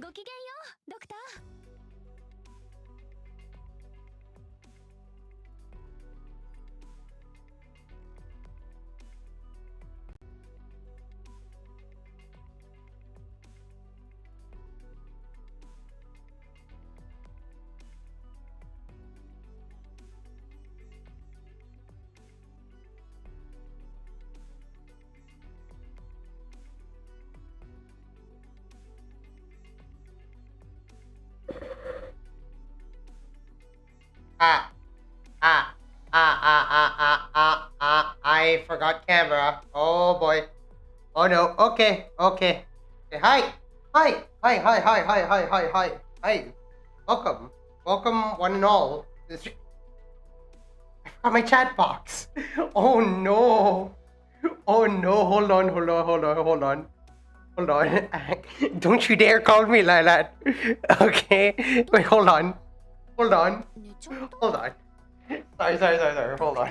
ごきげんよう、ドクター。Ah, I forgot camera. Oh boy. Oh no. Okay, okay. Hey, hi. Hi. Hi, hi, hi, hi, hi, hi, hi. Hi. Welcome. Welcome, one and all. I forgot my chat box. Oh no. Oh no. Hold on, hold on, hold on, hold on. Hold on. Don't you dare call me like that. Okay. Wait, hold on. Hold on. Hold on. Sorry. Hold on.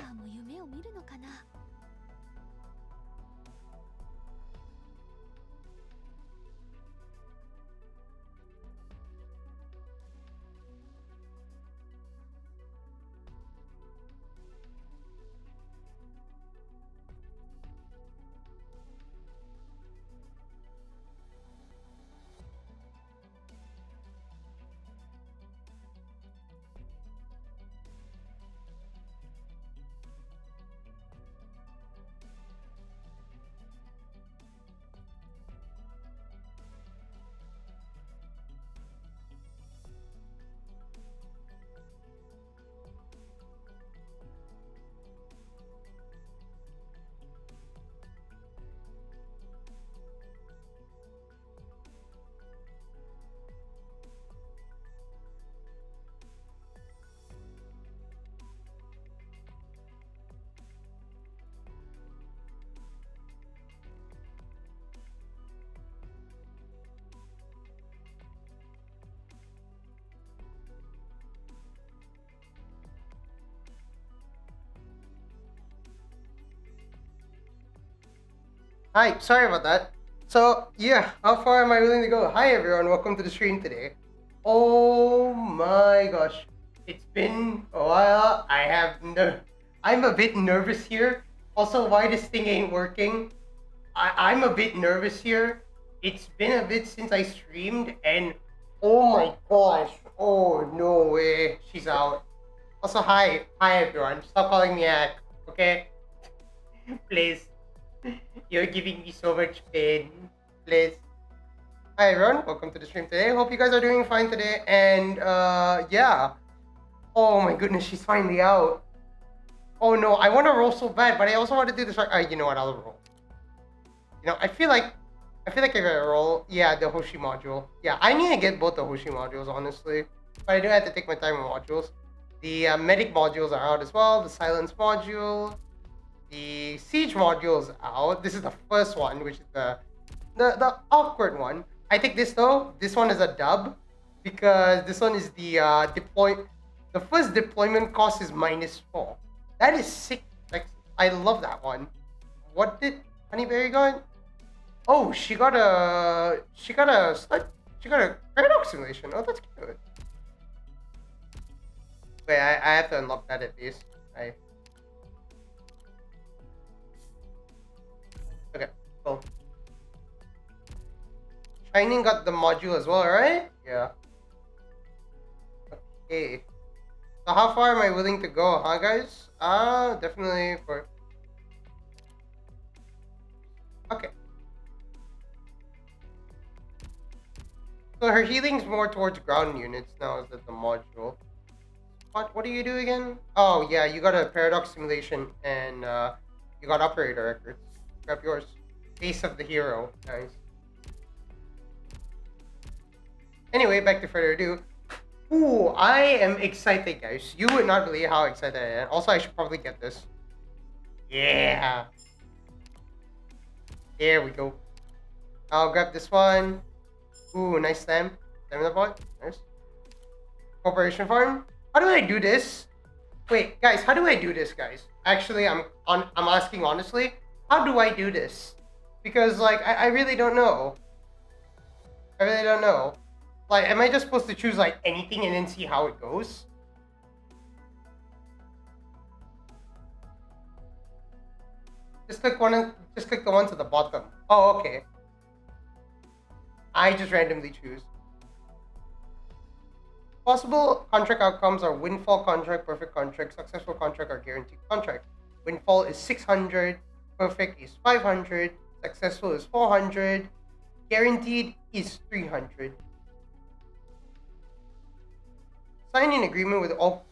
Hi, sorry about that. So, yeah, how far am I willing to go? Hi, everyone. Welcome to the stream today. Oh my gosh. It's been a while. I'm a bit nervous here. Also, why this thing ain't working? I'm a bit nervous here. It's been a bit since I streamed, and oh my gosh. Oh, no way. She's out. Also, hi. Hi, everyone. Stop calling me Ak, okay? Please. You're giving me so much pain. Please. Hi everyone, welcome to the stream today. Hope you guys are doing fine today. And yeah. Oh my goodness, she's finally out. Oh no, I want to roll so bad, but I also want to do this right. You know what? I'll roll. You know, I feel like if I roll, yeah, the Hoshi module. Yeah, I need to get both the Hoshi modules, honestly. But I do have to take my time with modules. The medic modules are out as well. The silence module, the siege module is out. This is the first one, which is the awkward one. I think this though. This one is a dub because this one is the deploy. The first deployment cost is -4. That is sick. Like I love that one. What did Honeyberry got? Oh, she got a paradox simulation. Oh, that's good. Wait, I have to unlock that at least. Okay, cool. Shining got the module as well, right? Yeah. Okay. So how far am I willing to go, huh, guys? Definitely for. Okay. So her healing's more towards ground units now. Is that the module? What do you do again? Oh yeah, you got a paradox simulation and You got operator records. Grab yours. Face of the hero. Nice. Anyway, back to further ado. Ooh, I am excited, guys. You would not believe how excited I am. Also, I should probably get this. Yeah. There we go. I'll grab this one. Ooh, nice stamp. Stamina point. Nice. Corporation farm. How do I do this? Wait, guys, how do I do this, guys? Actually, I'm asking honestly. How do I do this? Because like I really don't know. I really don't know. Like, am I just supposed to choose like anything and then see how it goes? Just click just click the ones at the bottom. Oh, okay. I just randomly choose. Possible contract outcomes are windfall contract, perfect contract, successful contract, or guaranteed contract. Windfall is 600, perfect is 500, successful is 400, guaranteed is 300. Sign an agreement with all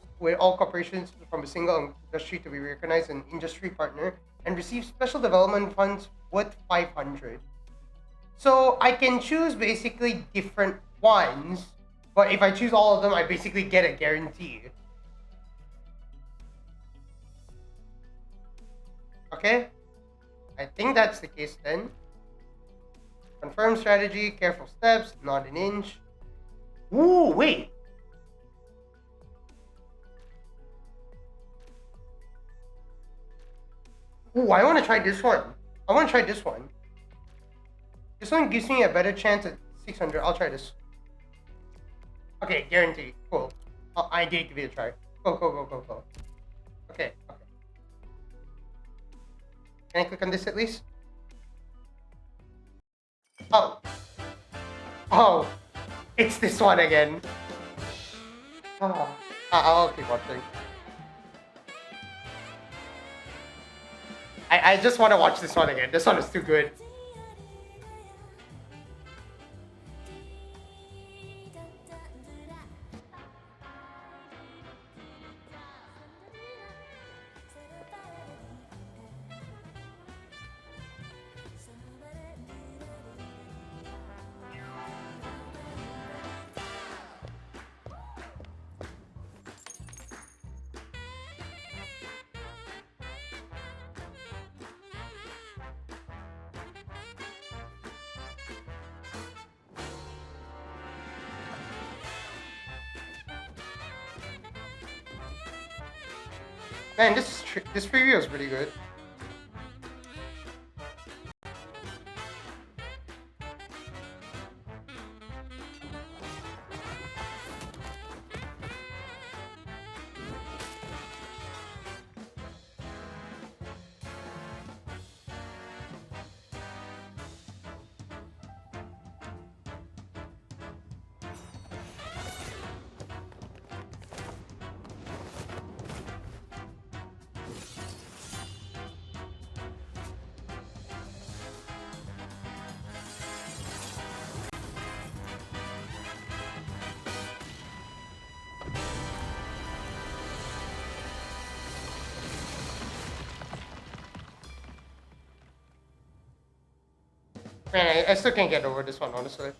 corporations from a single industry to be recognized as an industry partner and receive special development funds worth 500. So I can choose basically different ones, but if I choose all of them, I basically get a guarantee. Okay? I think that's the case then. Confirm strategy, careful steps, not an inch. Ooh, wait. Ooh, I want to try this one. I want to try this one. This one gives me a better chance at 600. I'll try this. Okay, guaranteed. Cool. I did give it a try. Go, go, go, go, go. Okay, okay. Can I click on this at least? Oh. Oh. It's this one again. Oh. I'll keep watching. I just want to watch this one again. This one is too good. Man, this preview is pretty good. Man, I still can't get over this one, honestly.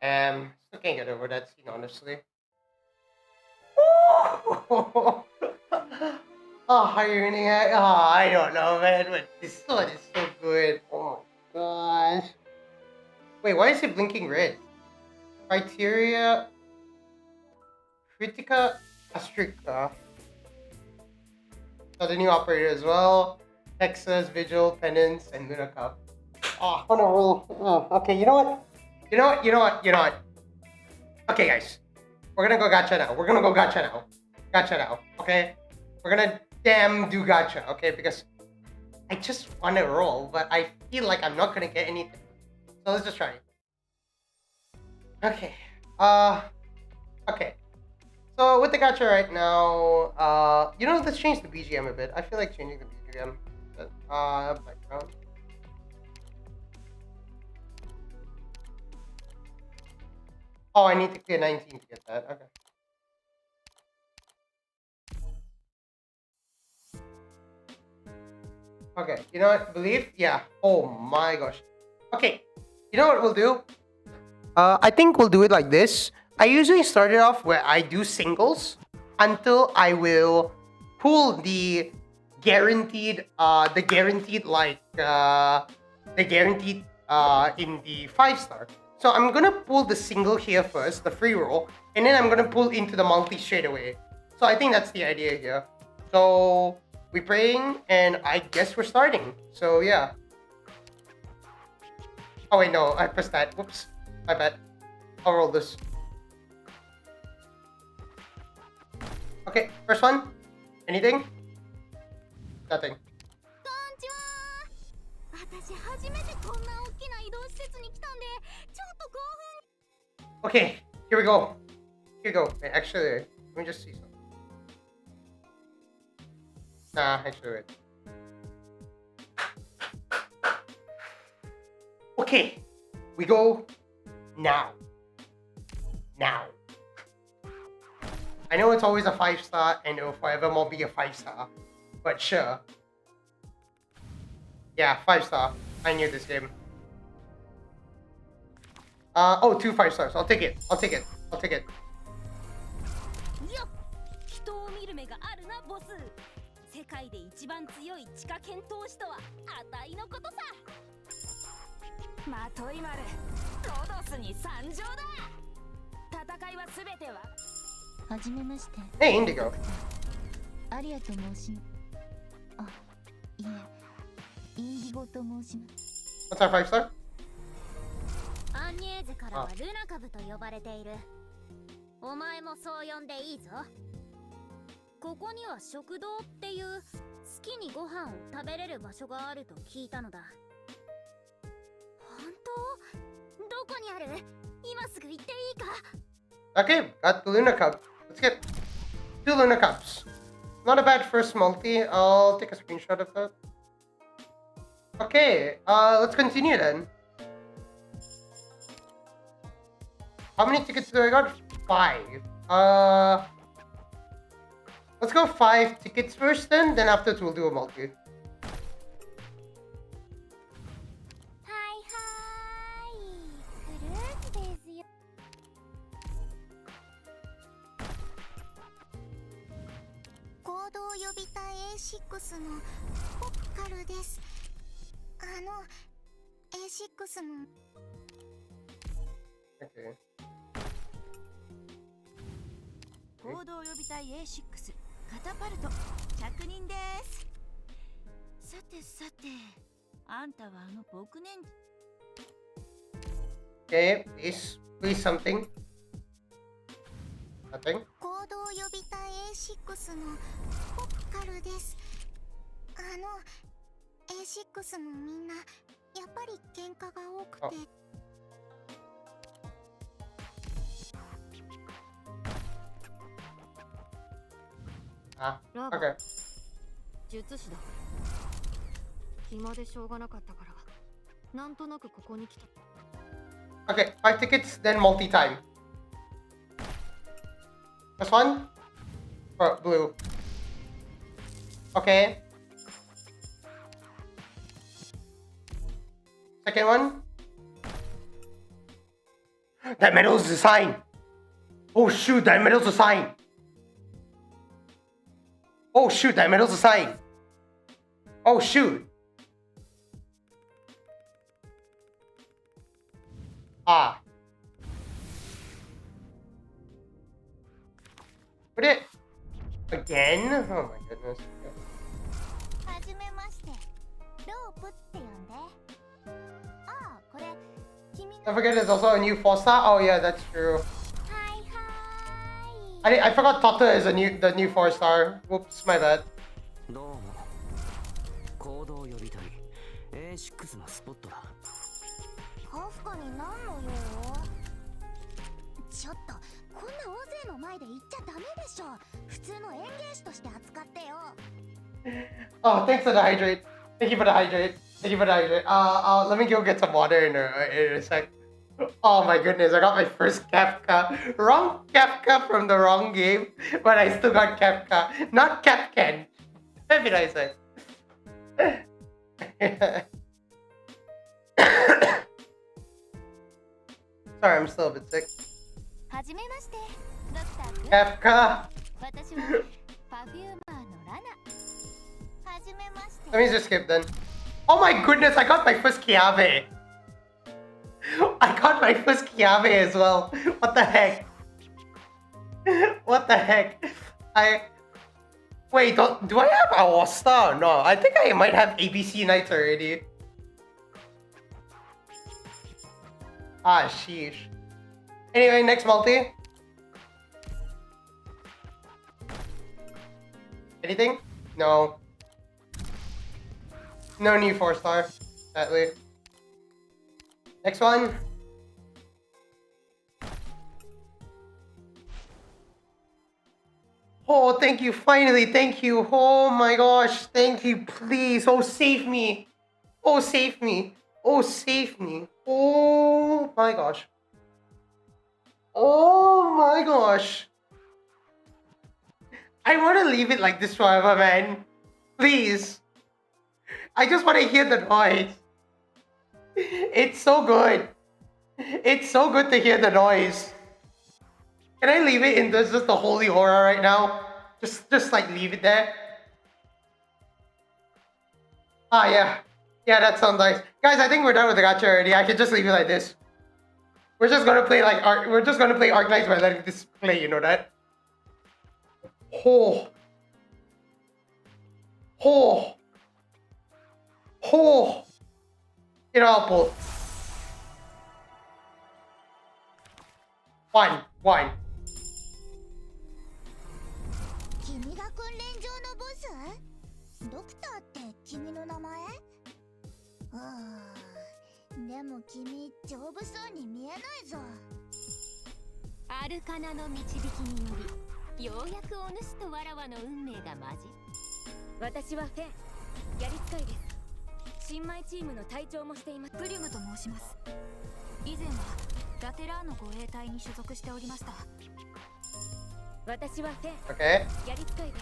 Still can't get over that scene, honestly. Oh, irony. I don't know, man, but this one is so good. Oh my gosh. Wait, why is it blinking red? Criteria, Critica, Astrica. So the new operator as well. Texas, Vigil, Penance, and Luna Cup. Oh, on a roll. Oh, okay, you know what? You know what? You know what? You know what? Okay, guys. We're gonna go gacha now. We're gonna go gacha now. Gacha now, okay? We're gonna damn do gacha, okay? Because I just want to roll, but I feel like I'm not gonna get anything. So let's just try it. Okay. Okay. So with the gacha right now, let's change the BGM a bit. I feel like changing the BGM. Background. Oh, I need to clear 19 to get that. Okay. Okay, you know what? Believe? Yeah. Oh my gosh. Okay, you know what we'll do? I think we'll do it like this. I usually start it off where I do singles until I will pull the guaranteed in the 5-star. So I'm gonna pull the single here first, the free roll, and then I'm gonna pull into the multi straight away. So I think that's the idea here. So we're praying, and I guess we're starting. So yeah. Oh wait, no, I pressed that. Whoops, my bad. I'll roll this. Okay, first one. Anything? Nothing. 私初めてこんな大きな移動施設に来たんでちょっと興奮 Okay, here we go. Here we go. Wait, actually, let me just see something. Nah, actually, wait. Okay, we go now. Now. I know it's always a 5-star and it will forever more be a 5-star, but sure. Yeah, 5-star. I knew this game. Oh, 2 5-stars. I'll take it. I'll take it. I'll take it. よっ人を見る目があるなボス世界で一番強い地下剣闘士とは値のことさまとい丸ロドスに参上だ戦いはすべてははじめまして Hey, Indigo. アリアと申しあいえインディゴと申します What's our 5-star? アンニエーゼからはルナ株と呼ばれているお前もそう呼んでいいぞここには食堂っていう好きにご飯を食べれる場所があると聞いたのだ本当どこにある今すぐ行っていいか Okay, got the Luna Cup. Let's get 2 Luna Cups. Not a bad first multi. I'll take a screenshot of that. Okay, let's continue then. How many tickets do I got? 5. Let's go 5 tickets first then after we'll do a multi. はいはいフルーツですよ行動予備隊 A6 のポッカルですA6 の Okay. 行動予備隊 A6 カタパルト着任ですさてさてあんたは僕年 Okay, please something. Nothing. 行動予備隊 A6 のポッカルですA6 のみんなやっぱり喧嘩が多くて Okay. 術師だ暇でしょうがなかったからなんとなくここに来た Okay, 5 tickets, then multi time. First one? Oh, blue. Okay. Second one? That medal is a sign. Oh shoot, that medal's a sign. Oh shoot, that medal's a sign. Oh shoot. Ah. Put it again? Oh my goodness. はじめまして。ロープって呼んで。ああ、これ君の。 Don't forget there's also a new 4-star. Oh yeah, that's true. はいはい。I forgot Tata is the new 4-star. Whoops, my bad. どうも行動予備隊 A6 のスポットだ。カフカに何の用？ちょっとこんな大勢の前で言っちゃダメでしょ。普通の園芸士として扱ってよ。 Oh, thanks for the hydrate. Thank you for the hydrate. Thank you for the hydrate. Let me go get some water in a sec. Oh my goodness, I got my first Kafka. Wrong Kafka from the wrong game, but I still got Kafka. Not Kafkan. What did I say? Sorry, I'm still a bit sick. はじめまして、ドクター君。 Kafka. 私はパフューマーのラナ。はじめまして。 Let me just skip then. Oh my goodness, I got my first Kiabe. I got my first Kiabe as well. What the heck? What the heck? Wait, do I have Aosta? No, I think I might have ABC Knights already. Ah, sheesh. Anyway, next multi. Anything? No. No new 4-star, sadly. Next one. Oh, thank you. Finally, thank you. Oh my gosh. Thank you. Please. Oh, save me. Oh, save me. Oh, save me. Oh my gosh. Oh my gosh. I want to leave it like this forever, man. Please. I just want to hear the noise. It's so good. It's so good to hear the noise. Can I leave it in this, just the holy horror right now? Just like leave it there. Ah, yeah. Yeah, that sounds nice. Guys, I think we're done with the gacha already. I can just leave it like this. We're just gonna play like we're just gonna play Arknights by letting this play, you know that? Oh. Oh. Oh. You know, I'll pull. One. 君が訓練場のボス？ドクターって君の名前？でも君丈夫そうに見えないぞ。アルカナの導きにより、ようやくお主とわらわの運命が混じ。私はフェンやり使いです。新米チームの隊長もしています。プリムと申します。以前はラテラーの護衛隊に所属しておりました。私はフェン Okay. やり使いで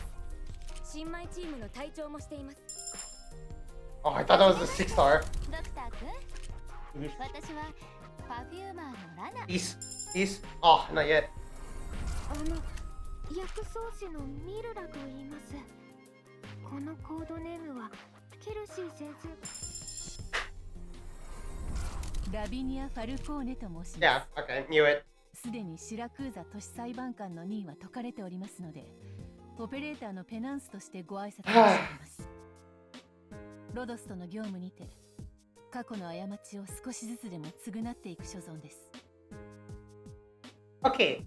す。新米チームの隊長もしています。 Oh, I thought that was the 6-star. ドクター君、私はパフューマーのラナ。 Peace. Oh, not yet. 薬草師のミルラと言います。このコードネームはケルシー先生。ラビニア・ファルコーネと申します。 Yeah, okay, knew it. すでにシラクーザ都市裁判官の任は解かれておりますので、オペレーターのペナンスとしてご挨拶をしています。ロドスとの業務にて、過去の過ちを少しずつでも償っていく所存です。 Okay.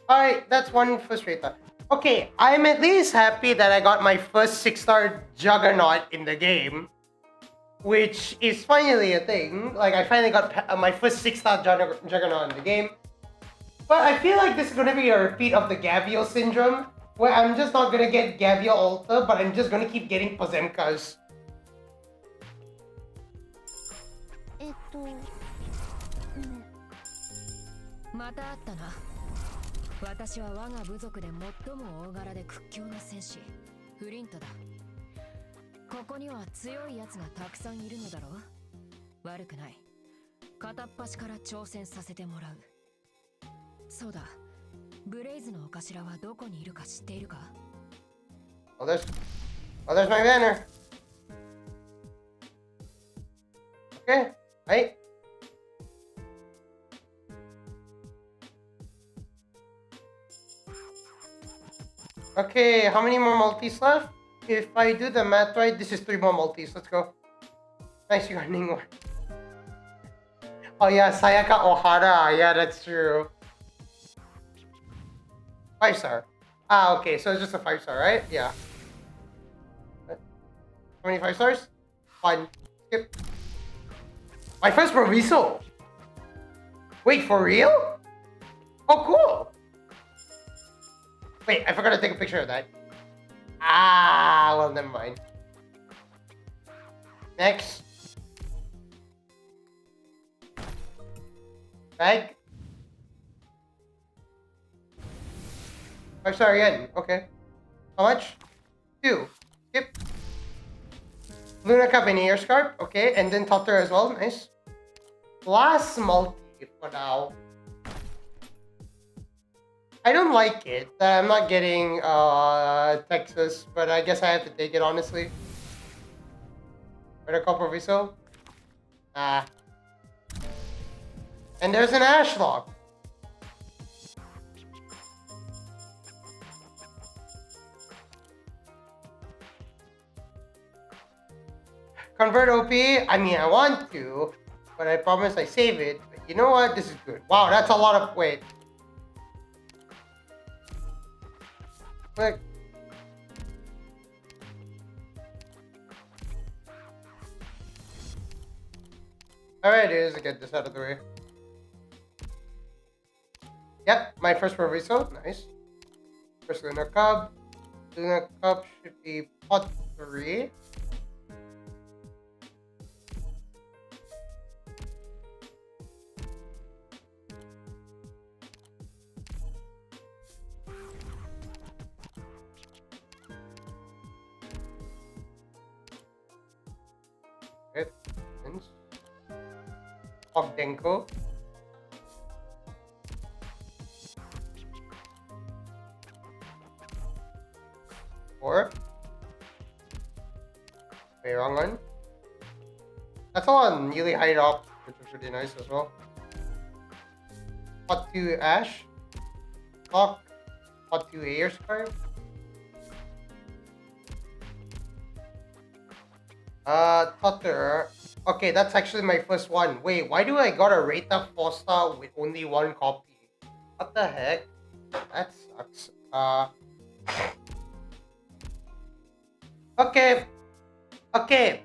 Alright, that's one frustrator. Okay, I'm at least happy that I got my first 6-star Juggernaut in the game. Which is finally a thing. Like, I finally got my first 6-star Juggernaut in the game. But I feel like this is gonna be a repeat of the Gavio syndrome. Where I'm just not gonna get Gavio Alta, but I'm just gonna keep getting Pozemkas. また会ったな。私は我が部族で最も大柄で屈強な戦士、フリントだ。ここには強い奴がたくさんいるのだろう。悪くない。片っ端から挑戦させてもらう。そうだ。ブレイズのお頭はどこにいるか知っているか？ Oh, there's my banner. Okay, right. Okay, how many more multis left? If I do the math right, this is 3 more multis. Let's go. Nice, you got Ningwa. Oh yeah, Sayaka Ohara. Yeah, that's true. 5-star. Ah, okay, so it's just a 5-star, right? Yeah. How many 5-stars? 1. Skip. My first Proviso. Wait, for real? Oh, cool. Wait, I forgot to take a picture of that. Ah, well, never mind. Next. Bag. 5-star again. Okay. How much? 2. Skip. Luna Cup and Air Scarp. Okay, and then Totter as well. Nice. Last multi for now. I don't like it that I'm not getting Texas, but I guess I have to take it honestly. Better call Proviso. Ah. And there's an Ashlock. Convert OP. I mean, I want to, but I promise I save it. But you know what? This is good. Wow, that's a lot of weight. Click. Alright, it is to get this out of the way. Yep, my first Proviso. Nice. First Luna Cup. Luna Cup should be pot 3. Ogdenko. Or wait, wrong one. That's all on nearly high up, which was really nice as well. Pot 2 Ash. Clock. Pot 2 Air Scarf. Tutter. Okay, that's actually my first one. Wait, why do I got a Reta Fosta with only 1 copy? What the heck? That sucks. Okay. Okay.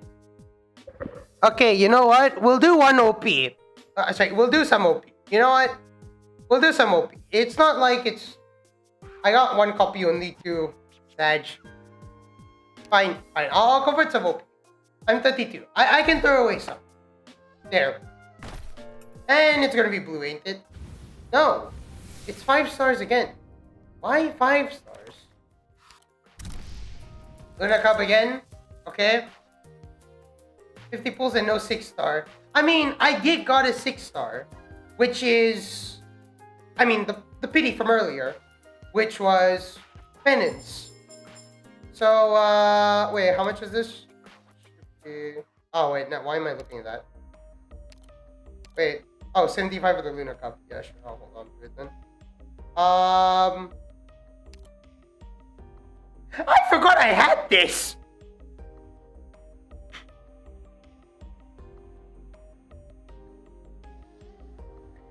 Okay, you know what? We'll do 1 OP. Sorry, we'll do some OP. You know what? We'll do some OP. It's not like it's... I got 1 copy only to Sag. Fine, fine. I'll convert some OP. I'm 32. I can throw away some. There. And it's gonna be blue, ain't it? No. It's 5 stars again. Why 5 stars? Luna Cup again. Okay. 50 pulls and no 6-star. I mean, I did got a 6-star. Which is... I mean, the pity from earlier. Which was... Penance. So, wait, how much is this? Oh, wait, no, why am I looking at that? Wait, oh, 75 for the Lunar Cup. Yeah, sure, I'll hold on to it then. I forgot I had this!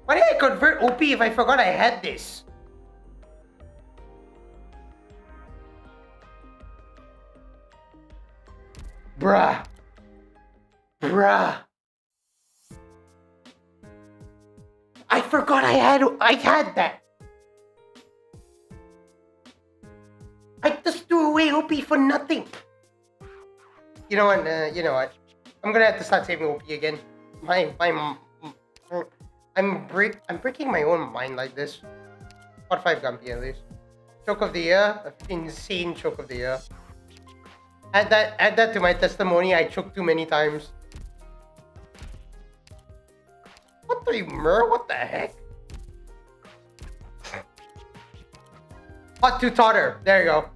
Why did I convert OP if I forgot I had this? Bruh. Bruh. I forgot I had that. I just threw away OP for nothing. You know what? I'm gonna have to start saving OP again. I'm breaking my own mind like this. Pot 5 Gumpy at least. Choke of the year, insane choke of the year. Add that to my testimony. I choked too many times. What the mer? What the heck? Hot to totter. There you go.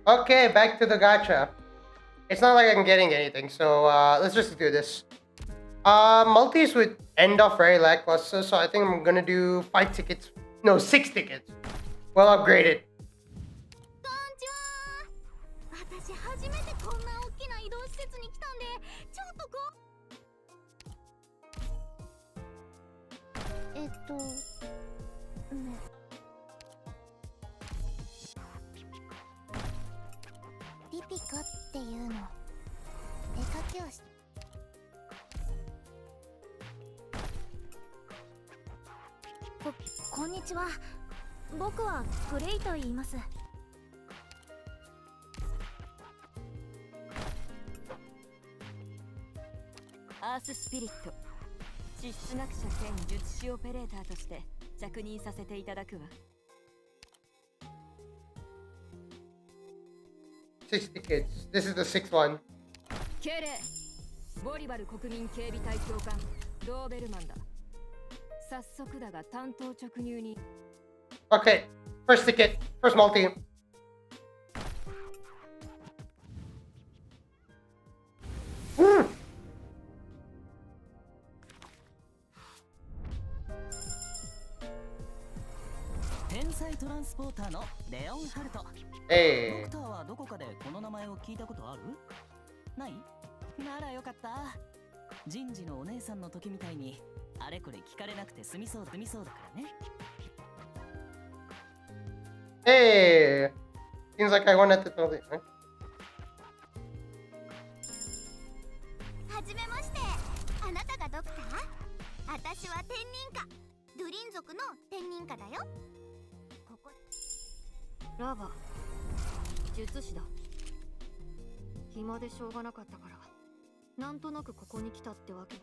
Okay, back to the gacha. It's not like I'm getting anything, so let's just do this. Multis would end off very lackluster, so I think I'm gonna do 5 tickets. No, 6 tickets. Well upgraded. こんにちは。私初めてこんな大きな移動施設に来たんで、ちょっとね。リピカっていうの、絵描きをし。こんにちは。僕はグレイと言います。アーススピリット、地質学者兼術師オペレーターとして着任させていただくわ。6 tickets. This is the 6th one. 敬礼。ボリバル国民警備隊長官ドーベルマンだ。早速だが担当直入に。Okay, first ticket, first multi. Tensai トランスポーターのレオンハルト。Hey. ドクターはどこかでこの名前を聞いたことある？ない？ならよかった。人事のお姉さんの時みたいにあれこれ聞かれなくて済みそうだからね。Hey. Seems like I won at the penalty. Huh? はじめまして。あなたがドクター？私は天人家。ドゥリン族の天人家だよ。ここ。ラバ、術師だ。暇でしょうがなかったから、なんとなくここに来たってわけ。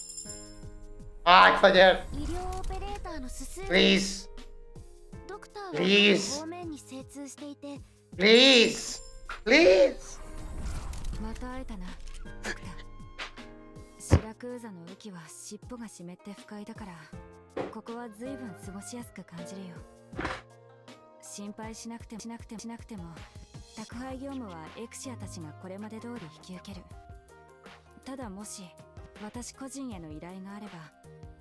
Ah, excited. 医療オペレーターのスス。 Please. ドクターは Please. 方面に精通していて。Please. Please. また会えたな、ドクター。シラクーザの雨季は尻尾が湿って不快だから、ここは随分過ごしやすく感じるよ。心配しなくても宅配業務はエクシアたちがこれまで通り引き受ける。ただもし私個人への依頼があれば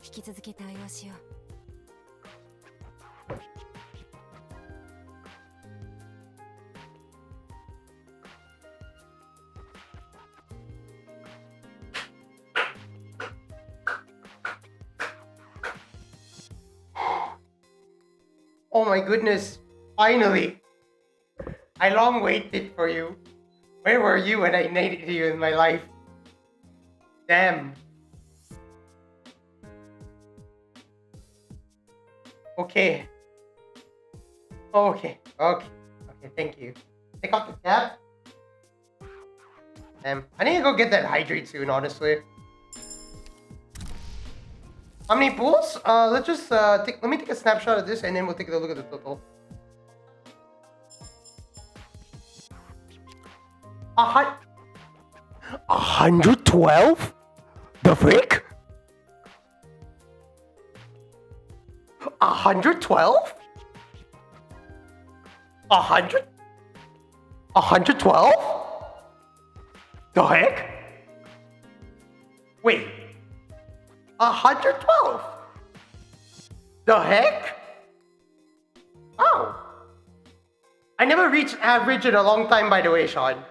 引き続き対応しよう。Oh my goodness. Finally. I long waited for you. Where were you when I needed you in my life? Damn. Okay. Okay. Thank you. Take off the cap. Damn. I need to go get that hydrate soon, honestly. How many pools? Let's just let me take a snapshot of this and then we'll take a look at the total. 112? The frick? 112? 112? The heck? Wait. 112? The heck? Oh. I never reached average in a long time, by the way, Sean.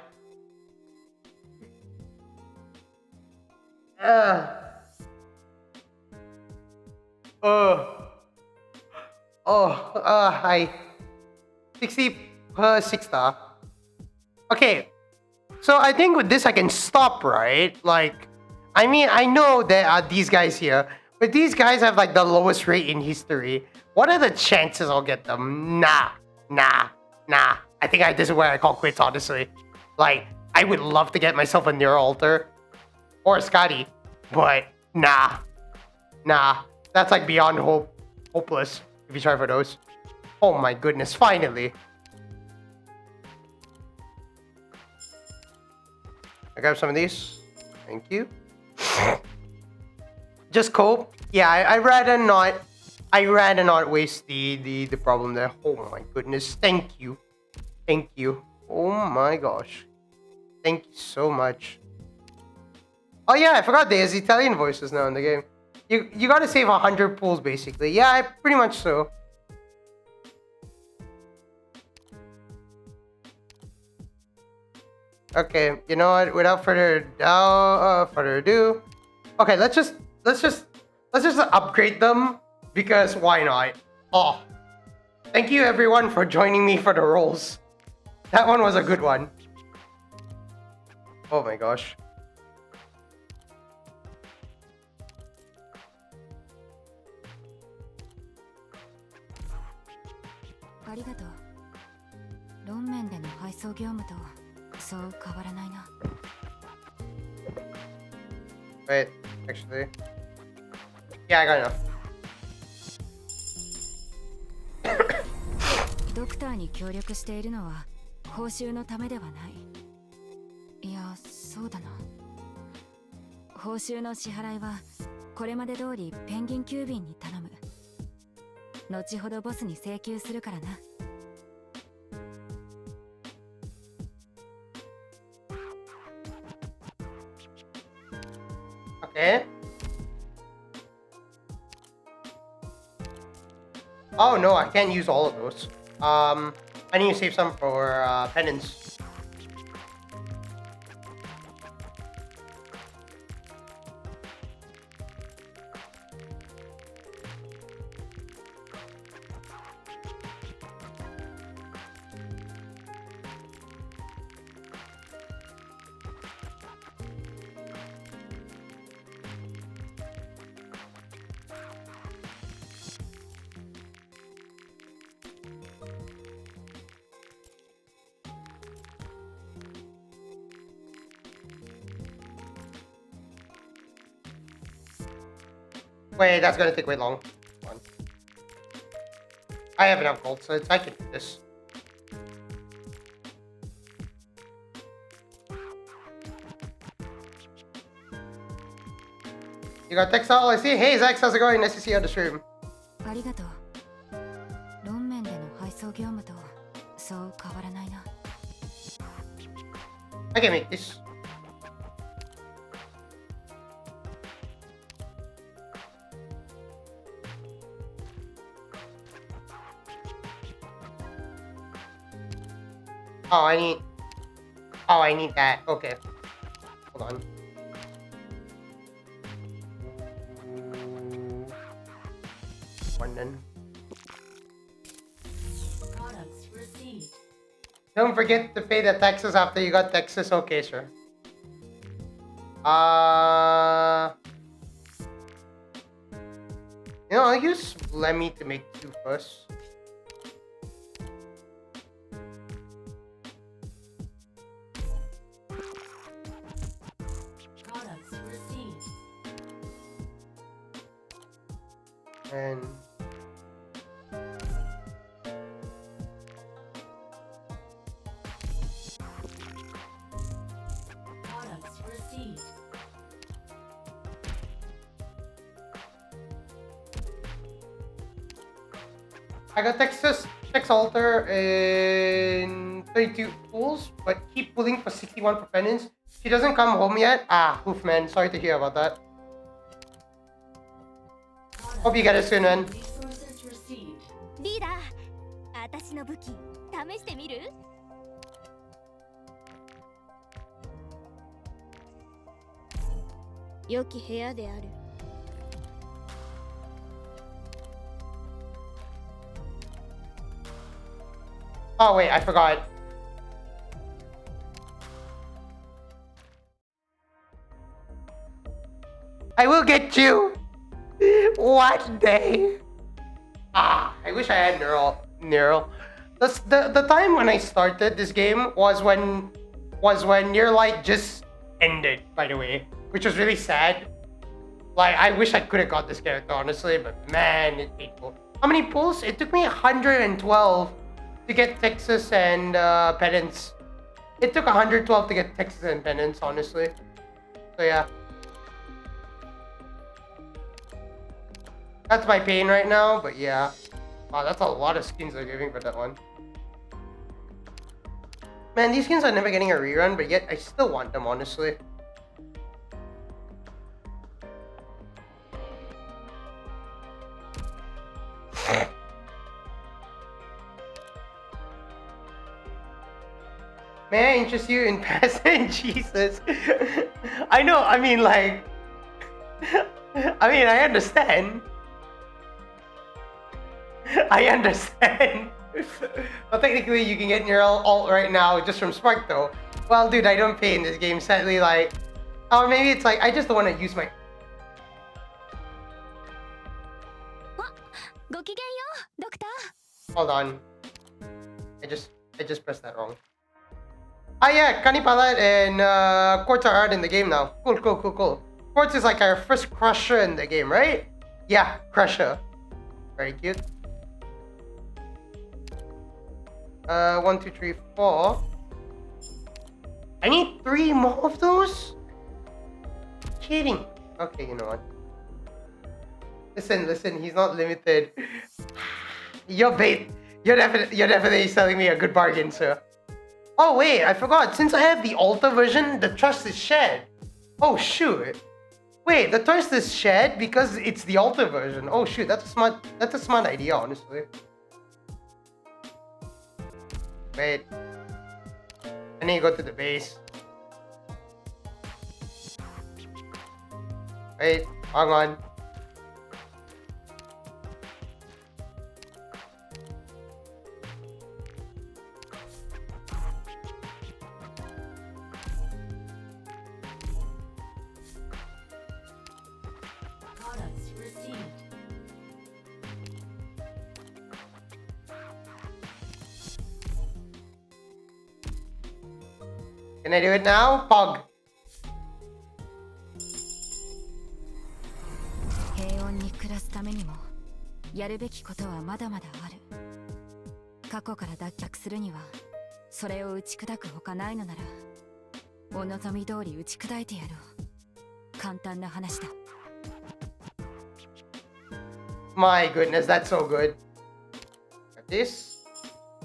Hi. 60 per 6 star. Okay. So I think with this I can stop, right? Like, I mean, I know there are these guys here, But these guys have like the lowest rate in history. What are the chances I'll get them? Nah. I think this is where I call quits, honestly. Like, I would love to get myself a Near Altar or a Scotty, but nah. That's like beyond hopeless if you try for those. Oh my goodness, finally. I grab some of these. Thank you. Just cope. Yeah, I'd rather not waste the problem there. Oh my goodness. Thank you. Oh my gosh. Thank you so much. Oh yeah, I forgot there's Italian voices now in the game. You gotta save 100 pools basically. Yeah, pretty much so. Okay, you know what? Without further ado, okay, let's just upgrade them because why not? Oh, thank you everyone for joining me for the rolls. That one was a good one. Oh my gosh. Wait, actually. Yeah, I got enough. ドクターに協力しているのは報酬のためではない。いや、そうだな。報酬の支払いはこれまで通りペンギン急便に頼む。後ほどボスに請求するからな。Okay. Oh no, I can't use all of those. I need to save some for penance. Wait, that's gonna take way long. Hold on. I have enough gold, so I can do this. You got Textile, I see. Hey, Zax, how's it going? Nice to see you on the stream. ありがとう。論面での配送業務とそう変わらないな。I can make this. Oh, I need that. Okay. Hold on. One then. Products received. Don't forget to pay the taxes after you got taxes. Okay, sir. You know, I'll use Lemmy to make 2 first. Products received. And Products received. I got Texas Tex Altar in 32 pools, but keep pulling for 61 for penance. She doesn't come home yet. Ah, oof, man. Sorry to hear about that. Hope you get it soon, man. Resources received. リーダー、私の武器試してみる？良き部屋である。Oh, wait, I forgot. I will get you. One day. I wish I had neural. The time when I started this game was when Near Light just ended, by the way, which was really sad. Like, I wish I could have got this character, honestly, but man, it's painful. How many pulls? It took me 112 to get Texas and Penance. It took 112 to get Texas and Penance, honestly. So yeah. That's my pain right now, but yeah. Wow, that's a lot of skins they're giving for that one. Man, these skins are never getting a rerun, but yet I still want them, honestly. May I interest you in passing? Jesus. I know, I mean, like... I understand. I understand. Well, technically, you can get your alt right now just from Spark, though. Well, dude, I don't pay in this game, sadly, like... Or maybe it's like, I just don't want to use my... Hold on. I just pressed that wrong. Ah, yeah, Kanipalat and Quartz are out in the game now. Cool. Quartz is like our first Crusher in the game, right? Yeah, Crusher. Very cute. 1, 2, 3, 4. I need 3 more of those? Kidding. Okay, you know what? Listen, he's not limited. You're definitely selling me a good bargain, sir. Oh wait, I forgot. Since I have the Alta version, the trust is shared. Oh shoot. Wait, the trust is shared because it's the Alta version. Oh shoot, that's a smart idea, honestly. Wait. I need to go to the base. Wait, hang on. Can I do it now? Pog. 平穏に暮らすためにもやるべきことはまだまだある。過去から脱却するにはそれを打ち砕くほかないのならお望み通り打ち砕いてやろう。簡単な話だ。My goodness, that's so good. Got this.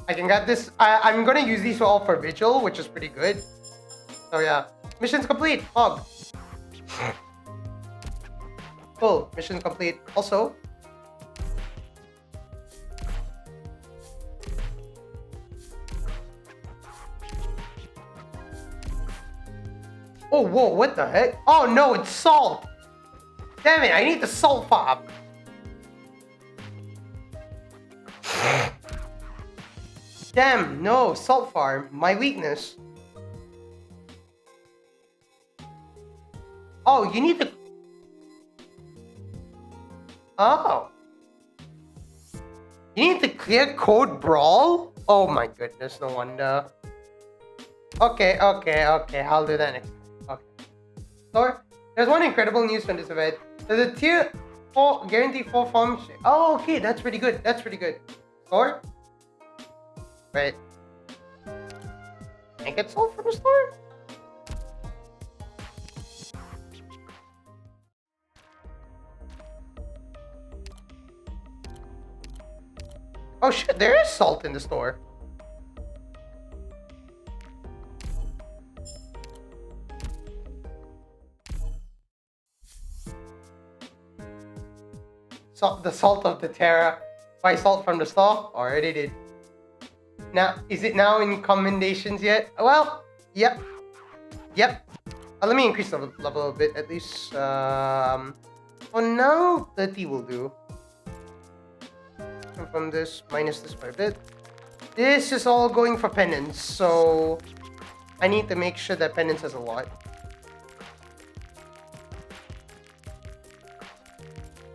I can get this. I'm gonna use these all for Vigil, which is pretty good. So yeah. Mission's complete. Hog. Cool. Mission complete. Also. Oh, whoa, what the heck? Oh no, it's salt! Damn it, I need the salt fob. Damn, no, salt farm, my weakness. Oh, you need to... Oh. You need to clear code brawl? Oh my goodness, no wonder. Okay, I'll do that next time. Okay. So, there's one incredible news from this event. There's a tier 4, guarantee 4 farm... Oh, okay, that's pretty good. Store? Wait. Can I get sold from the store? Oh shit, there is salt in the store. The salt of the Terra. Buy salt from the store? Already did. Now, is it now in commendations yet? Well, yep. Let me increase the level a bit at least. For now, 30 will do. And from this, minus this by a bit. This is all going for penance, so I need to make sure that penance has a lot.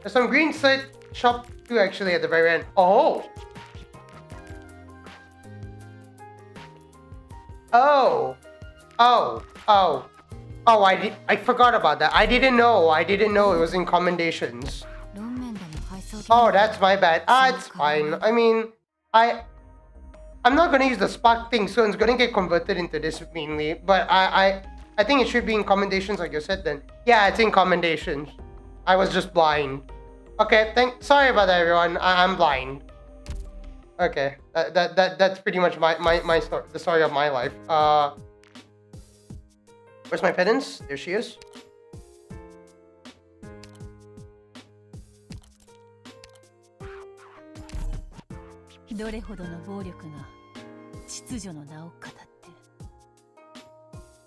There's some green site shop too actually at the very end. Oh! Oh! Oh! Oh! Oh, I forgot about that. I didn't know it was in commendations. ロンメンでも配送で Oh, that's my bad. Ah, it's fine. I mean, I'm not gonna use the spark thing, so it's gonna get converted into this mainly. But I think it should be in commendations, like you said. Then yeah, it's in commendations. I was just blind. Okay, sorry about that, everyone. I'm blind. Okay, that's pretty much my story, the story of my life. Where's my penance? There she is.どれほどの暴力が秩序の名を語って。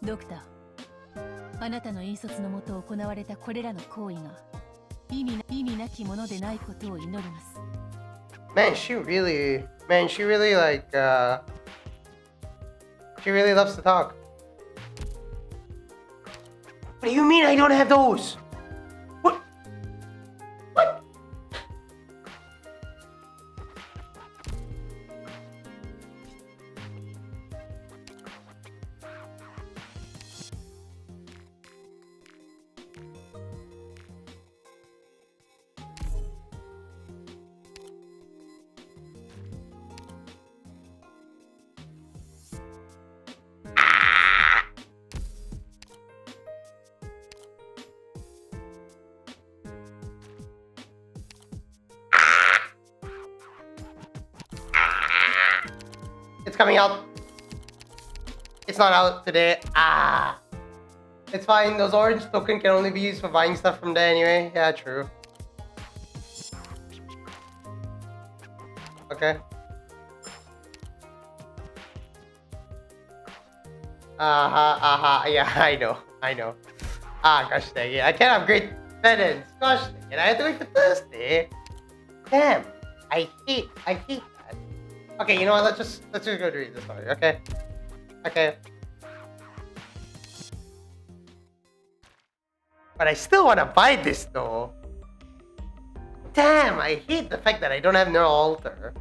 ドクター、あなたの引率のもと行われたこれらの行為が意味なきものでないことを祈ります。Man, she really like, she really loves to talk. What do you mean I don't have those? What? What? It's coming out. It's not out today. Ah. It's fine. Those orange tokens can only be used for buying stuff from there anyway. Yeah, true. Okay. Yeah, I know. Ah, gosh dang it. I can't upgrade penance. Gosh dang it. I have to wait for Thursday. Damn. I hate that. Okay, you know what? Let's just go read the story. Okay. But I still want to buy this though. Damn, I hate the fact that I don't have Neural Alter.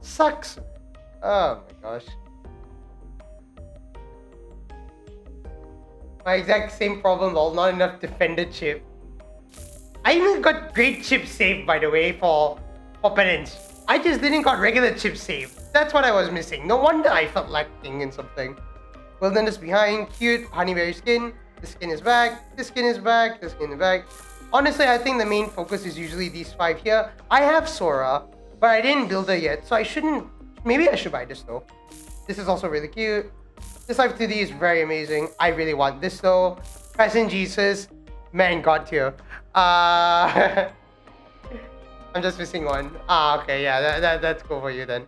Sucks, man. Oh my gosh. My exact same problem, lol. Not enough defender chip. I even got great chip save, by the way, for penance. I just didn't got regular chip save. That's what I was missing. No wonder I felt lacking in something. Wilderness behind, cute, honeyberry skin. This skin is back. This skin is back. This skin is back. Honestly, I think the main focus is usually these 5 here. I have Sora, but I didn't build her yet, so I shouldn't. Maybe I should buy this though. This is also really cute. This Life 2D is very amazing. I really want this though. Present Jesus, man, God tier. I'm just missing one. Ah, okay, yeah, that's cool for you then.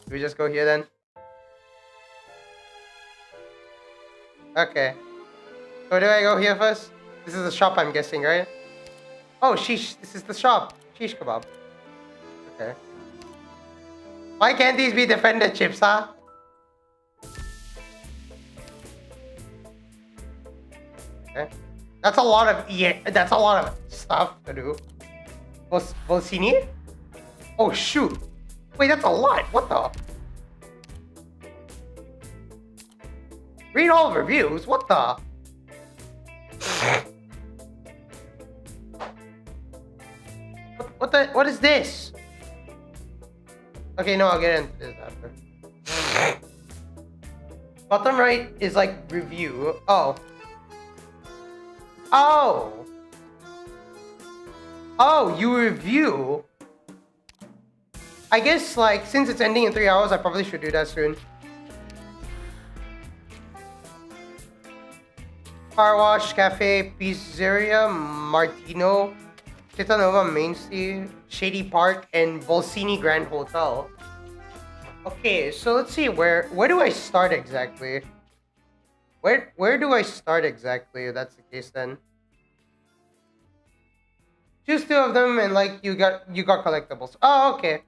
Do we just go here then? Okay. So do I go here first? This is the shop, I'm guessing, right? Oh, sheesh. This is the shop. Sheesh kebab. Okay. Why can't these be defender chips, huh? Okay. That's a lot of stuff to do. Volsini? Oh shoot. Wait, that's a lot. What the? Read all reviews? What the? What is this? Okay, no, I'll get into this after. Bottom right is like review. Oh. Oh, you review. I guess like since it's ending in 3 hours, I probably should do that soon. Car Wash, Cafe, Pizzeria, Martino, Titanova Main Street, Shady Park, and Volsini Grand Hotel. Okay, so let's see, where do I start exactly? Where do I start exactly if that's the case then? Choose 2 of them and like you got collectibles. Oh, okay.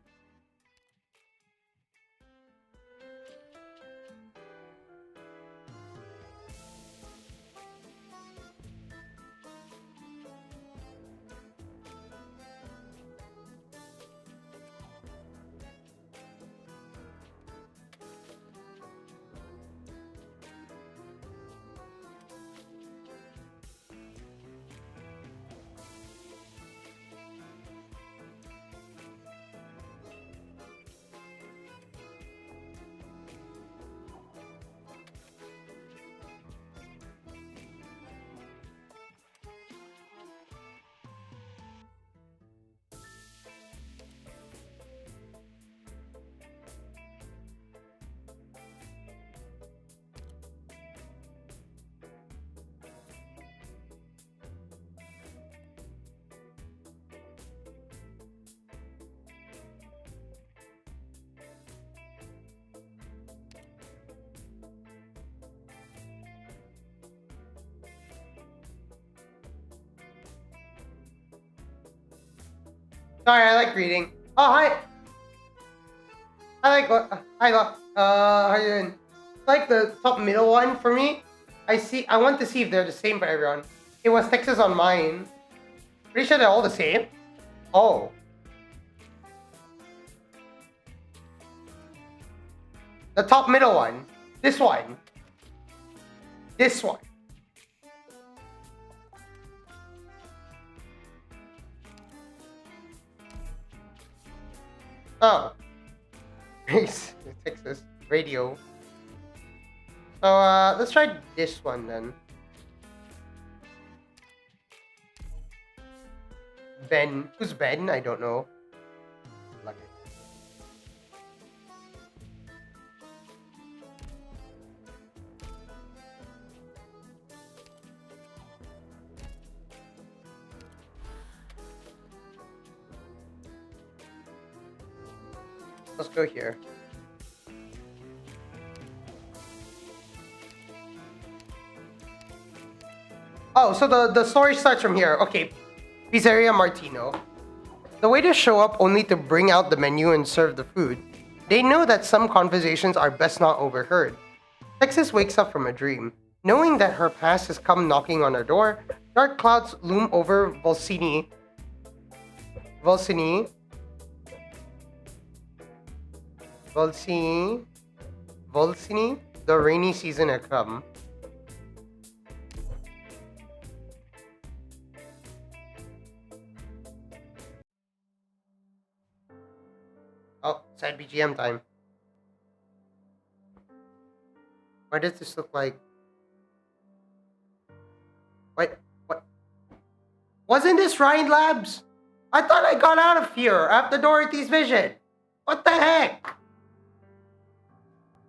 Sorry, I like reading. Oh, hi. I like what? Hi, how you doing? Like the top middle one for me. I want to see if they're the same for everyone. It was Texas on mine. Pretty sure they're all the same. Oh. The top middle one. This one. This one. Oh. Grace, Texas radio. So let's try this one then. Ben. Who's Ben? I don't know. Lucky. Let's go here. Oh, so the story starts from here. Okay. Pizzeria Martino. The waiters show up only to bring out the menu and serve the food. They know that some conversations are best not overheard. Texas wakes up from a dream. Knowing that her past has come knocking on her door, dark clouds loom over Volsini. Volsini. Volsini. Volsini. The rainy season had come. Oh, sad BGM time. Why does this look like... What? Wasn't this Ryan Labs? I thought I got out of here after Dorothy's vision. What the heck?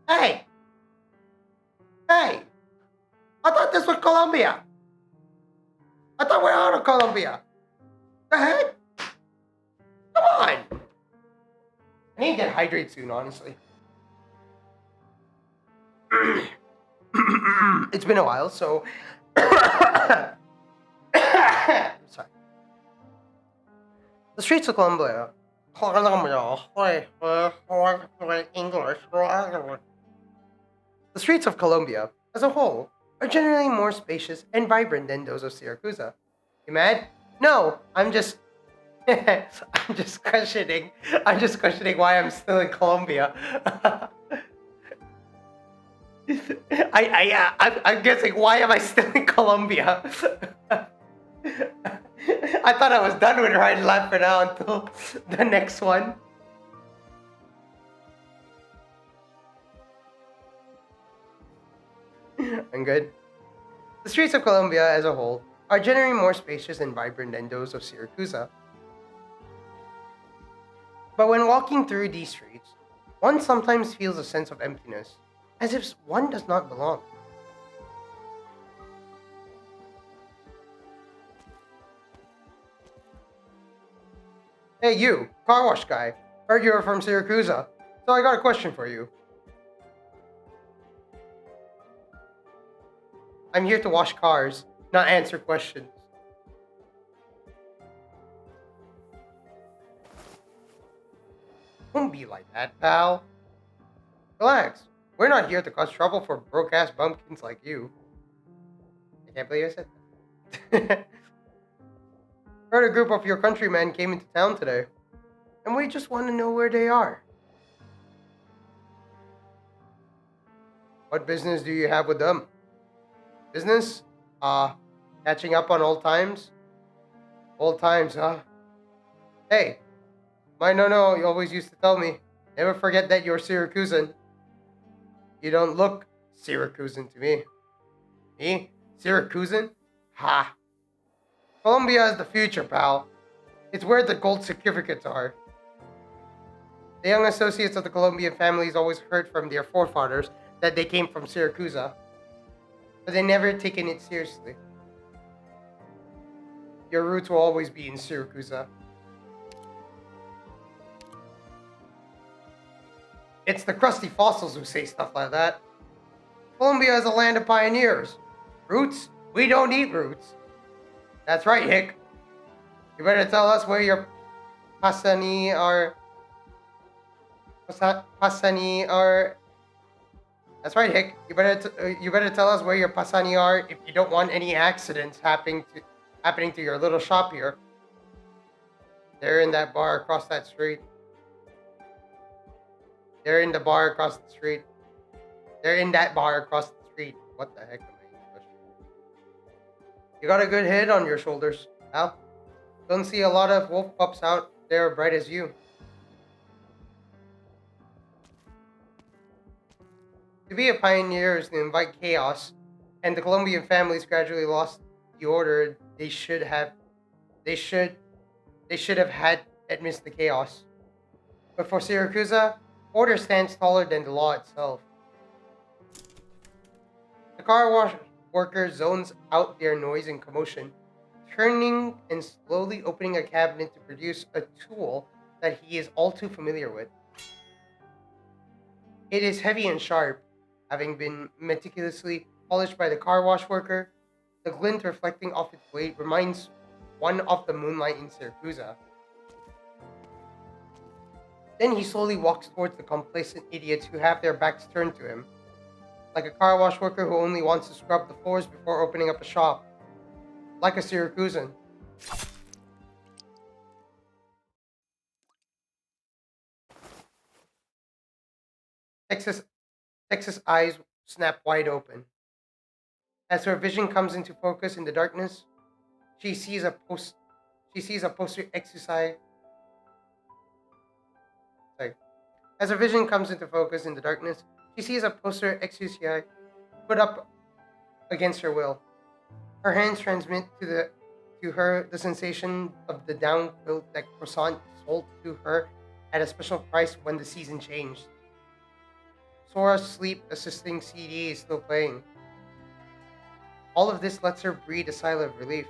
Hey! Hey! I thought this was Colombia. I thought we're out of Colombia. The heck? Come on! I need to get hydrated soon, honestly. It's been a while, so... Sorry. The streets of Colombia. English. The streets of Colombia, as a whole, are generally more spacious and vibrant than those of Syracuse. You mad? No, I'm just... I'm just questioning why I'm still in Colombia. I'm guessing, why am I still in Colombia? I thought I was done with right and left for now until the next one. I'm good. The streets of Colombia as a whole are generally more spacious and vibrant than those of Syracuse. But when walking through these streets, one sometimes feels a sense of emptiness, as if one does not belong. Hey you, car wash guy. Heard you were from Syracuse, so I got a question for you. I'm here to wash cars, not answer questions. Don't be like that, pal. Relax. We're not here to cause trouble for broke-ass bumpkins like you. I can't believe I said that. Heard a group of your countrymen came into town today, and we just want to know where they are. What business do you have with them? Business? Catching up on old times? Old times, huh? Hey, no, you always used to tell me, never forget that you're Syracusan. You don't look Syracusan to me. Me? Syracusan? Ha! Colombia is the future, pal. It's where the gold certificates are. The young associates of the Colombian families always heard from their forefathers that they came from Syracuse, but they never taken it seriously. Your roots will always be in Syracuse. It's the crusty fossils who say stuff like that. Colombia is a land of pioneers. Roots? We don't need roots. That's right, Hick. You better tell us where your Pasani are Pasani are. That's right, Hick. You better tell us where your Pasani are if you don't want any accidents happening to your little shop here. They're in that bar across that street. They're in the bar across the street. They're in that bar across the street. What the heck am I English? You got a good head on your shoulders, Al. Don't see a lot of wolf pups out there bright as you. To be a pioneer is to invite chaos, and the Colombian families gradually lost the order they should have had amidst the chaos. But for Syracusa, order stands taller than the law itself. The car wash worker zones out their noise and commotion, turning and slowly opening a cabinet to produce a tool that he is all too familiar with. It is heavy and sharp, having been meticulously polished by the car wash worker. The glint reflecting off its blade reminds one of the moonlight in Syracusa. Then he slowly walks towards the complacent idiots who have their backs turned to him, like a car wash worker who only wants to scrub the floors before opening up a shop, like a Syracusan. Texas' eyes snap wide open. As her vision comes into focus in the darkness, she sees a poster exercise. Sorry. As her vision comes into focus in the darkness, she sees a poster exercise put up against her will. Her hands transmit to her the sensation of the down-filled that croissant sold to her at a special price when the season changed. Sora's sleep-assisting CD is still playing. All of this lets her breathe a sigh of relief.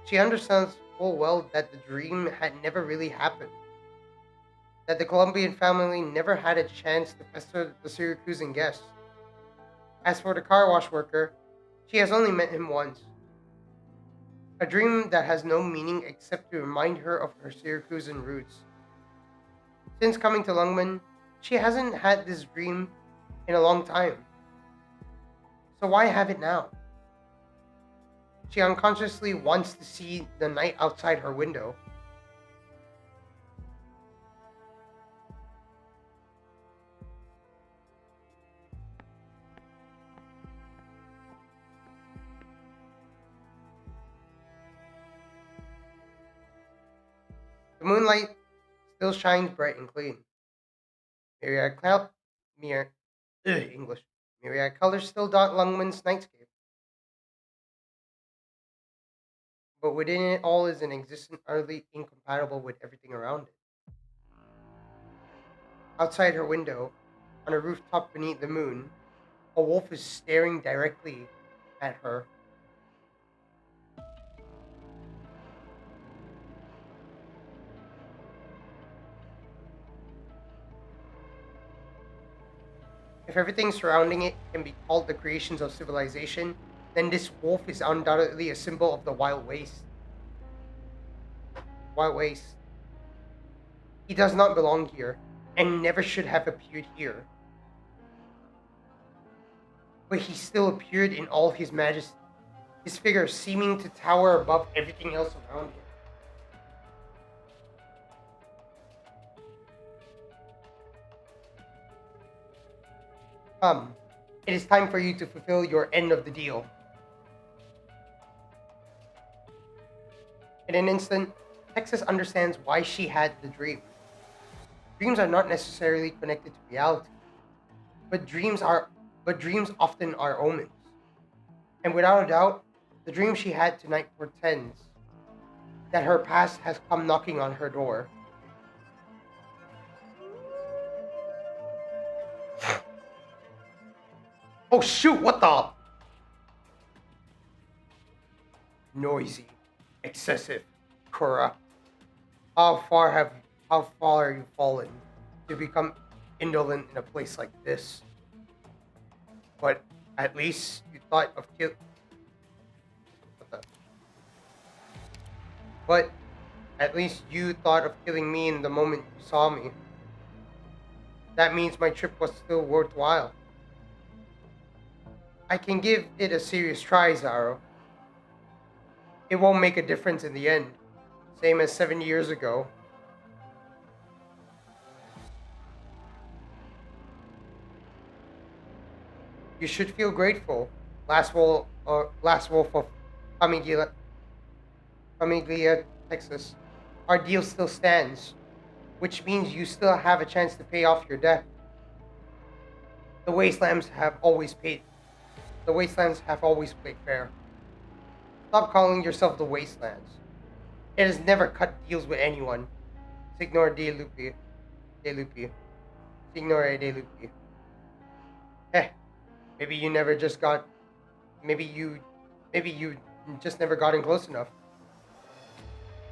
She understands full well that the dream had never really happened. That the Colombian family never had a chance to pester the Syracusan guests. As for the car wash worker, she has only met him once. A dream that has no meaning except to remind her of her Syracusan roots. Since coming to Lungmen, she hasn't had this dream in a long time. So why have it now? She unconsciously wants to see the night outside her window. The moonlight still shines bright and clean. Myriad cloud, mere, English. Myriad colors still dot Lungman's nightscape. But within it all is an existence utterly incompatible with everything around it. Outside her window, on a rooftop beneath the moon, a wolf is staring directly at her. If everything surrounding it can be called the creations of civilization, then this wolf is undoubtedly a symbol of the wild waste. Wild waste. He does not belong here, and never should have appeared here. But he still appeared in all his majesty, his figure seeming to tower above everything else around him. Come, it is time for you to fulfill your end of the deal. In an instant, Texas understands why she had the dream. Dreams are not necessarily connected to reality, but dreams often are omens. And without a doubt, the dream she had tonight portends that her past has come knocking on her door. Oh shoot, what the? Noisy, excessive, corrupt. How far are you fallen to become indolent in a place like this? But at least you thought of kill. What the? But At least you thought of killing me in the moment you saw me. That means my trip was still worthwhile. I can give it a serious try, Zaro. It won't make a difference in the end. Same as 7 years ago. You should feel grateful. Last wolf of Famiglia, Famiglia, Texas. Our deal still stands, which means you still have a chance to pay off your debt. The wastelands have always paid. The wastelands have always played fair. Stop calling yourself the wastelands. It has never cut deals with anyone. Signor De Lupi. De Lupi. Signore De Lupi. Eh, maybe you never just got. Maybe you just never gotten close enough.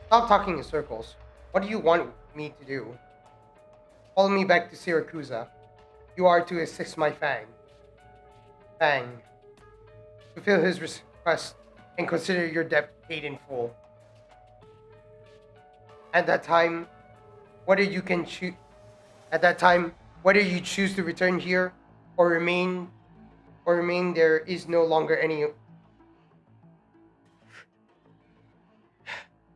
Stop talking in circles. What do you want me to do? Follow me back to Siracusa. You are to assist my Fang. Fulfill his request and consider your debt paid in full. At that time, whether you choose to return here or remain there is no longer any.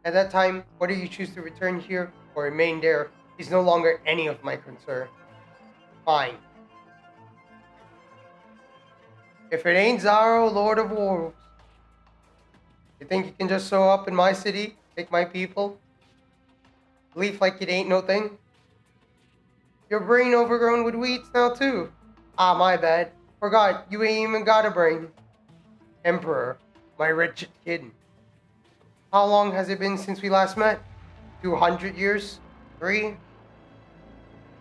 At that time, whether you choose to return here or remain there is no longer any of my concern. Fine. If it ain't Zaro, Lord of Wolves, you think you can just show up in my city, take my people, leave like it ain't no thing? Your brain overgrown with weeds now too. Ah, my bad. Forgot, you ain't even got a brain. Emperor, my wretched kid. How long has it been since we last met? 200 years? 3?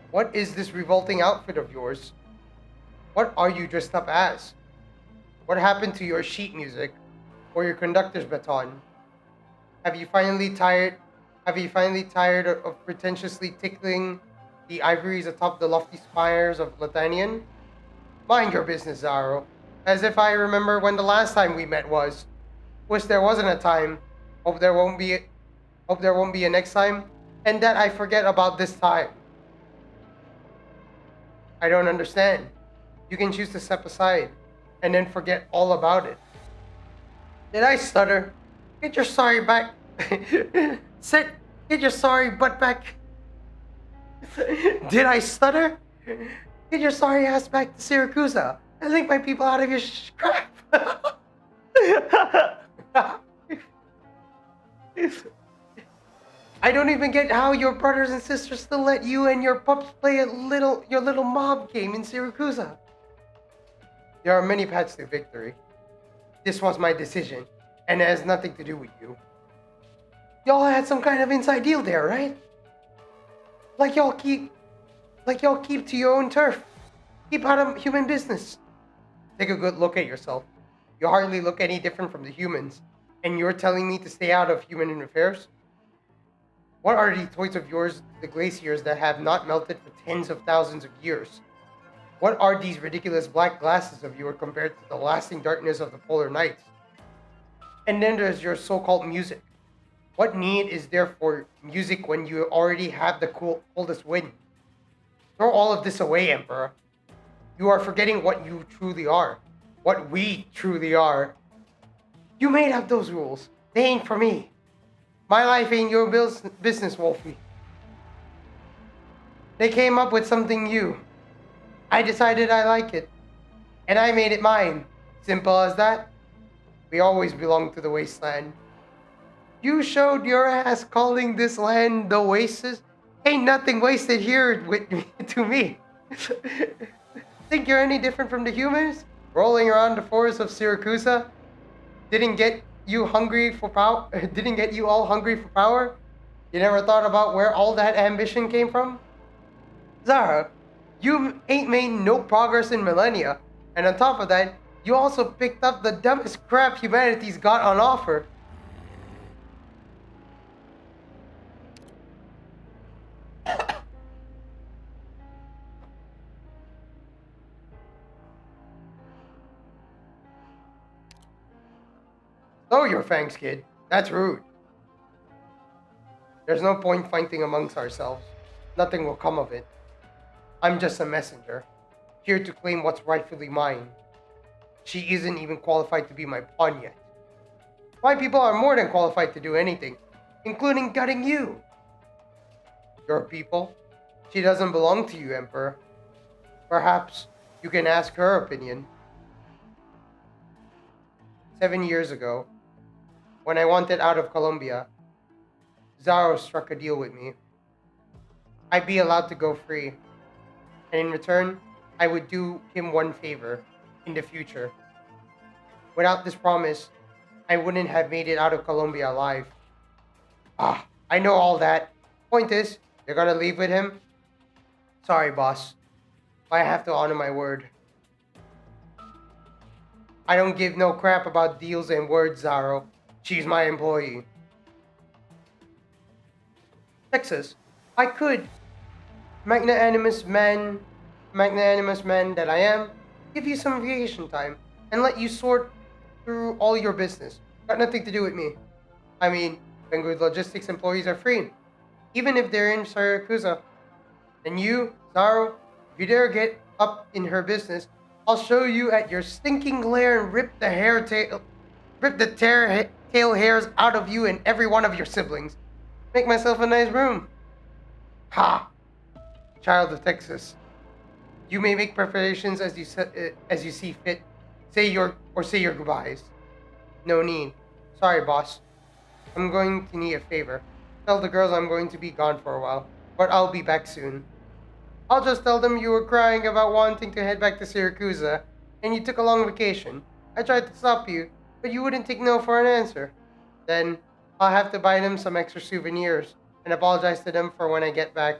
What is this revolting outfit of yours? What are you dressed up as? What happened to your sheet music or your conductor's baton? Have you finally tired of pretentiously tickling the ivories atop the lofty spires of Latanian? Mind your business, Zaro. As if I remember when the last time we met was. Wish there wasn't a time. Hope there won't be a next time. And that I forget about this time. I don't understand. You can choose to step aside and then forget all about it. Did I stutter? Get your sorry back. Get your sorry butt back. Did I stutter? Get your sorry ass back to Siracusa and link my people out of your crap. I don't even get how your brothers and sisters still let you and your pups play your little mob game in Siracusa. There are many paths to victory. This was my decision, and it has nothing to do with you. Y'all had some kind of inside deal there, right? Like y'all keep to your own turf. Keep out of human business. Take a good look at yourself. You hardly look any different from the humans, and you're telling me to stay out of human affairs? What are these toys of yours, the glaciers that have not melted for tens of thousands of years? What are these ridiculous black glasses of yours compared to the lasting darkness of the polar nights? And then there's your so-called music. What need is there for music when you already have the coldest wind? Throw all of this away, Emperor. You are forgetting what you truly are. What we truly are. You made up those rules. They ain't for me. My life ain't your business, Wolfie. They came up with something new. I decided I like it. And I made it mine. Simple as that. We always belong to the wasteland. You showed your ass calling this land the Oasis. Ain't nothing wasted here with me, to me. Think you're any different from the humans? Rolling around the forests of Siracusa? Didn't get you hungry for power? Didn't get you all hungry for power? You never thought about where all that ambition came from? Zara, you ain't made no progress in millennia. And on top of that, you also picked up the dumbest crap humanity's got on offer. Slow your fangs, kid. That's rude. There's no point fighting amongst ourselves. Nothing will come of it. I'm just a messenger, here to claim what's rightfully mine. She isn't even qualified to be my pawn yet. My people are more than qualified to do anything, including gutting you. Your people? She doesn't belong to you, Emperor. Perhaps you can ask her opinion. 7 years ago, when I wanted out of Colombia, Zaro struck a deal with me. I'd be allowed to go free, and in return, I would do him one favor in the future. Without this promise, I wouldn't have made it out of Colombia alive. I know all that. Point is, you're gonna leave with him? Sorry, boss. I have to honor my word. I don't give no crap about deals and words, Zaro. She's my employee. Texas, I could, magnanimous man that I am, give you some vacation time and let you sort through all your business. Got nothing to do with me. I mean, Penguin Logistics employees are free, even if they're in Syracuse. And you, Zaro, if you dare get up in her business, I'll show you at your stinking lair and rip the tail hairs out of you and every one of your siblings. Make myself a nice room. Ha! Child of Texas. You may make preparations as you see fit. Say your goodbyes. No need. Sorry, boss. I'm going to need a favor. Tell the girls I'm going to be gone for a while, but I'll be back soon. I'll just tell them you were crying about wanting to head back to Syracuse, and you took a long vacation. I tried to stop you, but you wouldn't take no for an answer. Then, I'll have to buy them some extra souvenirs, and apologize to them for when I get back.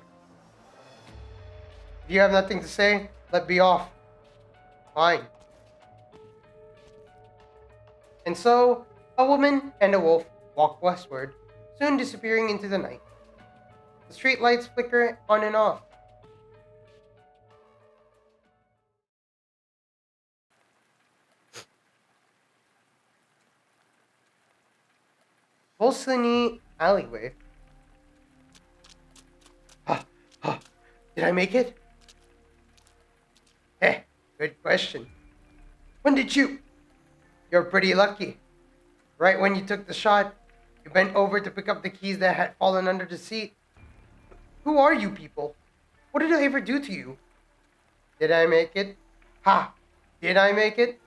If you have nothing to say, let be off. Fine. And so, a woman and a wolf walk westward, soon disappearing into the night. The street lights flicker on and off. Volseny alleyway. Did I make it? Good question. When did you? You're pretty lucky. Right when you took the shot, you bent over to pick up the keys that had fallen under the seat. Who are you people? What did I ever do to you? Did I make it? Did I make it?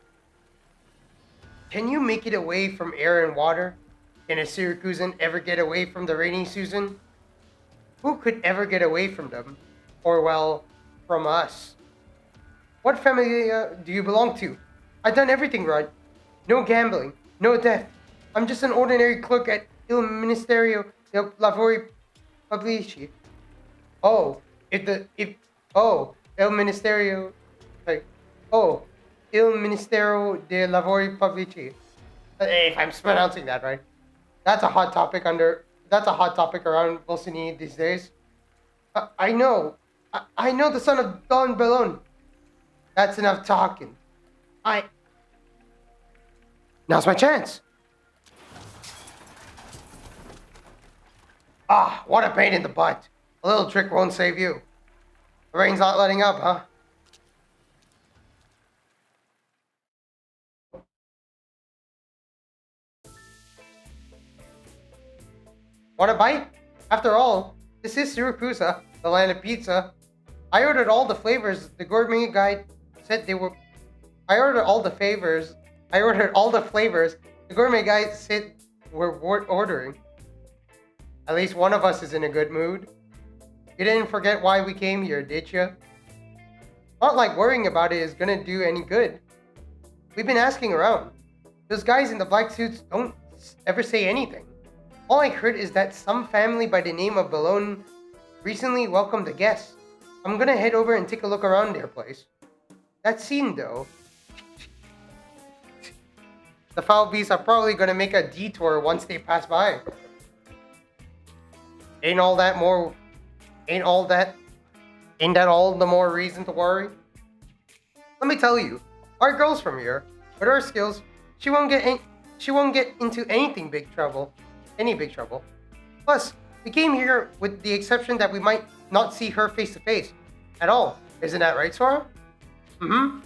Can you make it away from air and water? Can a Syracusan ever get away from the rainy season? Who could ever get away from them? Or, well, from us? What family do you belong to? I've done everything right. No gambling, no death. I'm just an ordinary clerk at Il Ministerio de Lavori Pubblici. Il Ministerio, Il Ministero de Lavori Pubblici. If I'm pronouncing that right. That's a hot topic around Bolsini these days. I know the son of Don Bellone. That's enough talking. Now's my chance. What a pain in the butt. A little trick won't save you. The rain's not letting up, huh? Want a bite? After all, this is Syracuse, the land of pizza. I ordered all the flavors the gourmet guide said they were. I ordered all the flavors the gourmet guide said we're ordering. At least one of us is in a good mood. You didn't forget why we came here, did you? Not like worrying about it is gonna do any good. We've been asking around. Those guys in the black suits don't ever say anything. All I heard is that some family by the name of Bellone recently welcomed a guest. I'm gonna head over and take a look around their place. That scene though. The foul beasts are probably gonna make a detour once they pass by. Ain't that all the more reason to worry? Let me tell you, our girl's from here. With her skills, she won't get into any big trouble. Plus, We came here with the exception that we might not see her face to face at all. Isn't that right, Sora? Mm-hmm.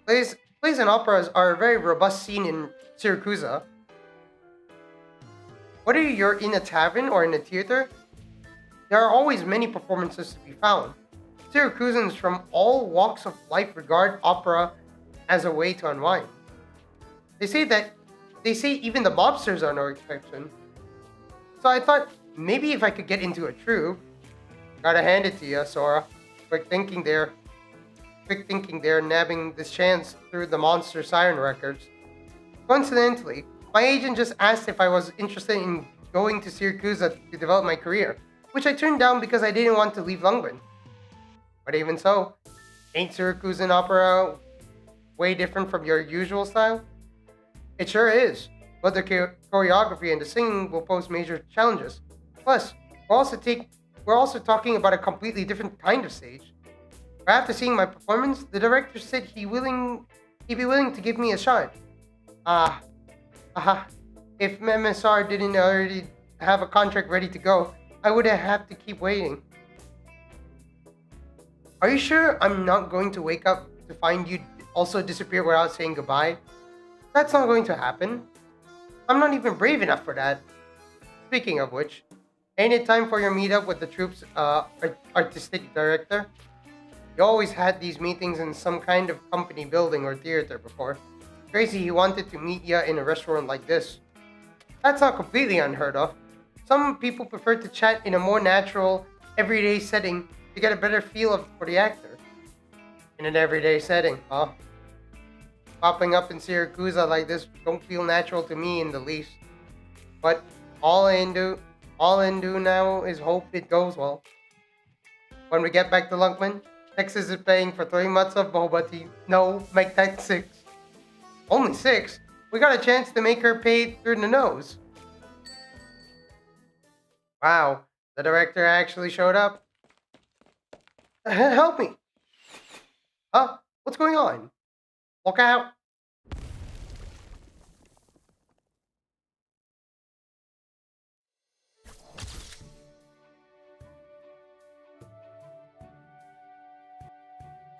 Plays and operas are a very robust scene in Siracusa. Whether you're in a tavern or in a theater, there are always many performances to be found. Syracusans from all walks of life regard opera as a way to unwind. They say that they say even the mobsters are no exception. So I thought maybe if I could get into a troupe, gotta hand it to you, Sora. Quick thinking there. Quick thinking there, nabbing this chance through the Monster Siren records. Coincidentally, my agent just asked if I was interested in going to Syracuse to develop my career, which I turned down because I didn't want to leave Lungmen. But even so, ain't Syracusan opera way different from your usual style? It sure is, but the choreography and the singing will pose major challenges. Plus, we're also talking about a completely different kind of stage. After seeing my performance, the director said he'd be willing to give me a shot. Ah, aha. If MSR didn't already have a contract ready to go, I would have to keep waiting. Are you sure I'm not going to wake up to find you also disappear without saying goodbye? That's not going to happen. I'm not even brave enough for that. Speaking of which, ain't it time for your meetup with the troupe's artistic director? You always had these meetings in some kind of company building or theater before. Crazy he wanted to meet ya in a restaurant like this. That's not completely unheard of. Some people prefer to chat in a more natural, everyday setting to get a better feel for the actor. In an everyday setting, huh? Popping up in Syracuse like this don't feel natural to me in the least. But all I can do now is hope it goes well. When we get back to Lunkman, Texas is paying for 3 months of boba tea. No, make that 6. Only 6? We got a chance to make her pay through the nose. Wow, the director actually showed up. Help me! Huh? What's going on? Look out!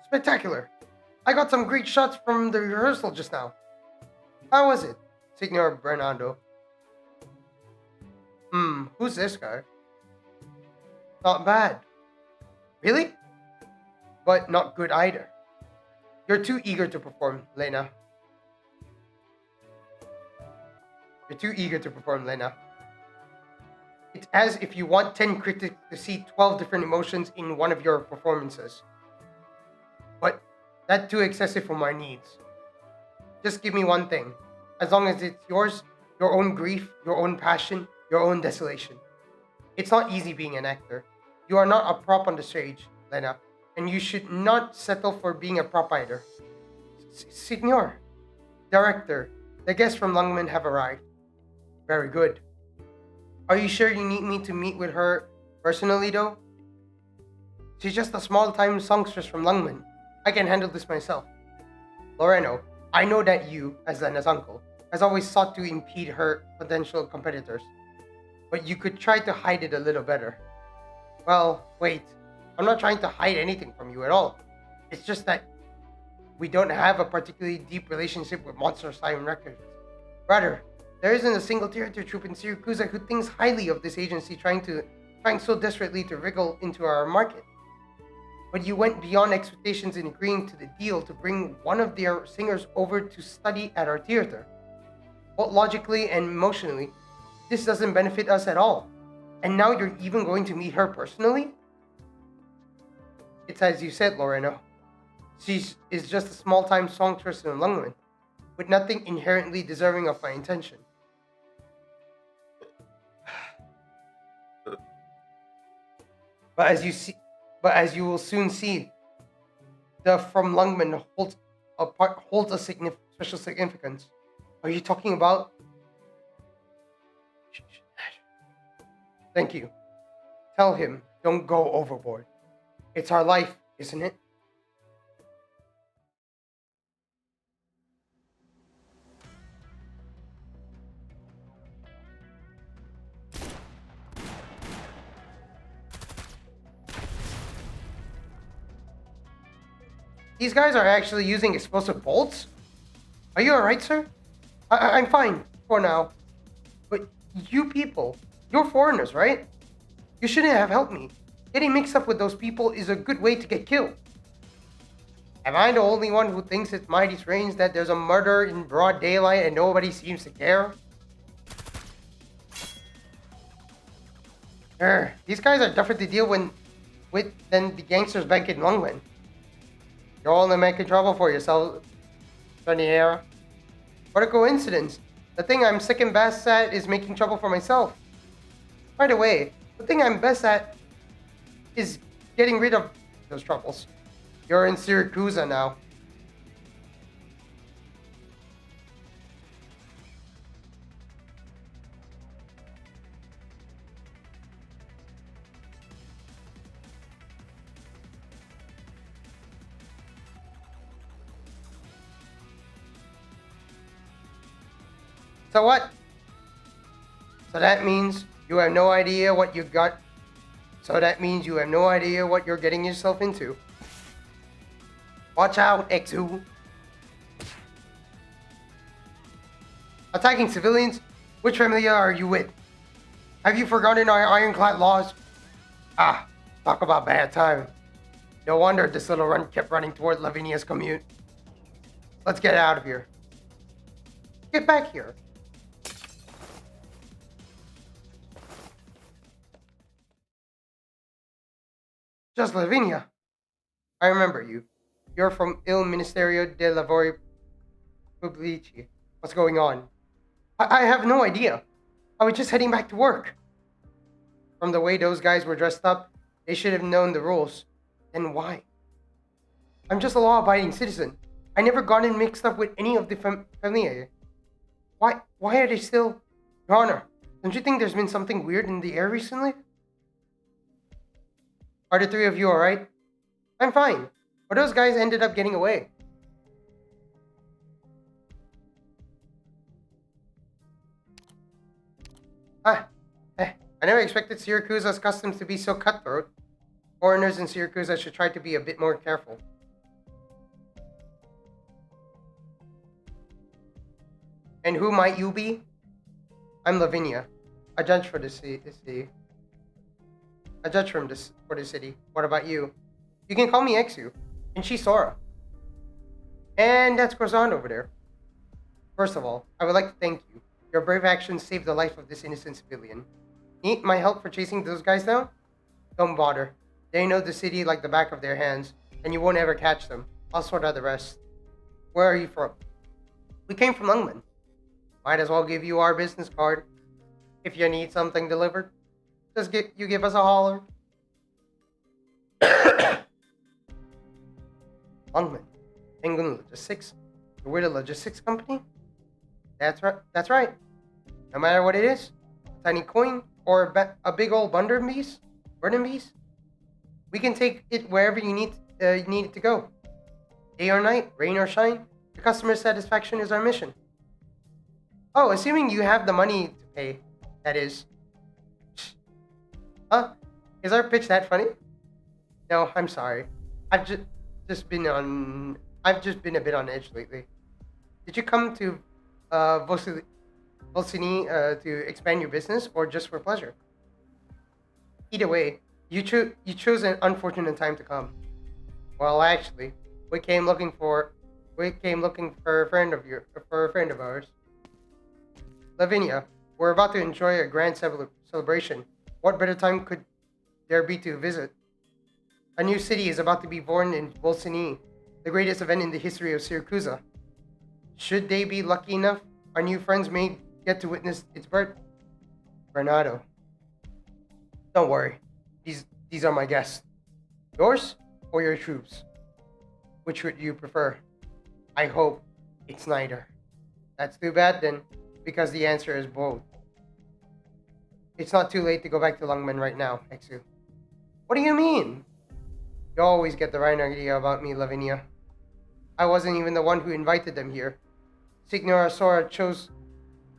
Spectacular! I got some great shots from the rehearsal just now. How was it, Signor Bernardo? Who's this guy? Not bad. Really? But not good either. You're too eager to perform, Lena. You're too eager to perform, Lena. It's as if you want 10 critics to see 12 different emotions in one of your performances. But that's too excessive for my needs. Just give me one thing. As long as it's yours, your own grief, your own passion, your own desolation. It's not easy being an actor. You are not a prop on the stage, Lena, and you should not settle for being a prop either. Signor, director, the guests from Lungmen have arrived. Very good. Are you sure you need me to meet with her personally, though? She's just a small-time songstress from Lungmen. I can handle this myself. Loreno, I know that you, as Lena's uncle, has always sought to impede her potential competitors. But you could try to hide it a little better. Well, wait. I'm not trying to hide anything from you at all. It's just that we don't have a particularly deep relationship with Monster Siren Records. Rather, there isn't a single theater troupe in Syracuse who thinks highly of this agency trying so desperately to wriggle into our market. But you went beyond expectations in agreeing to the deal to bring one of their singers over to study at our theater. Both logically and emotionally, this doesn't benefit us at all. And now you're even going to meet her personally? It's as you said, Loreno. She is just a small-time songstress in Lungmen, with nothing inherently deserving of my attention. But as you will soon see, the from Lungmen holds a special significance. Are you talking about? Thank you. Tell him, don't go overboard. It's our life, isn't it? These guys are actually using explosive bolts? Are you alright, sir? I'm fine for now. But you people, you're foreigners, right? You shouldn't have helped me. Getting mixed up with those people is a good way to get killed. Am I the only one who thinks it's mighty strange that there's a murder in broad daylight and nobody seems to care? These guys are tougher to deal with than the gangsters back in Lungmen. You're only making trouble for yourself, Soniera. What a coincidence. The thing I'm second best at is making trouble for myself. By the way, the thing I'm best at is getting rid of those troubles. You're in Syracuse now. So what? So that means you have no idea what you got. So that means you have no idea what you're getting yourself into. Watch out, X2. Attacking civilians? Which family are you with? Have you forgotten our ironclad laws? Ah, talk about bad time. No wonder this little run kept running toward Lavinia's commute. Let's get out of here. Get back here. Just Lavinia. I remember you. You're from Il Ministerio de Lavori Pubblici. What's going on? I have no idea. I was just heading back to work. From the way those guys were dressed up, they should have known the rules. Then why? I'm just a law-abiding citizen. I never gotten mixed up with any of the familia. Why are they still... Your Honor, don't you think there's been something weird in the air recently? Are the three of you alright? I'm fine. But those guys ended up getting away. I never expected Syracuse's customs to be so cutthroat. Foreigners in Syracuse should try to be a bit more careful. And who might you be? I'm Lavinia, a judge for the city. A judge for the city. What about you? You can call me Exu, and she's Sora. And that's Croissant over there. First of all, I would like to thank you. Your brave actions saved the life of this innocent civilian. Need my help for chasing those guys down? Don't bother. They know the city like the back of their hands, and you won't ever catch them. I'll sort out the rest. Where are you from? We came from Lungmen. Might as well give you our business card. If you need something delivered, just give us a holler. Lungmen. Penguin Logistics? We're the logistics company? That's right. No matter what it is, a tiny coin or a big old burden piece, we can take it wherever you need it to go. Day or night, rain or shine, the customer satisfaction is our mission. Oh, assuming you have the money to pay, that is. Huh? Is our pitch that funny? No, I'm sorry. I've just been a bit on edge lately. Did you come to Volsini to expand your business or just for pleasure? Either way, you chose an unfortunate time to come. Well, actually, we came looking for a friend of ours. Lavinia, we're about to enjoy a grand celebration. What better time could there be to visit? A new city is about to be born in Volsini, the greatest event in the history of Syracuse. Should they be lucky enough, our new friends may get to witness its birth. Bernardo. Don't worry. These are my guests. Yours or your troops? Which would you prefer? I hope it's neither. That's too bad then, because the answer is both. It's not too late to go back to Lungmen right now, Exu. What do you mean? You always get the right idea about me, Lavinia. I wasn't even the one who invited them here. Signora Sora chose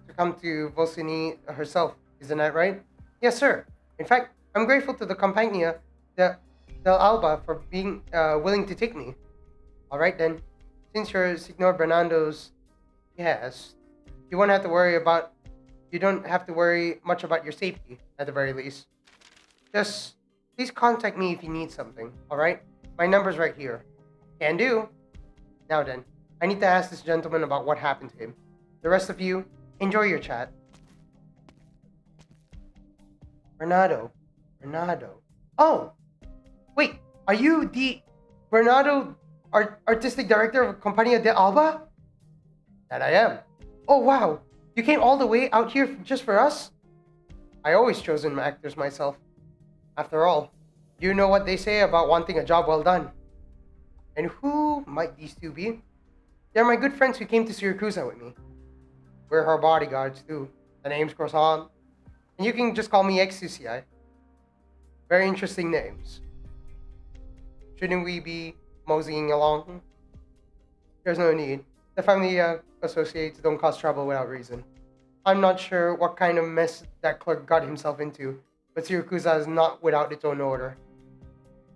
to come to Volsini herself, isn't that right? Yes, sir. In fact, I'm grateful to the Compagnia del Alba for being willing to take me. Alright then. Since you're Signor Bernardo's guest, you won't have to worry about you don't have to worry much about your safety, at the very least. Just please contact me if you need something, alright? My number's right here. Can do. Now then, I need to ask this gentleman about what happened to him. The rest of you, enjoy your chat. Bernardo. Oh! Wait, are you the Bernardo artistic director of Compania de Alba? That I am. Oh wow, you came all the way out here just for us? I always chosen actors myself. After all, you know what they say about wanting a job well done. And who might these two be? They're my good friends who came to Syracuse with me. We're her bodyguards too. The name's Croissant. And you can just call me XCCI. Very interesting names. Shouldn't we be moseying along? There's no need. The family associates don't cause trouble without reason. I'm not sure what kind of mess that clerk got himself into, but Syracuse is not without its own order.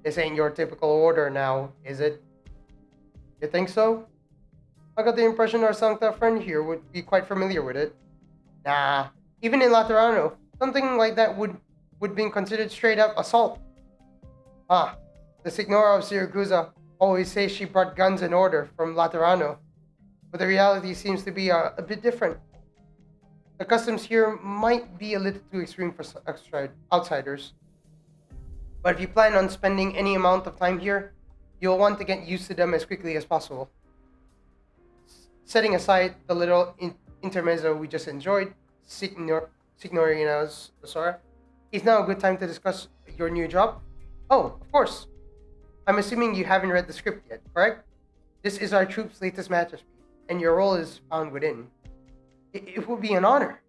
This ain't your typical order now, is it? You think so? I got the impression our Sancta friend here would be quite familiar with it. Nah, even in Laterano, something like that would be considered straight up assault. Ah, the Signora of Syracuse always says she brought guns in order from Laterano, but the reality seems to be a bit different. The customs here might be a little too extreme for outsiders. But if you plan on spending any amount of time here, you'll want to get used to them as quickly as possible. Setting aside the little intermezzo we just enjoyed, Signorina's Sora, is now a good time to discuss your new job? Oh, of course. I'm assuming you haven't read the script yet, correct? This is our troupe's latest masterpiece, and your role is found within. It will be an honor.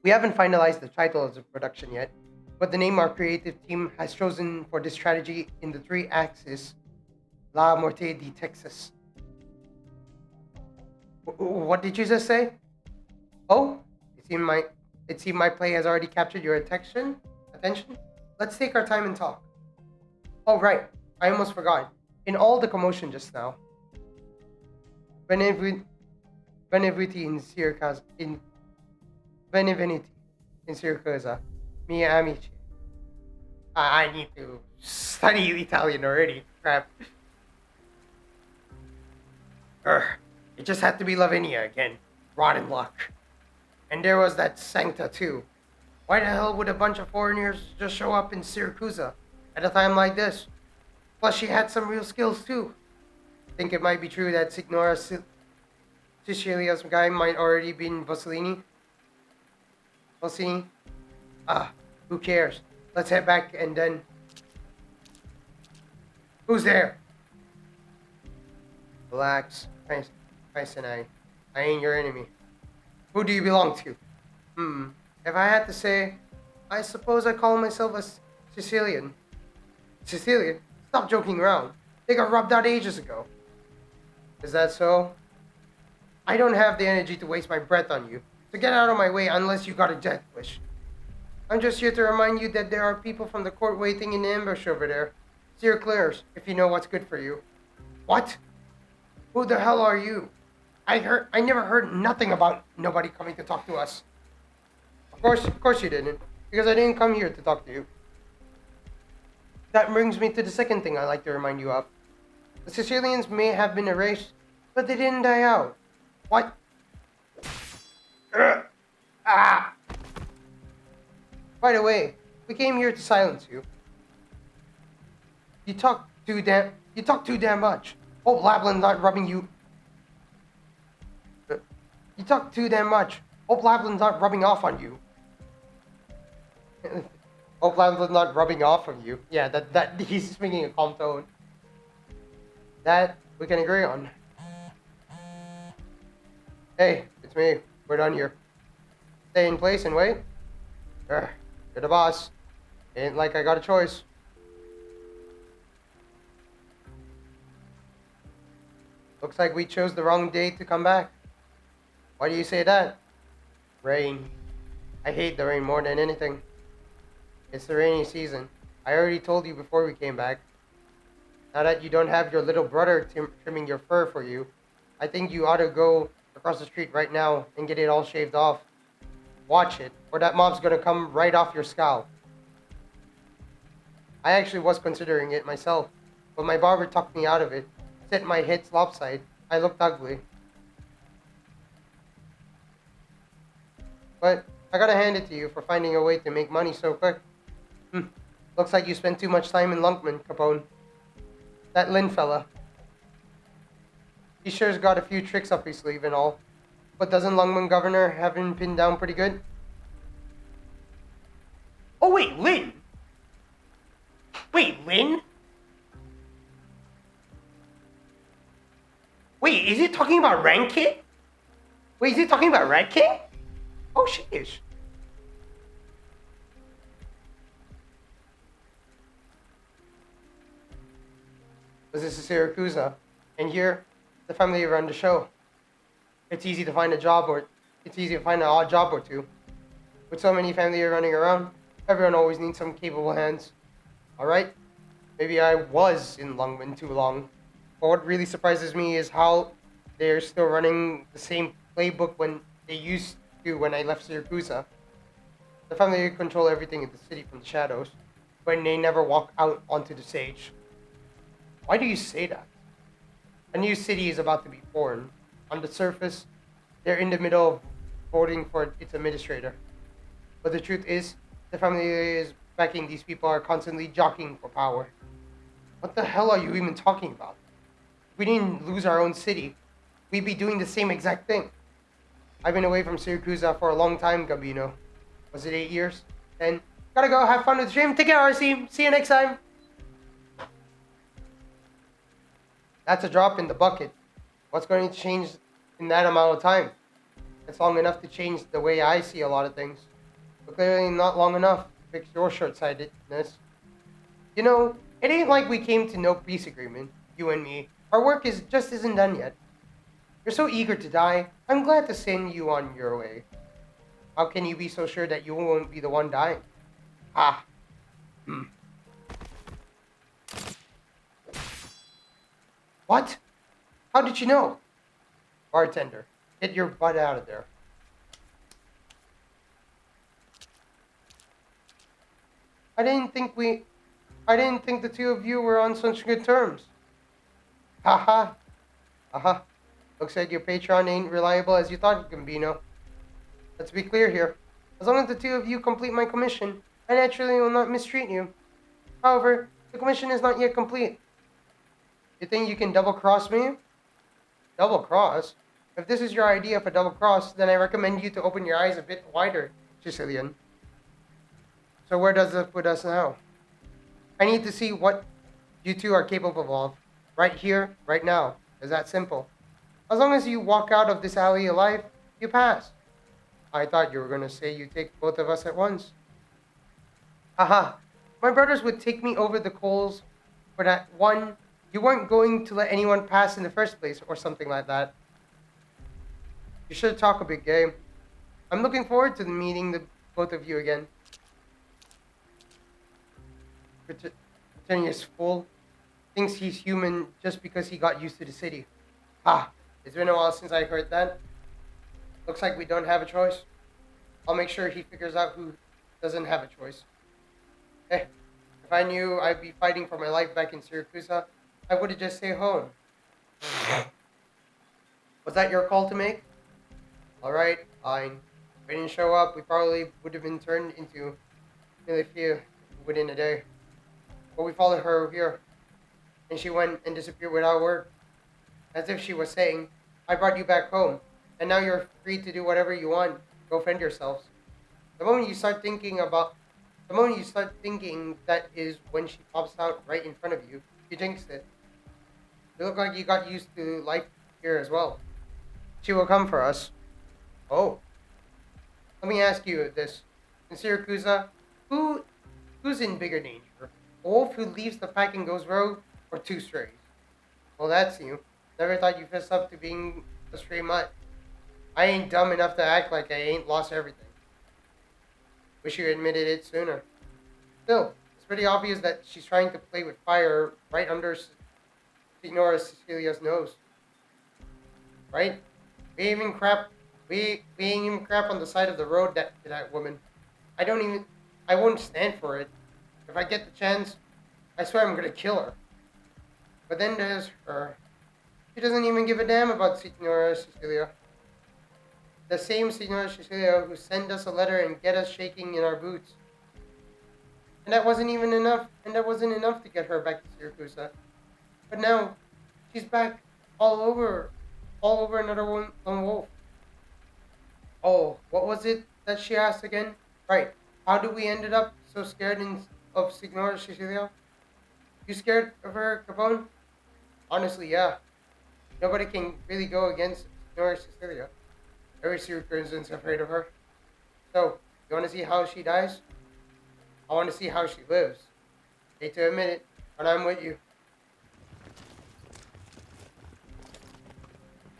We haven't finalized the title of the production yet, but the name our creative team has chosen for this strategy in the 3 acts is La Morte de Texas. What did you just say? Oh, it seemed my play has already captured your attention. Let's take our time and talk. Oh right, I almost forgot. In all the commotion just now, Benevenuti in Syracuse, mia amici. I need to study Italian already. Crap. It just had to be Lavinia again. Rotten luck. And there was that Sancta too. Why the hell would a bunch of foreigners just show up in Syracuse at a time like this? Plus she had some real skills too. Think it might be true that Signora Sicilia's guy might already be in Rossini? Ah, who cares? Let's head back and then... Who's there? Relax. Nice and I ain't your enemy. Who do you belong to? If I had to say, I suppose I call myself a Sicilian. Sicilian? Stop joking around. They got rubbed out ages ago. Is that so? I don't have the energy to waste my breath on you, so get out of my way unless you got a death wish. I'm just here to remind you that there are people from the court waiting in the ambush over there. Steer clear if you know what's good for you. What? Who the hell are you? I never heard nothing about nobody coming to talk to us. Of course you didn't, because I didn't come here to talk to you. That brings me to the second thing I'd like to remind you of. The Sicilians may have been erased, but they didn't die out. What? By the way, we came here to silence you. You talk too damn much. Hope Lapland's not rubbing you. You talk too damn much. Hope Lapland's not rubbing off on you. Hope Lapland's not rubbing off on you. Yeah, that he's speaking a calm tone. That we can agree on. Hey, it's me. We're done here. Stay in place and wait. You're the boss. Ain't like I got a choice. Looks like we chose the wrong day to come back. Why do you say that? Rain. I hate the rain more than anything. It's the rainy season. I already told you before we came back. Now that you don't have your little brother trimming your fur for you, I think you ought to go across the street right now and get it all shaved off. Watch it, or that mob's gonna come right off your scalp. I actually was considering it myself, but my barber talked me out of it. Set my head lopsided. I looked ugly. But I gotta hand it to you for finding a way to make money so quick. Looks like you spent too much time in Lunkman, Capone. That Lin fella. He sure's got a few tricks up his sleeve and all. But doesn't Lungman Governor have him pinned down pretty good? Oh wait, Lin! Wait, Lin? Wait, is it talking about Rank King? Wait, is it talking about Red King? Oh, she is. This is Siracusa, and here, the family run the show. It's easy to find an odd job or two. With so many family running around, everyone always needs some capable hands. Alright? Maybe I was in Lungman too long. But what really surprises me is how they're still running the same playbook when they used to when I left Siracusa. The family control everything in the city from the shadows, but they never walk out onto the stage. Why do you say that? A new city is about to be formed. On the surface, they're in the middle of voting for its administrator. But the truth is, the family is backing these people are constantly jockeying for power. What the hell are you even talking about? If we didn't lose our own city, we'd be doing the same exact thing. I've been away from Siracusa for a long time, Gabino. Was it 8 years? 10? Gotta go, have fun with the stream. Take care, RC. See you next time. That's a drop in the bucket. What's going to change in that amount of time? It's long enough to change the way I see a lot of things. But clearly not long enough to fix your short-sightedness. You know, it ain't like we came to no peace agreement, you and me. Our work just isn't done yet. You're so eager to die, I'm glad to send you on your way. How can you be so sure that you won't be the one dying? Ah. What? How did you know? Bartender, get your butt out of there. I didn't think the two of you were on such good terms. Haha. Aha. Looks like your patron ain't reliable as you thought, Gambino. Let's be clear here. As long as the two of you complete my commission, I naturally will not mistreat you. However, the commission is not yet complete. You think you can double-cross me? Double-cross? If this is your idea of a double-cross, then I recommend you to open your eyes a bit wider, Sicilian. So where does this put us now? I need to see what you two are capable of. Right here, right now. It's that simple. As long as you walk out of this alley alive, you pass. I thought you were going to say you take both of us at once. Haha. My brothers would take me over the coals for that one. You weren't going to let anyone pass in the first place or something like that. You should talk a big game. I'm looking forward to meeting the both of you again. Pretentious fool. Thinks he's human just because he got used to the city. Ah, it's been a while since I heard that. Looks like we don't have a choice. I'll make sure he figures out who doesn't have a choice. If I knew I'd be fighting for my life back in Siracusa, I would have just stayed home. Was that your call to make? Alright, fine. If I didn't show up, we probably would have been turned into Milifia within a day. But we followed her here, and she went and disappeared without word. As if she was saying, I brought you back home, and now you're free to do whatever you want. Go fend yourselves. The moment you start thinking that is when she pops out right in front of you, you jinxed it. You look like you got used to life here as well. She will come for us. Oh. Let me ask you this. In Siracusa, who's in bigger danger? A wolf who leaves the pack and goes rogue, or two strays? Well, that's you. Never thought you fessed up to being a stray mutt. I ain't dumb enough to act like I ain't lost everything. Wish you admitted it sooner. Still, it's pretty obvious that she's trying to play with fire right under Signora Cecilia's nose. Right? We ain't even crap. We ain't even crap on the side of the road that woman. I won't stand for it. If I get the chance, I swear I'm gonna kill her. But then there's her. She doesn't even give a damn about Signora Cecilia. The same Signora Cecilia who sent us a letter and get us shaking in our boots. And that wasn't even enough. And that wasn't enough to get her back to Syracuse. But now, she's back all over another one on Wolf. Oh, what was it that she asked again? Right. How do we ended up so scared of Signora Cecilia? You scared of her, Capone? Honestly, yeah. Nobody can really go against Signora Cecilia. Every Syracusean's afraid of her. So, you want to see how she dies? I want to see how she lives. Hate to admit it, but I'm with you.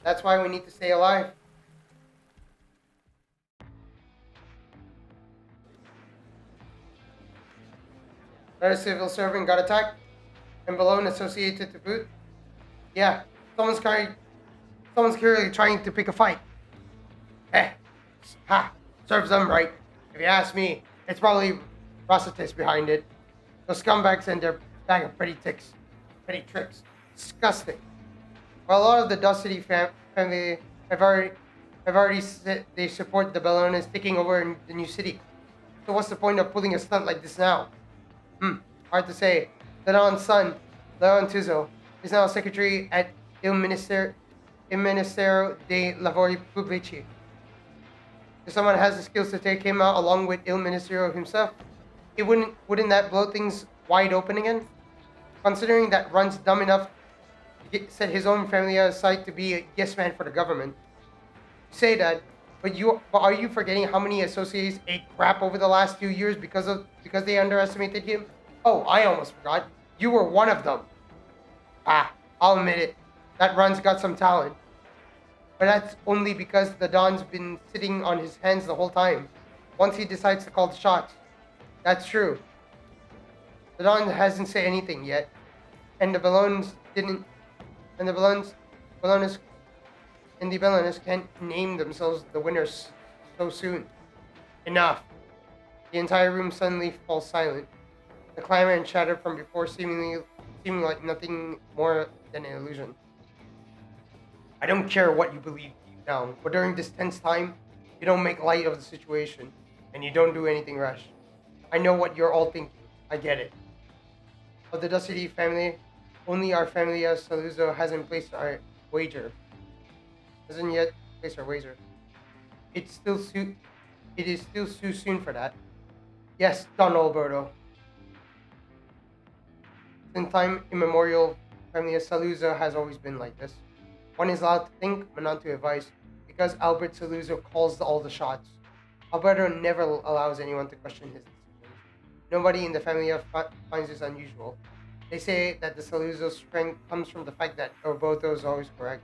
That's why we need to stay alive. Another civil servant got attacked, and Balone associated to boot. Yeah, someone's clearly trying to pick a fight. Eh, ha, serves them right. If you ask me, it's probably Rosatis behind it. Those scumbags and their bag of petty tricks. Disgusting. While a lot of the Dust City family have already said they support the Bellones taking over in the new city. So what's the point of pulling a stunt like this now? Hard to say. Leon's son, Leon Tuzzo, is now secretary at Il Ministero dei Lavori Pubblici. If someone has the skills to take him out along with Il Ministero himself, wouldn't that blow things wide open again? Considering that Run's dumb enough to set his own family aside to be a yes man for the government. You say that, but are you forgetting how many associates ate crap over the last 2 years because they underestimated him? Oh, I almost forgot. You were one of them. I'll admit it. That Run's got some talent. But that's only because the Don's been sitting on his hands the whole time. Once he decides to call the shots. That's true. The Don hasn't said anything yet. And the Bellones didn't. And the Bellones can't name themselves the winners so soon. Enough. The entire room suddenly falls silent. The clamor and chatter from before seeming like nothing more than an illusion. I don't care what you believe deep down, but during this tense time, you don't make light of the situation, and you don't do anything rash. I know what you're all thinking. I get it. Of the Dusty family, only our family as Saluzzo hasn't placed our wager. Hasn't yet placed our wager. It is still too soon for that. Yes, Don Alberto. Since time immemorial, family of Saluzzo has always been like this. One is allowed to think, but not to advise, because Albert Saluzzo calls all the shots. Alberto never allows anyone to question his decisions. Nobody in the family finds this unusual. They say that the Saluzzo strength comes from the fact that Roboto is always correct.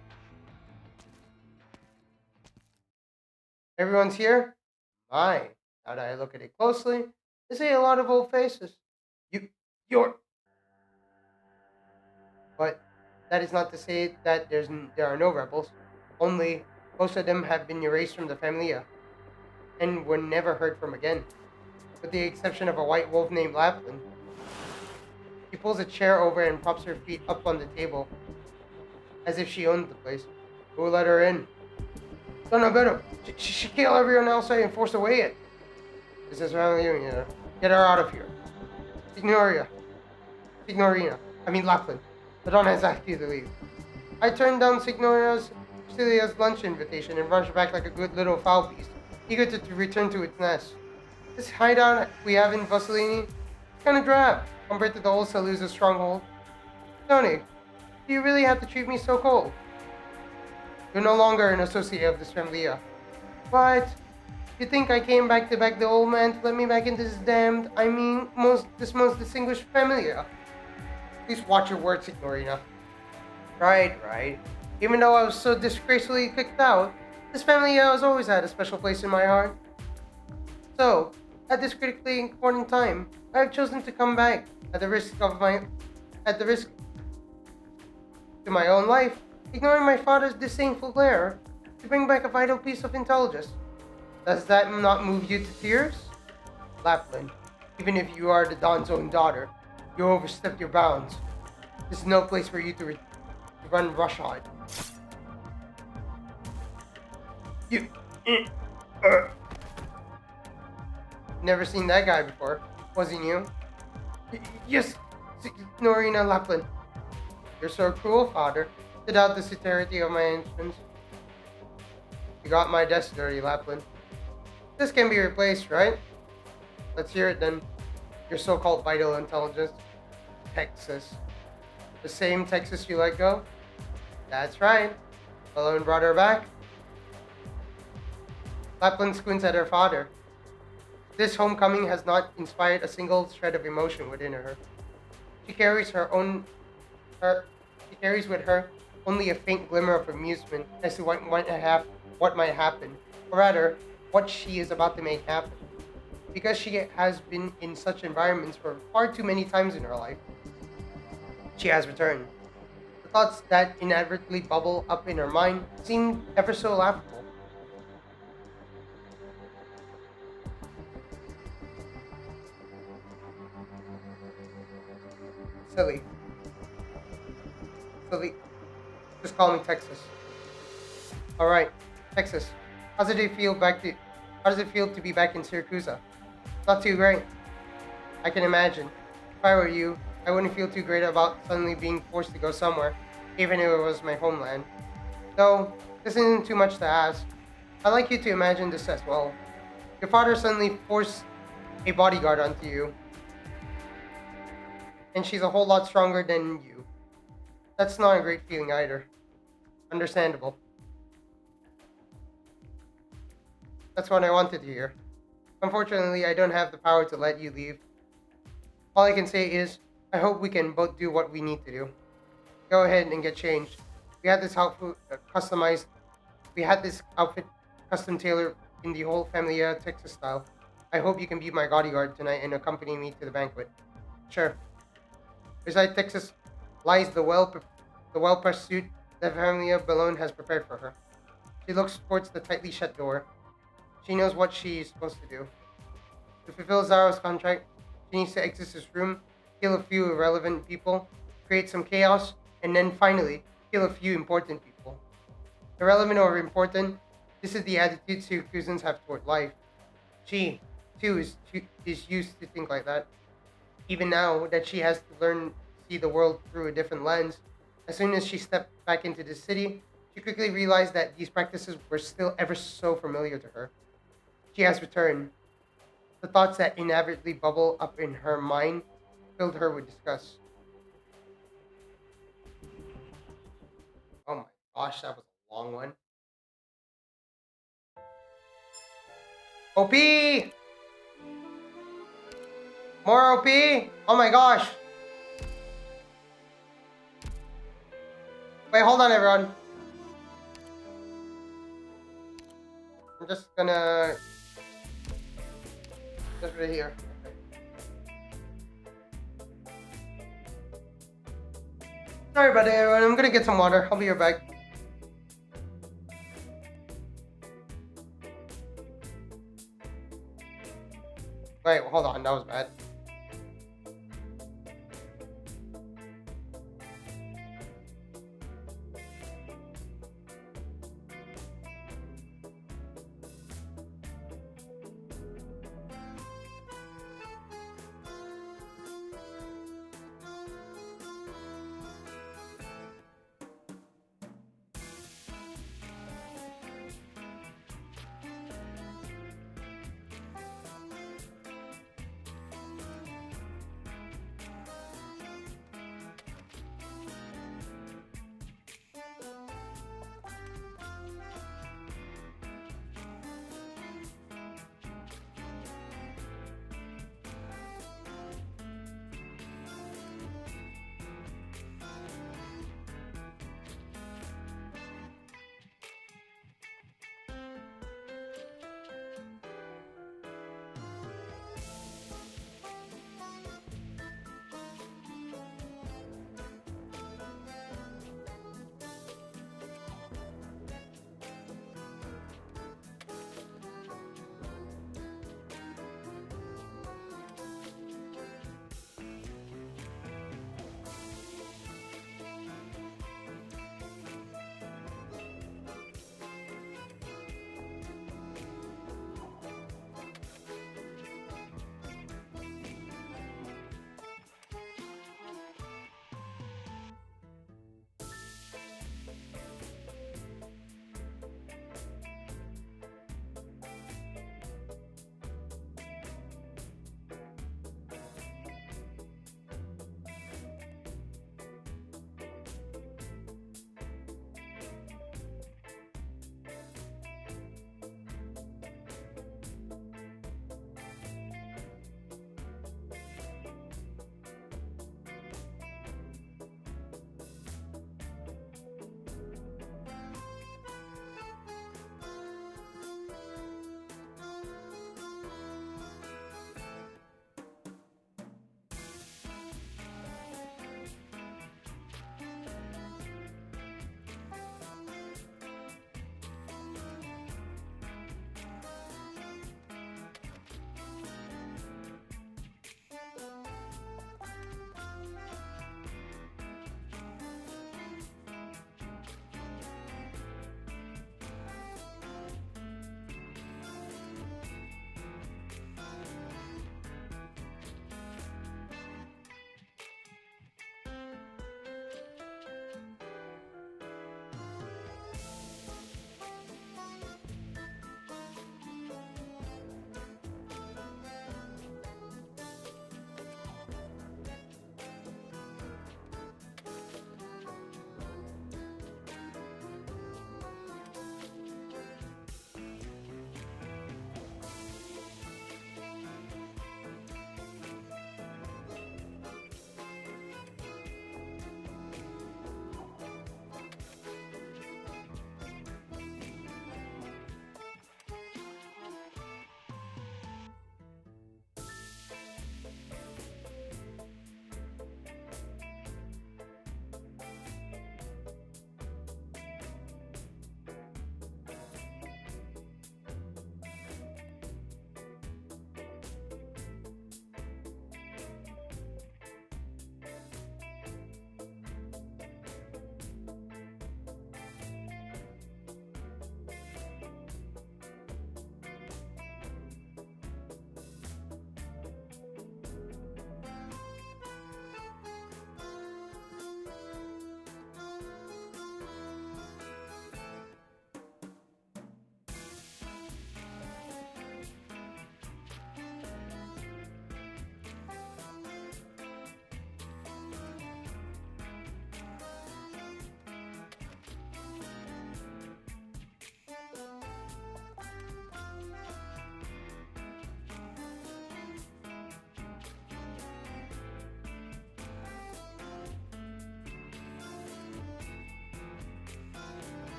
Everyone's here? My, now that I look at it closely, they say a lot of old faces. You're... But that is not to say that there are no rebels. Only, most of them have been erased from the familia, and were never heard from again, with the exception of a white wolf named Lapland. She pulls a chair over and props her feet up on the table, as if she owned the place. Who let her in? Don't know better. She kill everyone outside and force away it. This is family union. Get her out of here. Signorina. Lapland. The Don has asked you to leave. I turned down Cecilia's lunch invitation and rushed back like a good little foul beast, eager to return to its nest. This hideout we have in Vasilini is kind of drab compared to the old Saluzzo stronghold. Tony, do you really have to treat me so cold? You're no longer an associate of this familia. But you think I came back to beg the old man to let me back into this most distinguished familia? Please watch your words, Signorina. Right. Even though I was so disgracefully kicked out, this family has always had a special place in my heart. So, at this critically important time, I have chosen to come back at the risk to my own life, ignoring my father's disdainful glare, to bring back a vital piece of intelligence. Does that not move you to tears? Lapland, even if you are the Don's own daughter, you overstepped your bounds. This is no place for you to run roughshod. You. Uh, Never seen that guy before. Was he new? Yes, Norina Lapland. You're so cruel, father. To doubt the sincerity of my intentions. You got my desk dirty, Lapland. This can be replaced, right? Let's hear it then. Your so-called vital intelligence. Texas. The same Texas you let go? That's right. Balone brought her back. Lapland squints at her father. This homecoming has not inspired a single shred of emotion within her. She carries she carries with her only a faint glimmer of amusement as to what might happen, or rather, what she is about to make happen. Because she has been in such environments for far too many times in her life, she has returned. The thoughts that inadvertently bubble up in her mind seem ever so laughable. Silly. Silly. Just call me Texas. Alright, Texas. How does it feel to be back in Syracuse? Not too great. I can imagine. If I were you, I wouldn't feel too great about suddenly being forced to go somewhere, even if it was my homeland. Though, this isn't too much to ask. I'd like you to imagine this as well. Your father suddenly forced a bodyguard onto you, and she's a whole lot stronger than you. That's not a great feeling either. Understandable. That's what I wanted to hear. Unfortunately, I don't have the power to let you leave. All I can say is, I hope we can both do what we need to do. Go ahead and get changed. We had this outfit customized. We had this outfit custom tailored in the whole Familia Texas style. I hope you can be my bodyguard tonight and accompany me to the banquet. Sure. Beside Texas lies the well-pressed suit that Familia Balone has prepared for her. She looks towards the tightly shut door. She knows what she is supposed to do. To fulfill Zaro's contract, she needs to exit this room, kill a few irrelevant people, create some chaos, and then finally, kill a few important people. Irrelevant or important, this is the attitude Syracusans have toward life. She, too, is used to think like that. Even now that she has to learn to see the world through a different lens, as soon as she stepped back into the city, she quickly realized that these practices were still ever so familiar to her. She has returned. The thoughts that inevitably bubble up in her mind filled her with disgust. Oh my gosh, that was a long one. OP! More OP! Oh my gosh! Wait, hold on everyone. I'm just gonna... Just right here. Sorry about it everyone, I'm gonna get some water. I'll be right back. Wait, hold on, that was bad.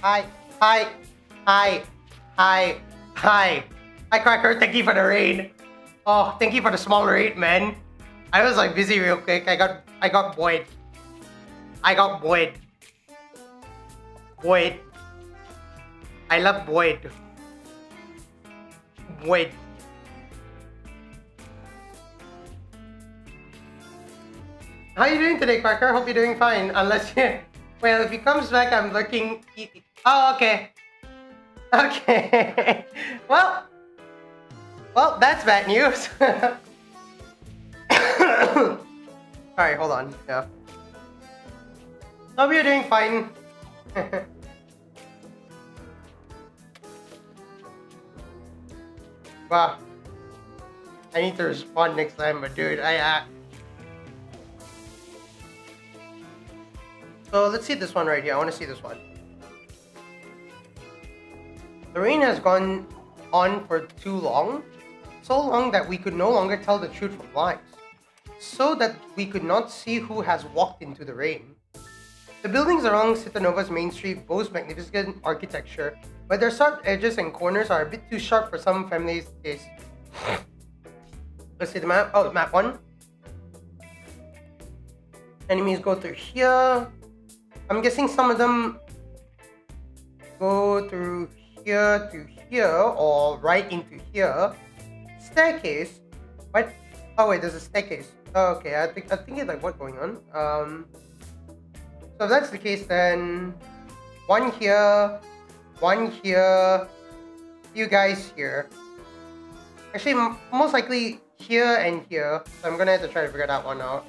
Hi. Hi. Hi. Hi. Hi. Hi, Cracker. Thank you for the raid. Oh, thank you for the small raid, man. I was like busy real quick. I got Boyd. I got Boyd. Boyd. I love Boyd. Boyd. How you doing today, Cracker? Hope you're doing fine. Unless you... Well, if he comes back, I'm looking... Oh, okay. Okay. Well, that's bad news. Alright, hold on. Yeah. Hope you're doing fine. Wow. I need to respond next time, but dude, So let's see this one right here. I want to see this one. The rain has gone on for too long. So long that we could no longer tell the truth from lies. So that we could not see who has walked into the rain. The buildings along Citanova's main street boast magnificent architecture, but their sharp edges and corners are a bit too sharp for some families' taste. Let's see the map. Oh, map 1. Enemies go through here. I'm guessing some of them go through here to here or right into here. Staircase. What? Oh wait, there's a staircase. Oh, okay, I think it's like what's going on. So if that's the case, then one here, you guys here. Actually, most likely here and here. So I'm gonna have to try to figure that one out.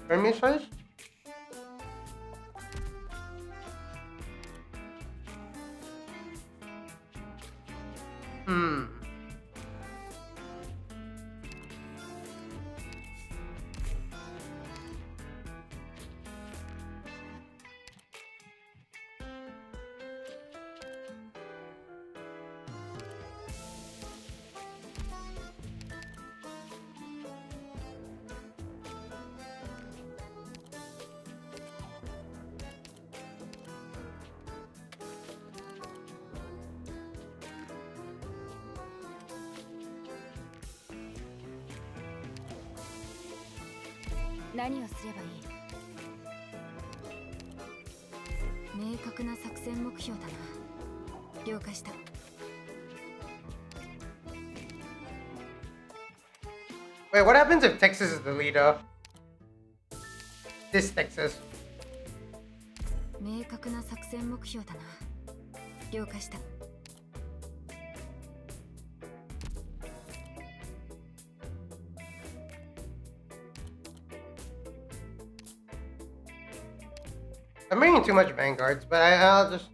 Let me try this.何をすればいい？明確な作戦目標だな。了解した。Wait, what happens if Texas is the leader? This Texas. 明確な作戦目標だな。了解した。I'm bringing too much vanguards, but I'll just...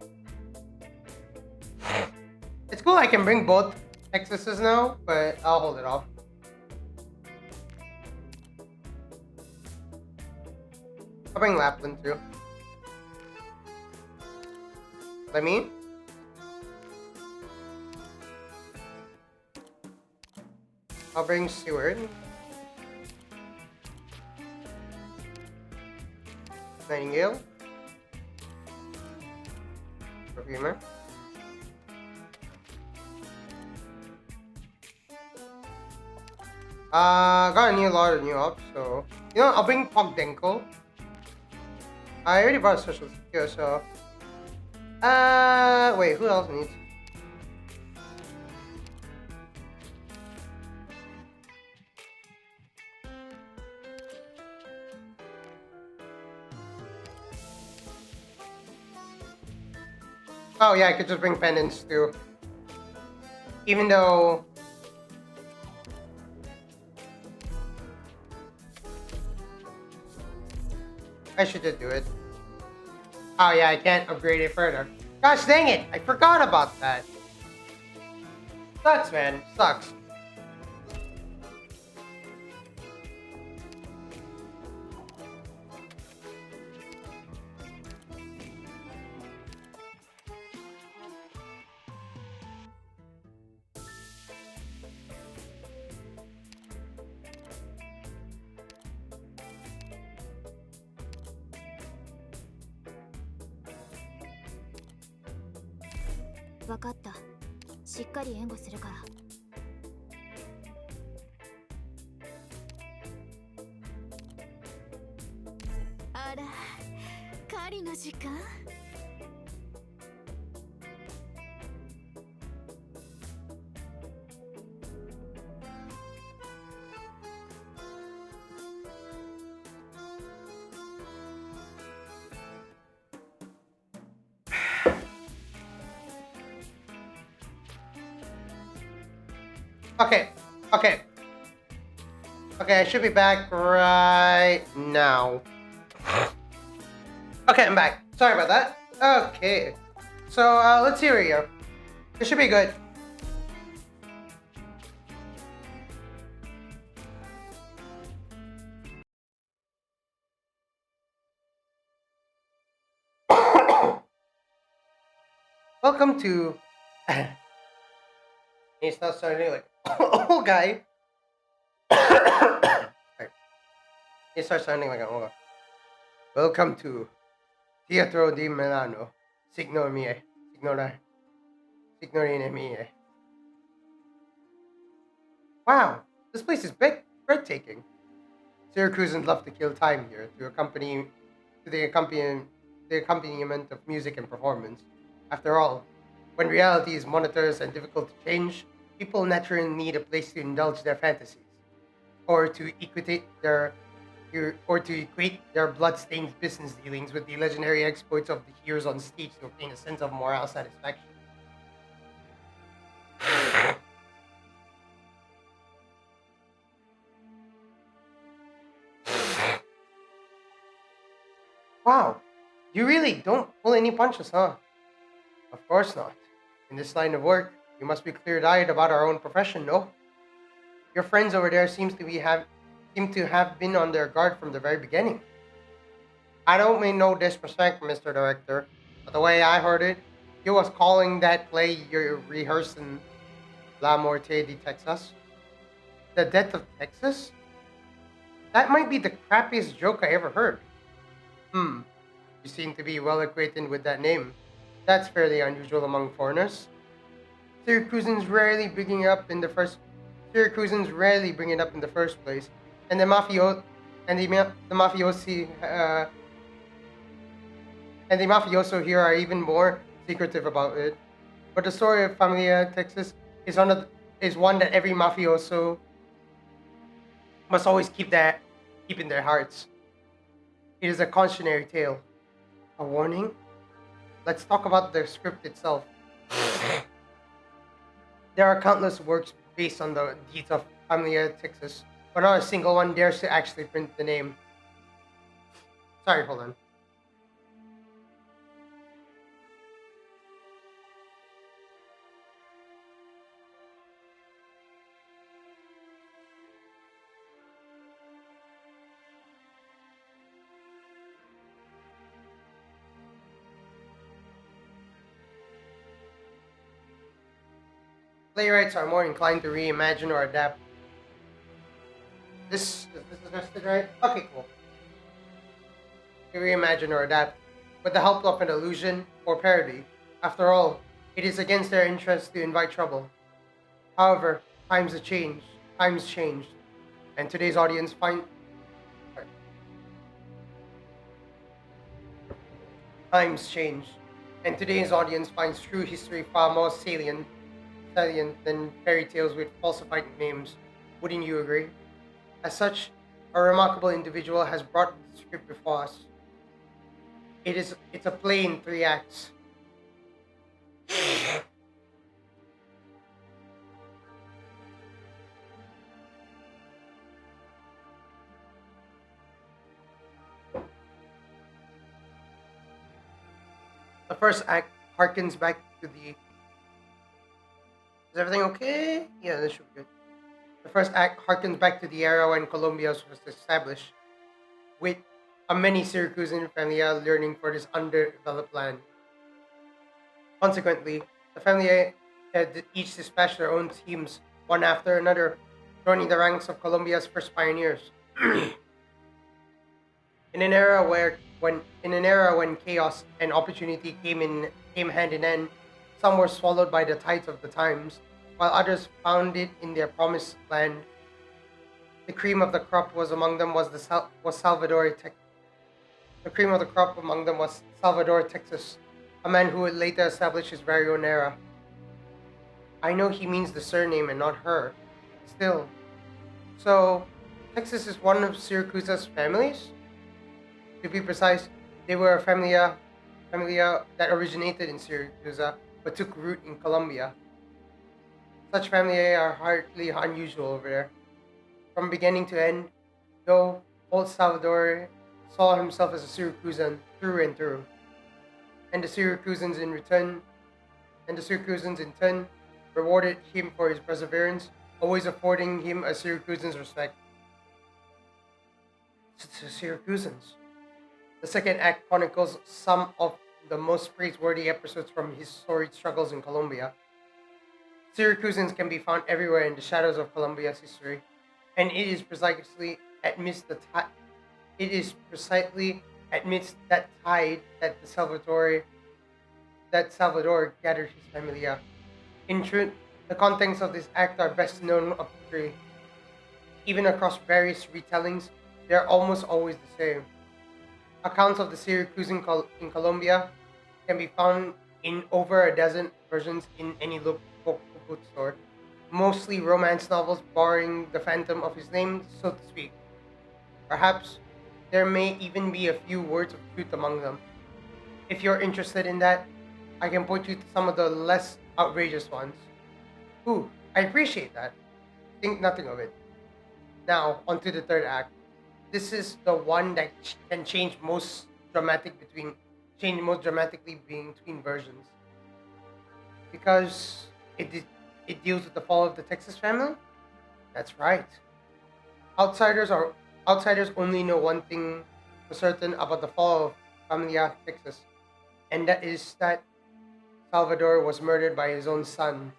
It's cool I can bring both Texases now, but I'll hold it off. I'll bring Lapland too. What I mean? I'll bring Seward. Nightingale. Perfumer. Got a lot of new ops, so... You know, I'll bring Pogdenko. I already brought a special here, so... wait, who else needs? Oh yeah, I could just bring pendants too. Even though... I should just do it. Oh yeah, I can't upgrade it further. Gosh dang it! I forgot about that. Sucks, man. Sucks. わかった。しっかり援護するから。あら、狩りの時間。Okay, okay. Okay, I should be back right now. Okay, I'm back. Sorry about that. Okay. So, let's see where we go. This should be good. Welcome to... He's not starting like... Oh, guy. Sorry. He starts sounding like an old guy. Welcome to Teatro di Milano. Signor mie. Signorine mie. Wow, this place is breathtaking. Syracusans love to kill time here to the accompaniment of music and performance. After all, when reality is monotonous and difficult to change, people naturally need a place to indulge their fantasies, or to equate their blood-stained business dealings with the legendary exploits of the heroes on stage to obtain a sense of moral satisfaction. Wow, you really don't pull any punches, huh? Of course not. In this line of work, you must be clear-eyed about our own profession, no? Your friends over there seem to have been on their guard from the very beginning. I don't mean no disrespect, Mr. Director, but the way I heard it, you was calling that play you're rehearsing La Muerte de Texas? The Death of Texas? That might be the crappiest joke I ever heard. Hmm, you seem to be well acquainted with that name. That's fairly unusual among foreigners. Syracusans rarely bring it up in the first. Syracusans rarely bring it up in the first place, and the mafiosi and the mafioso here are even more secretive about it. But the story of Familia Texas is one that every mafioso must always keep in their hearts. It is a cautionary tale. A warning? Let's talk about the script itself. There are countless works based on the deeds of Familia Texas, but not a single one dares to actually print the name. Sorry, hold on. Playwrights are more inclined to reimagine or adapt. This is nested right? Okay, cool. To reimagine or adapt with the help of an illusion or parody. After all, it is against their interest to invite trouble. However, times changed, and today's audience sorry, times changed, and today's audience finds true history far more salient than fairy tales with falsified names. Wouldn't you agree? As such, a remarkable individual has brought the script before us. It's a play in 3 acts. The first act harkens back to the. Is everything okay? Yeah, this should be good. The first act harkens back to the era when Colombia was established, with a many Syracusan familia learning for this underdeveloped land. Consequently, the family had each dispatched their own teams, one after another, joining the ranks of Colombia's first pioneers. in an era when chaos and opportunity came hand in hand, some were swallowed by the tides of the times, while others found it in their promised land. The cream of the crop was among them was Salvador the cream of the crop among them was Salvador Texas, a man who would later establish his very own era. I know he means the surname and not her. Still. So, Texas is one of Syracusa's families? To be precise, they were a familia that originated in Syracusa but took root in Colombia. Such familiae are hardly unusual over there. From beginning to end, though, old Salvador saw himself as a Syracusan through and through. And the Syracusans in turn rewarded him for his perseverance, always affording him a Syracusan's respect. Syracusans. The second act chronicles some of the most praiseworthy episodes from his storied struggles in Colombia. Syracusans can be found everywhere in the shadows of Colombia's history, and it is precisely amidst that tide that Salvador gathered his familia. In truth, the contents of this act are best known of the three. Even across various retellings, they are almost always the same. Accounts of the Syracusan in Colombia can be found in over a dozen versions in any book store, mostly romance novels borrowing the phantom of his name, so to speak. Perhaps there may even be a few words of truth among them. If you're interested in that, I can point you to some of the less outrageous ones. Ooh, I appreciate that. Think nothing of it. Now, onto the third act. This is the one that can change most dramatically between versions, because it deals with the fall of the Texas family. That's right. Outsiders only know one thing for certain about the fall of Familia Texas, and that is that Salvador was murdered by his own son,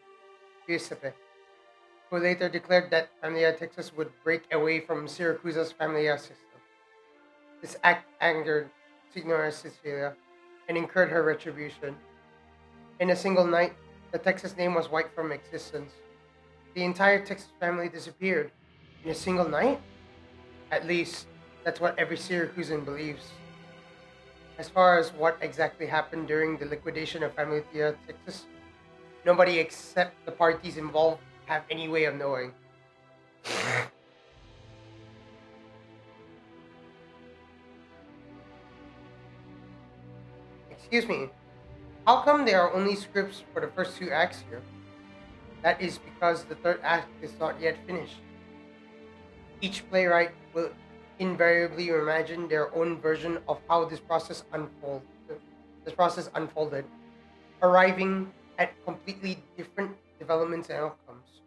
Giuseppe, who later declared that Familia Texas would break away from Syracusa's Familia system. This act angered Signora Cecilia and incurred her retribution. In a single night, the Texas name was wiped from existence. The entire Texas family disappeared. In a single night? At least, that's what every Syracusan believes. As far as what exactly happened during the liquidation of Familia Texas, nobody except the parties involved have any way of knowing. Excuse me, how come there are only scripts for the first two acts here? That is because the third act is not yet finished. Each playwright will invariably imagine their own version of how this process unfolded, arriving at completely different developments and outcomes.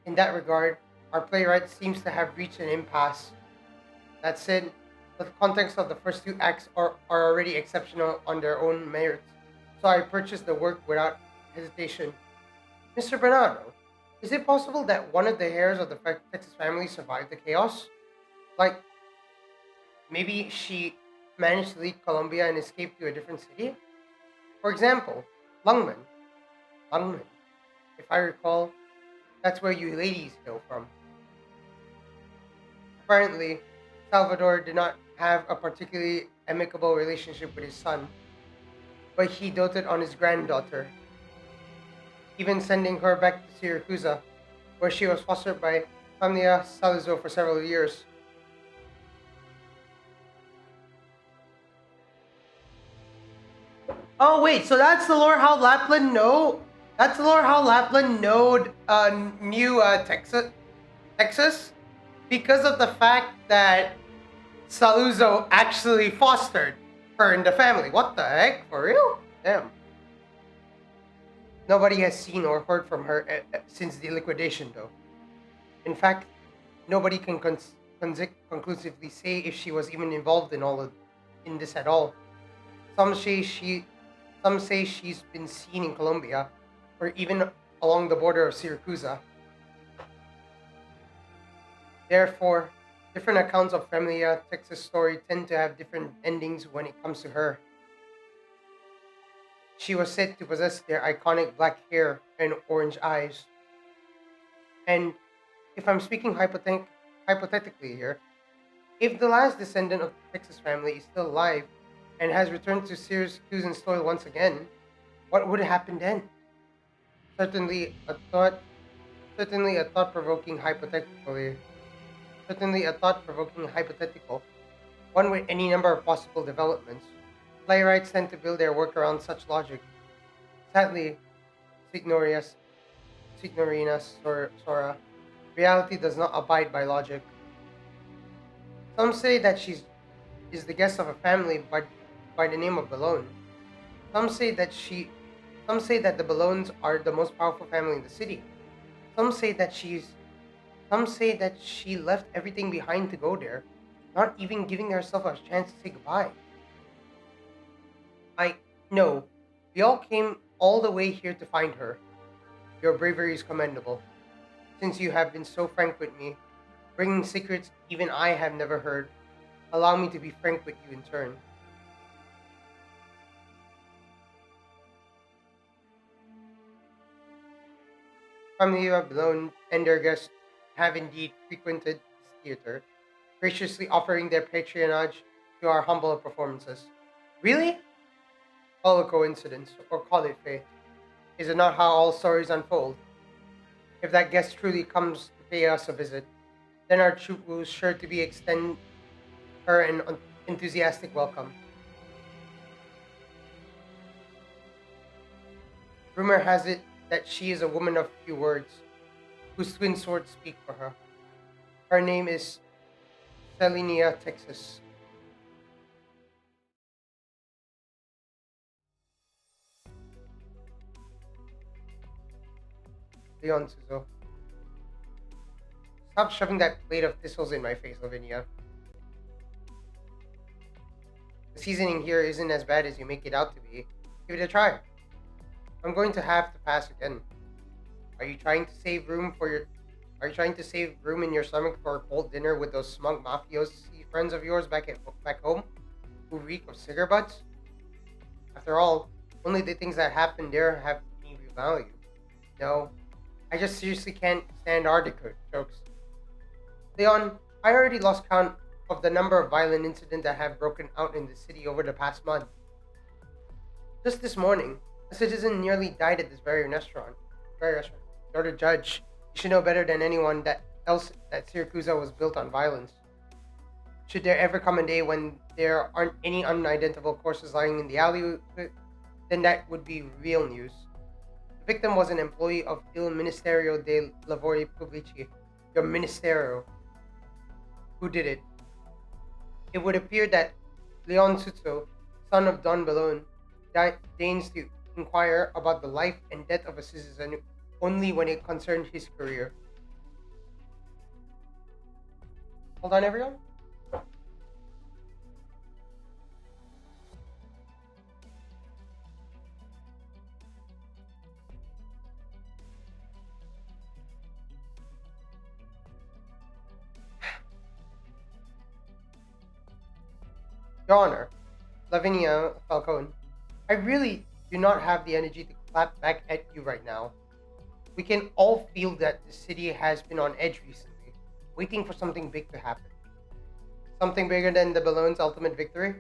In that regard, our playwright seems to have reached an impasse. That said, the context of the first two acts are already exceptional on their own merits, so I purchased the work without hesitation. Mr. Bernardo, is it possible that one of the heirs of the Texas family survived the chaos? Like, maybe she managed to leave Colombia and escape to a different city? For example, Lungman. Lungman. If I recall, that's where you ladies hail from. Apparently, Salvador did not have a particularly amicable relationship with his son, but he doted on his granddaughter, even sending her back to Siracusa, where she was fostered by Familia Salazzo for several years. Oh wait, so that's the lore how Lapland know? That's the lore how Lapland knew Texas, because of the fact that Saluzzo actually fostered her in the family. What the heck? For real? Damn. Nobody has seen or heard from her since the liquidation, though. In fact, nobody can conclusively say if she was even involved in this at all. Some say she's been seen in Colombia, or even along the border of Siracusa. Therefore, different accounts of Familia Texas' story tend to have different endings when it comes to her. She was said to possess their iconic black hair and orange eyes. And if I'm speaking hypothetically here, if the last descendant of the Texas family is still alive and has returned to Syracusean soil once again, what would happen then? Certainly a thought certainly a thought-provoking hypothetically certainly a thought-provoking hypothetical, one with any number of possible developments. Playwrights tend to build their work around such logic. Sadly, Signorias Sora, reality does not abide by logic. Some say that she is the guest of a family by the name of Balone. Some say that she some say that the Balones are the most powerful family in the city. Some say that she left everything behind to go there, not even giving herself a chance to say goodbye. I know. We all came all the way here to find her. Your bravery is commendable. Since you have been so frank with me, bringing secrets even I have never heard, allow me to be frank with you in turn. Family of Balone and their guests have indeed frequented this theater, graciously offering their patronage to our humble performances. Really? Call a coincidence, or call it fate. Is it not how all stories unfold? If that guest truly comes to pay us a visit, then our troupe will sure to be extend her an enthusiastic welcome. Rumor has it that she is a woman of few words, whose twin swords speak for her. Her name is Selenia Texas. Leon Suzo. Stop shoving that plate of thistles in my face, Lavinia. The seasoning here isn't as bad as you make it out to be. Give it a try. I'm going to have to pass again. Are you trying to save room for your Are you trying to save room in your stomach for a cold dinner with those smug mafiosi friends of yours back home who reek of cigar butts? After all, only the things that happen there have any real value. No, I just seriously can't stand article jokes. Leon, I already lost count of the number of violent incidents that have broken out in the city over the past month. Just this morning, a citizen nearly died at this very restaurant. You're the judge. You should know better than anyone that else that Syracuse was built on violence. Should there ever come a day when there aren't any unidentified corpses lying in the alley, then that would be real news. The victim was an employee of Il Ministerio dei Lavori Pubblici, your Ministerio. Who did it? It would appear that Leon Suzzo, son of Don Bellone, deigns to inquire about the life and death of a citizen only when it concerned his career. Hold on, everyone. Your Honor, Lavinia Falcone, I really do not have the energy to clap back at you right now. We can all feel that the city has been on edge recently, waiting for something big to happen. Something bigger than the Balloon's ultimate victory?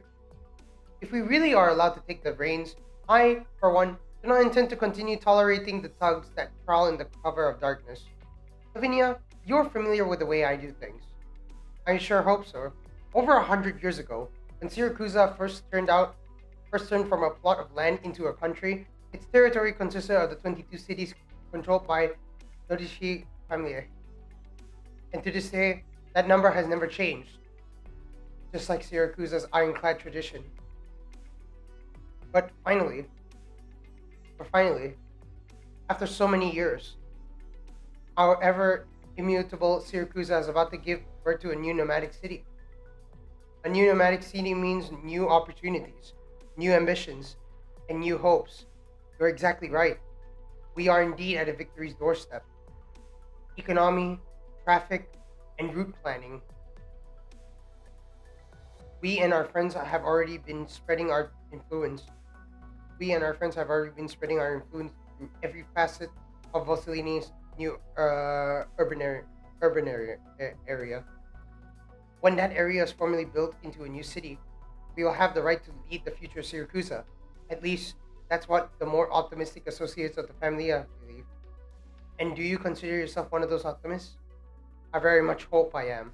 If we really are allowed to take the reins, I, for one, do not intend to continue tolerating the thugs that prowl in the cover of darkness. Lavinia, you're familiar with the way I do things. I sure hope so. Over 100 years ago, when Syracuse first turned from a plot of land into a country, its territory consisted of the 22 cities controlled by Dodici family. And to this day, that number has never changed, just like Syracuse's ironclad tradition. But finally, after so many years, our ever immutable Syracuse is about to give birth to a new nomadic city. A new nomadic city means new opportunities, new ambitions, and new hopes. You're exactly right. We are indeed at a victory's doorstep. Economy, traffic, and route planning. We and our friends have already been spreading our influence. we and our friends have already been spreading our influence through every facet of Vossellini's new area. When that area is formally built into a new city, we will have the right to lead the future of Syracuse. At least, that's what the more optimistic associates of the Familia believe. And do you consider yourself one of those optimists? I very much hope I am.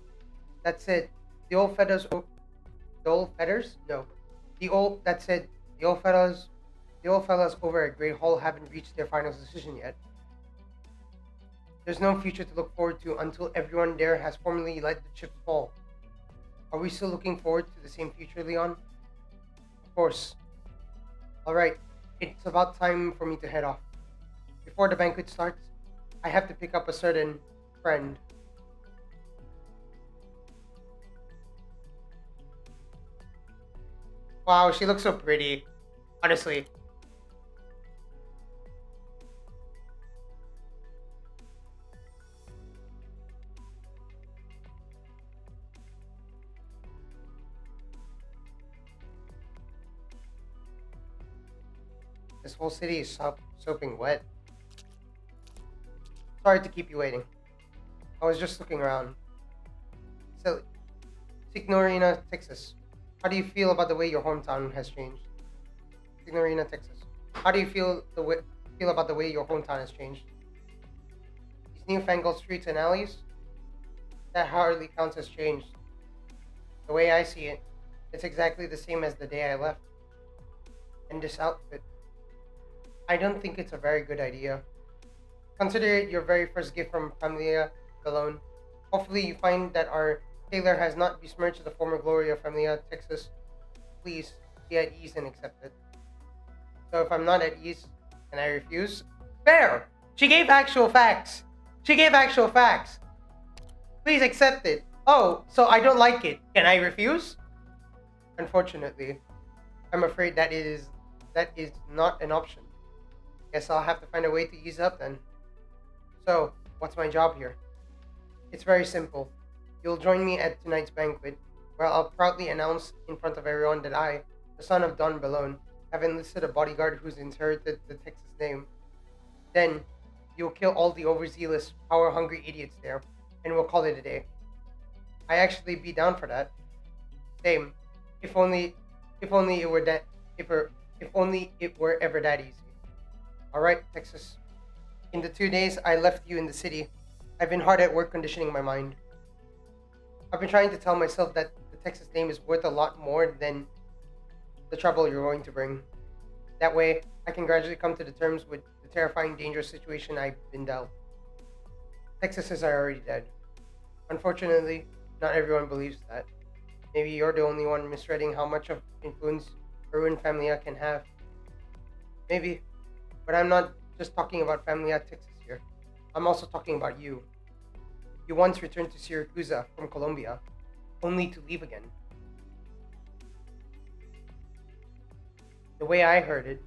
That said, the old feathers, the old feathers? No. That said, the old fellas over at Great Hall haven't reached their final decision yet. There's no future to look forward to until everyone there has formally let the chips fall. Are we still looking forward to the same future, Leon? Of course. Alright, it's about time for me to head off. Before the banquet starts, I have to pick up a certain friend. Wow, she looks so pretty. Honestly. This whole city is soaping wet. Sorry to keep you waiting. I was just looking around. Silly. Signorina, Texas. How do you feel about the way your hometown has changed? Signorina, Texas. How do you feel about the way your hometown has changed? These newfangled streets and alleys? That hardly counts as change. The way I see it, it's exactly the same as the day I left. And this outfit. I don't think it's a very good idea. Consider it your very first gift from Familia Galone. Hopefully you find that our tailor has not besmirched the former glory of Familia, Texas. Please, be at ease and accept it. So if I'm not at ease and I refuse, fair! She gave actual facts! She gave actual facts! Please accept it. Oh, so I don't like it. Can I refuse? Unfortunately, I'm afraid that is not an option. Guess I'll have to find a way to ease up then. So, what's my job here? It's very simple. You'll join me at tonight's banquet, where I'll proudly announce in front of everyone that I, the son of Don Balone, have enlisted a bodyguard who's inherited the Texas name. Then, you'll kill all the overzealous, power-hungry idiots there, and we'll call it a day. I actually be down for that. Same. If only it were that if only it were ever that easy. Alright, Texas. In the 2 days I left you in the city, I've been hard at work conditioning my mind. I've been trying to tell myself that the Texas name is worth a lot more than the trouble you're going to bring. That way, I can gradually come to the terms with the terrifying, dangerous situation I've been dealt. Texas is already dead. Unfortunately, not everyone believes that. Maybe you're the only one misreading how much of influence a ruined Familia can have. Maybe. But I'm not just talking about Familia Texas here. I'm also talking about you. You once returned to Syracuse from Colombia, only to leave again. The way I heard it,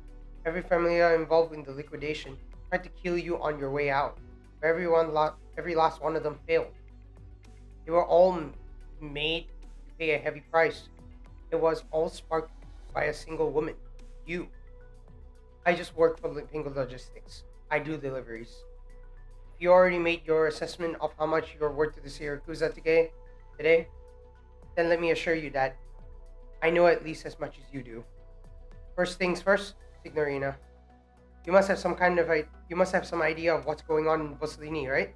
every Familia involved in the liquidation tried to kill you on your way out, but every last one of them failed. They were all made to pay a heavy price. It was all sparked by a single woman, you. I just work for Pingo Logistics. I do deliveries. If you already made your assessment of how much you're worth to the Syracuse today, then let me assure you that I know at least as much as you do. First things first, Signorina. You must have some idea of what's going on in Vossellini, right?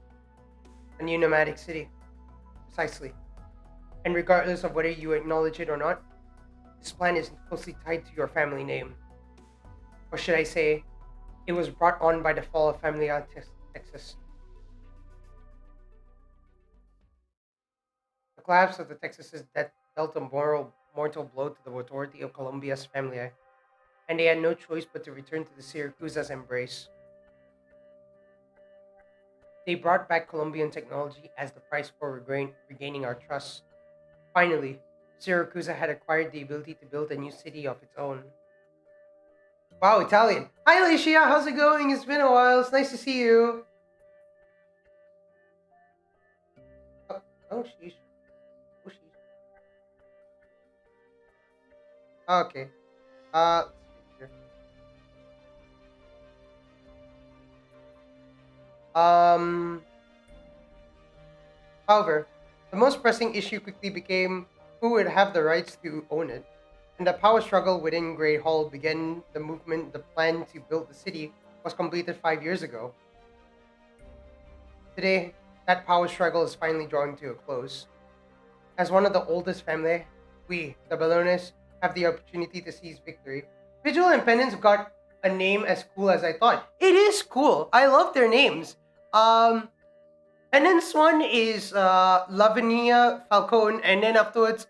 A new nomadic city. Precisely. And regardless of whether you acknowledge it or not, this plan is closely tied to your family name. Or should I say, it was brought on by the fall of Familia Texas. The collapse of the Texases that dealt a mortal blow to the authority of Colombia's Familia, and they had no choice but to return to the Syracuse's embrace. They brought back Colombian technology as the price for regaining our trust. Finally, Syracuse had acquired the ability to build a new city of its own. Wow, Italian. Hi, Alicia. How's it going? It's been a while. It's nice to see you. Oh, sheesh. Oh, sheesh. Okay. Let's see here. Um, However, the most pressing issue quickly became who would have the rights to own it. And the power struggle within Grey Hall began the movement. The plan to build the city was completed 5 years ago. Today, that power struggle is finally drawing to a close. As one of the oldest family, we, the Ballones, have the opportunity to seize victory. Vigil and Penance got a name as cool as I thought. It is cool. I love their names. Penance one is Lavinia Falcone, and then afterwards,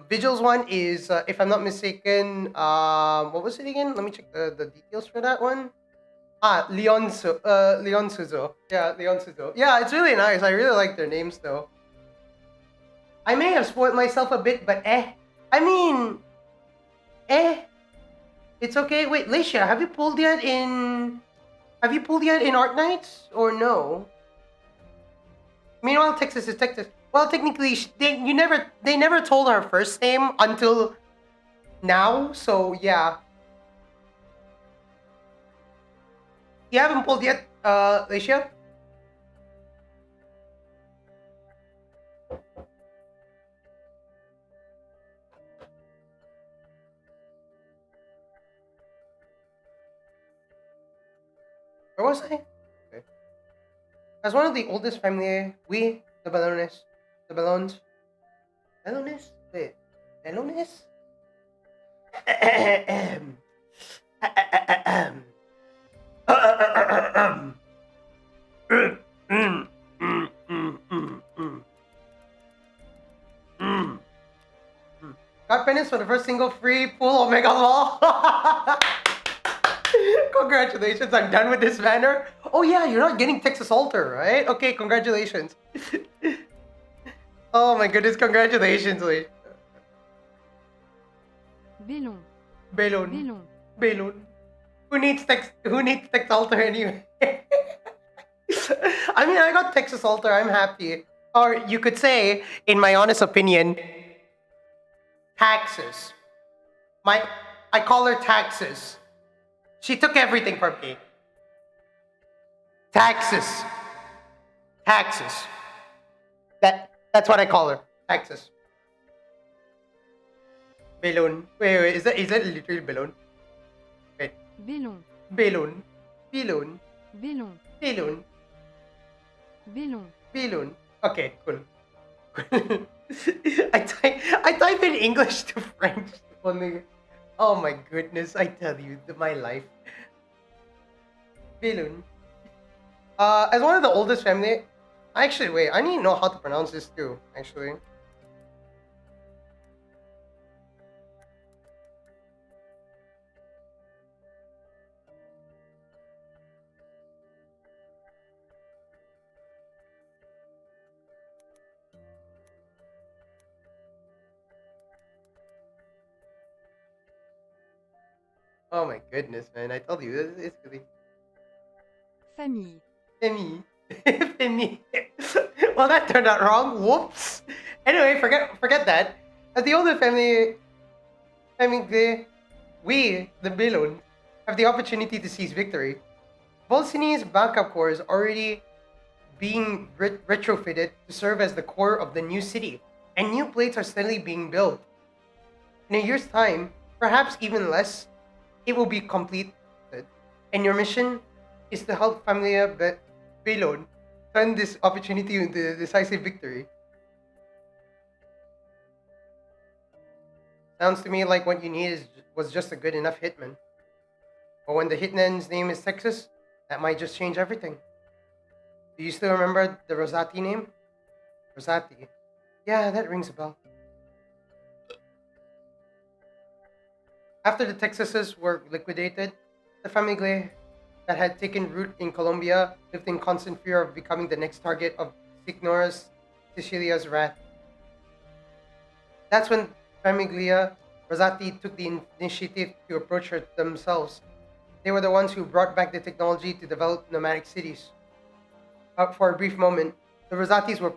Vigil's one is, if I'm not mistaken, what was it again? Let me check the details for that one. Leon Suzo. Yeah, Leon Suzo. Yeah, it's really nice. I really like their names though. I may have spoiled myself a bit, but I mean, it's okay. Wait, Leisha, have you pulled yet in Arknights or no? Meanwhile, Texas is Texas. Well, technically, they never told her first name until now. So yeah, you haven't pulled yet, Leisha. Where was I? Okay. As one of the oldest family, we, the Ballones, Wait, Ballones? Got penance for the first single free pull Omega Law. Congratulations, I'm done with this banner. Oh yeah, you're not getting Texas Alter, right? Okay, congratulations. Oh my goodness, congratulations, Lee. Belon. Balloon. Belon. Balloon. Who needs Tex Alter anyway? I mean, I got Texas Alter, I'm happy. Or you could say, in my honest opinion, taxes. I call her taxes. She took everything from me. Taxes. Taxes. That's what I call her. Taxes. Balloon. Wait. Is that literally balloon? Wait. Belon. Balloon. Balloon. Belon. Balloon. Belon. Balloon. Okay, cool. I type in English to French only. Oh my goodness, I tell you, my life. Balloon. As one of the oldest family, actually, wait, I need to know how to pronounce this too, actually. Oh my goodness, man, I told you, it's really... Famille. Femi. Femi. Well, that turned out wrong. Whoops. Anyway, forget that. As the older family, we, the Bilon, have the opportunity to seize victory. Volsini's backup core is already being retrofitted to serve as the core of the new city, and new plates are steadily being built. In a year's time, perhaps even less, it will be completed, and your mission is to help Familia Belon turn this opportunity into a decisive victory. Sounds to me like what you need was just a good enough hitman. But when the hitman's name is Texas, that might just change everything. Do you still remember the Rosati name? Rosati. Yeah, that rings a bell. After the Texases were liquidated, the family that had taken root in Colombia lived in constant fear of becoming the next target of Signoras Sicilia's wrath. That's when Famiglia Rosati took the initiative to approach her themselves. They were the ones who brought back the technology to develop nomadic cities. For a brief moment, the Rosatis were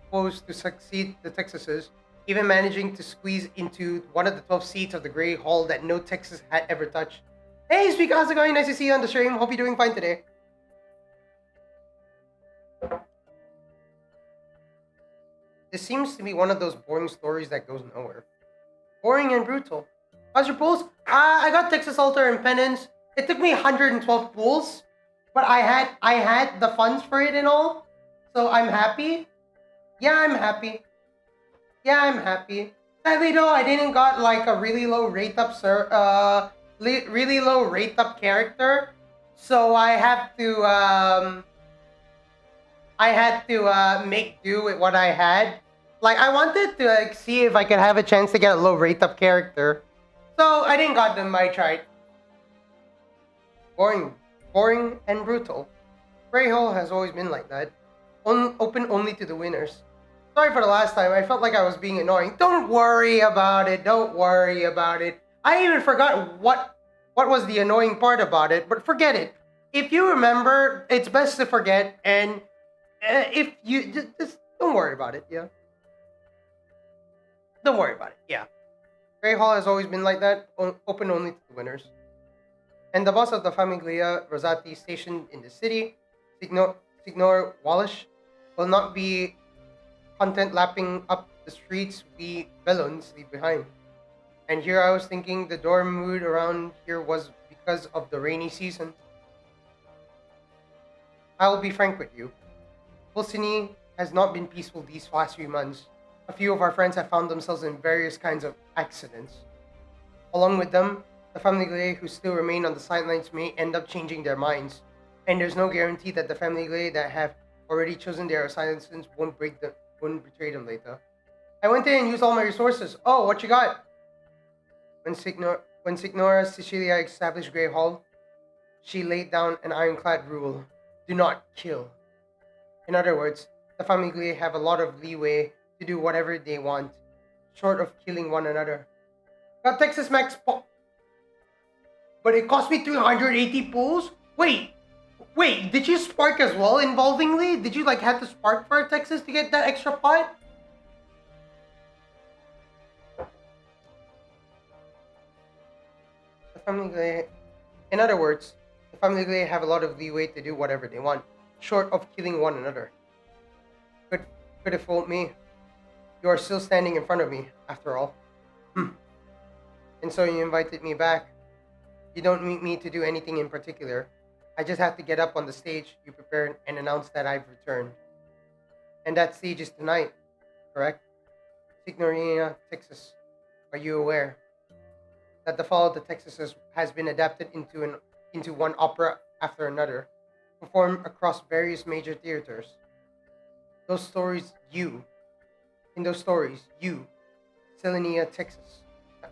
posed to succeed the Texases, even managing to squeeze into one of the 12 seats of the Grey Hall that no Texas had ever touched. Hey, Speaker, how's it going? Nice to see you on the stream. Hope you're doing fine today. This seems to be one of those boring stories that goes nowhere. Boring and brutal. How's your pulls? I got Texas Altar and Penance. It took me 112 pulls, but I had the funds for it and all, so I'm happy. Yeah, I'm happy. Yeah, I'm happy. Sadly though, I didn't got like a really low rate up really low rate up character, so I had to make do with what I had. Like I wanted to like see if I could have a chance to get a low rate up character, so I didn't got them. I tried. Boring and brutal. Grey Hall has always been like that. Open only to the winners. Sorry for the last time. I felt like I was being annoying. Don't worry about it. Don't worry about it. I even forgot what was the annoying part about it, but forget it. If you remember, it's best to forget, and if you just don't worry about it, yeah. Don't worry about it, yeah. Grey Hall has always been like that, open only to the winners. And the boss of the Famiglia Rosati stationed in the city, Signor Wallish, will not be content lapping up the streets we Bellons leave behind. And here I was thinking the dorm mood around here was because of the rainy season. I will be frank with you. Pulsini has not been peaceful these past few months. A few of our friends have found themselves in various kinds of accidents. Along with them, the family who still remain on the sidelines may end up changing their minds. And there's no guarantee that the family that have already chosen their assailants won't betray them later. I went in and used all my resources. Oh, what you got? When Signora Cecilia established Grey Hall, she laid down an ironclad rule: do not kill. In other words, the family have a lot of leeway to do whatever they want, short of killing one another. Got Texas Max but it cost me 380 pulls? Wait, did you spark as well involvingly? Did you like have to spark for Texas to get that extra pot? In other words, the family have a lot of leeway to do whatever they want, short of killing one another. Could have fooled me. You are still standing in front of me, after all. And so you invited me back. You don't need me to do anything in particular. I just have to get up on the stage you prepared and announce that I've returned. And that stage is tonight, correct? Signorina Texas, are you aware that the Fall of the Texases has been adapted into one opera after another, performed across various major theaters? In those stories, you, Selenia Texas,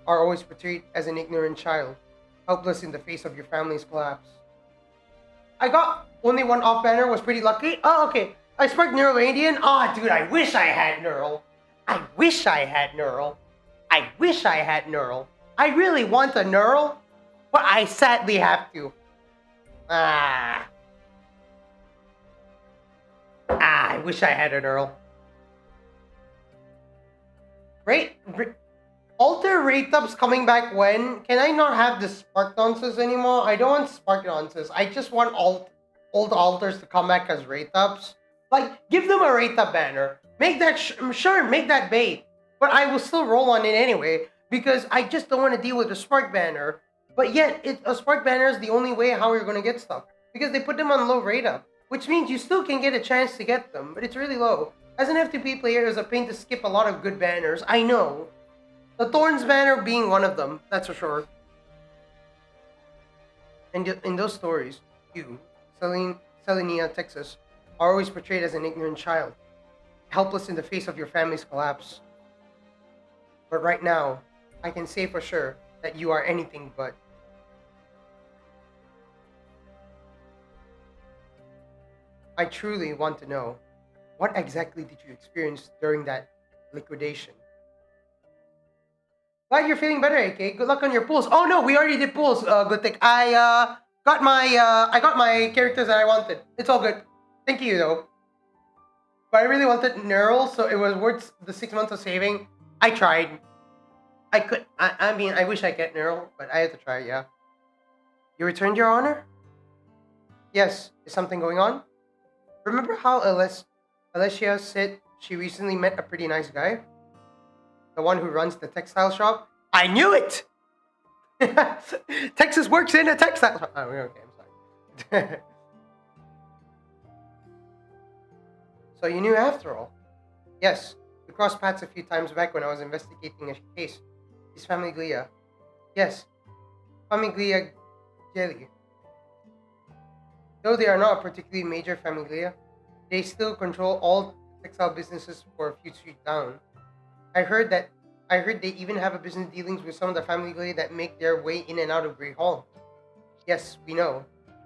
are always portrayed as an ignorant child, helpless in the face of your family's collapse. I got only one off banner, was pretty lucky. Oh, okay. I sparked Neural Radiant. Oh, dude, I wish I had Neural. I really want a Neural, but I sadly have to. I wish I had an Earl. Alter rate ups coming back when? Can I not have the Spark Dances anymore? I don't want Spark Dances. I just want old altars to come back as rate ups. Like, give them a rate up banner. Make that, make that bait. But I will still roll on it anyway, because I just don't want to deal with a Spark banner. But yet, a Spark banner is the only way how you're going to get stuff. Because they put them on low rate up. Which means you still can get a chance to get them, but it's really low. As an FTP player, it's a pain to skip a lot of good banners. I know. The Thorns banner being one of them, that's for sure. And in those stories, you, Selenia, Texas, are always portrayed as an ignorant child, helpless in the face of your family's collapse. But right now, I can say for sure that you are anything but. I truly want to know, what exactly did you experience during that liquidation? Glad you're feeling better, AK. Good luck on your pulls. Oh no, we already did pulls. Good thing. I got my characters that I wanted. It's all good. Thank you though. But I really wanted Neural, so it was worth the 6 months of saving. I tried. I mean, I wish I get Neural, but I had to try. Yeah. You returned, Your Honor? Yes, is something going on? Remember how Alicia said she recently met a pretty nice guy? The one who runs the textile shop? I knew it! Texas works in a textile shop. Oh, okay, I'm sorry. So you knew after all? Yes, we crossed paths a few times back when I was investigating a case. His Famiglia. Yes, Famiglia Jelly. Though they are not a particularly major Famiglia, they still control all textile businesses for a few streets down. I heard they even have a business dealings with some of the Famiglia that make their way in and out of Great Hall. Yes, we know.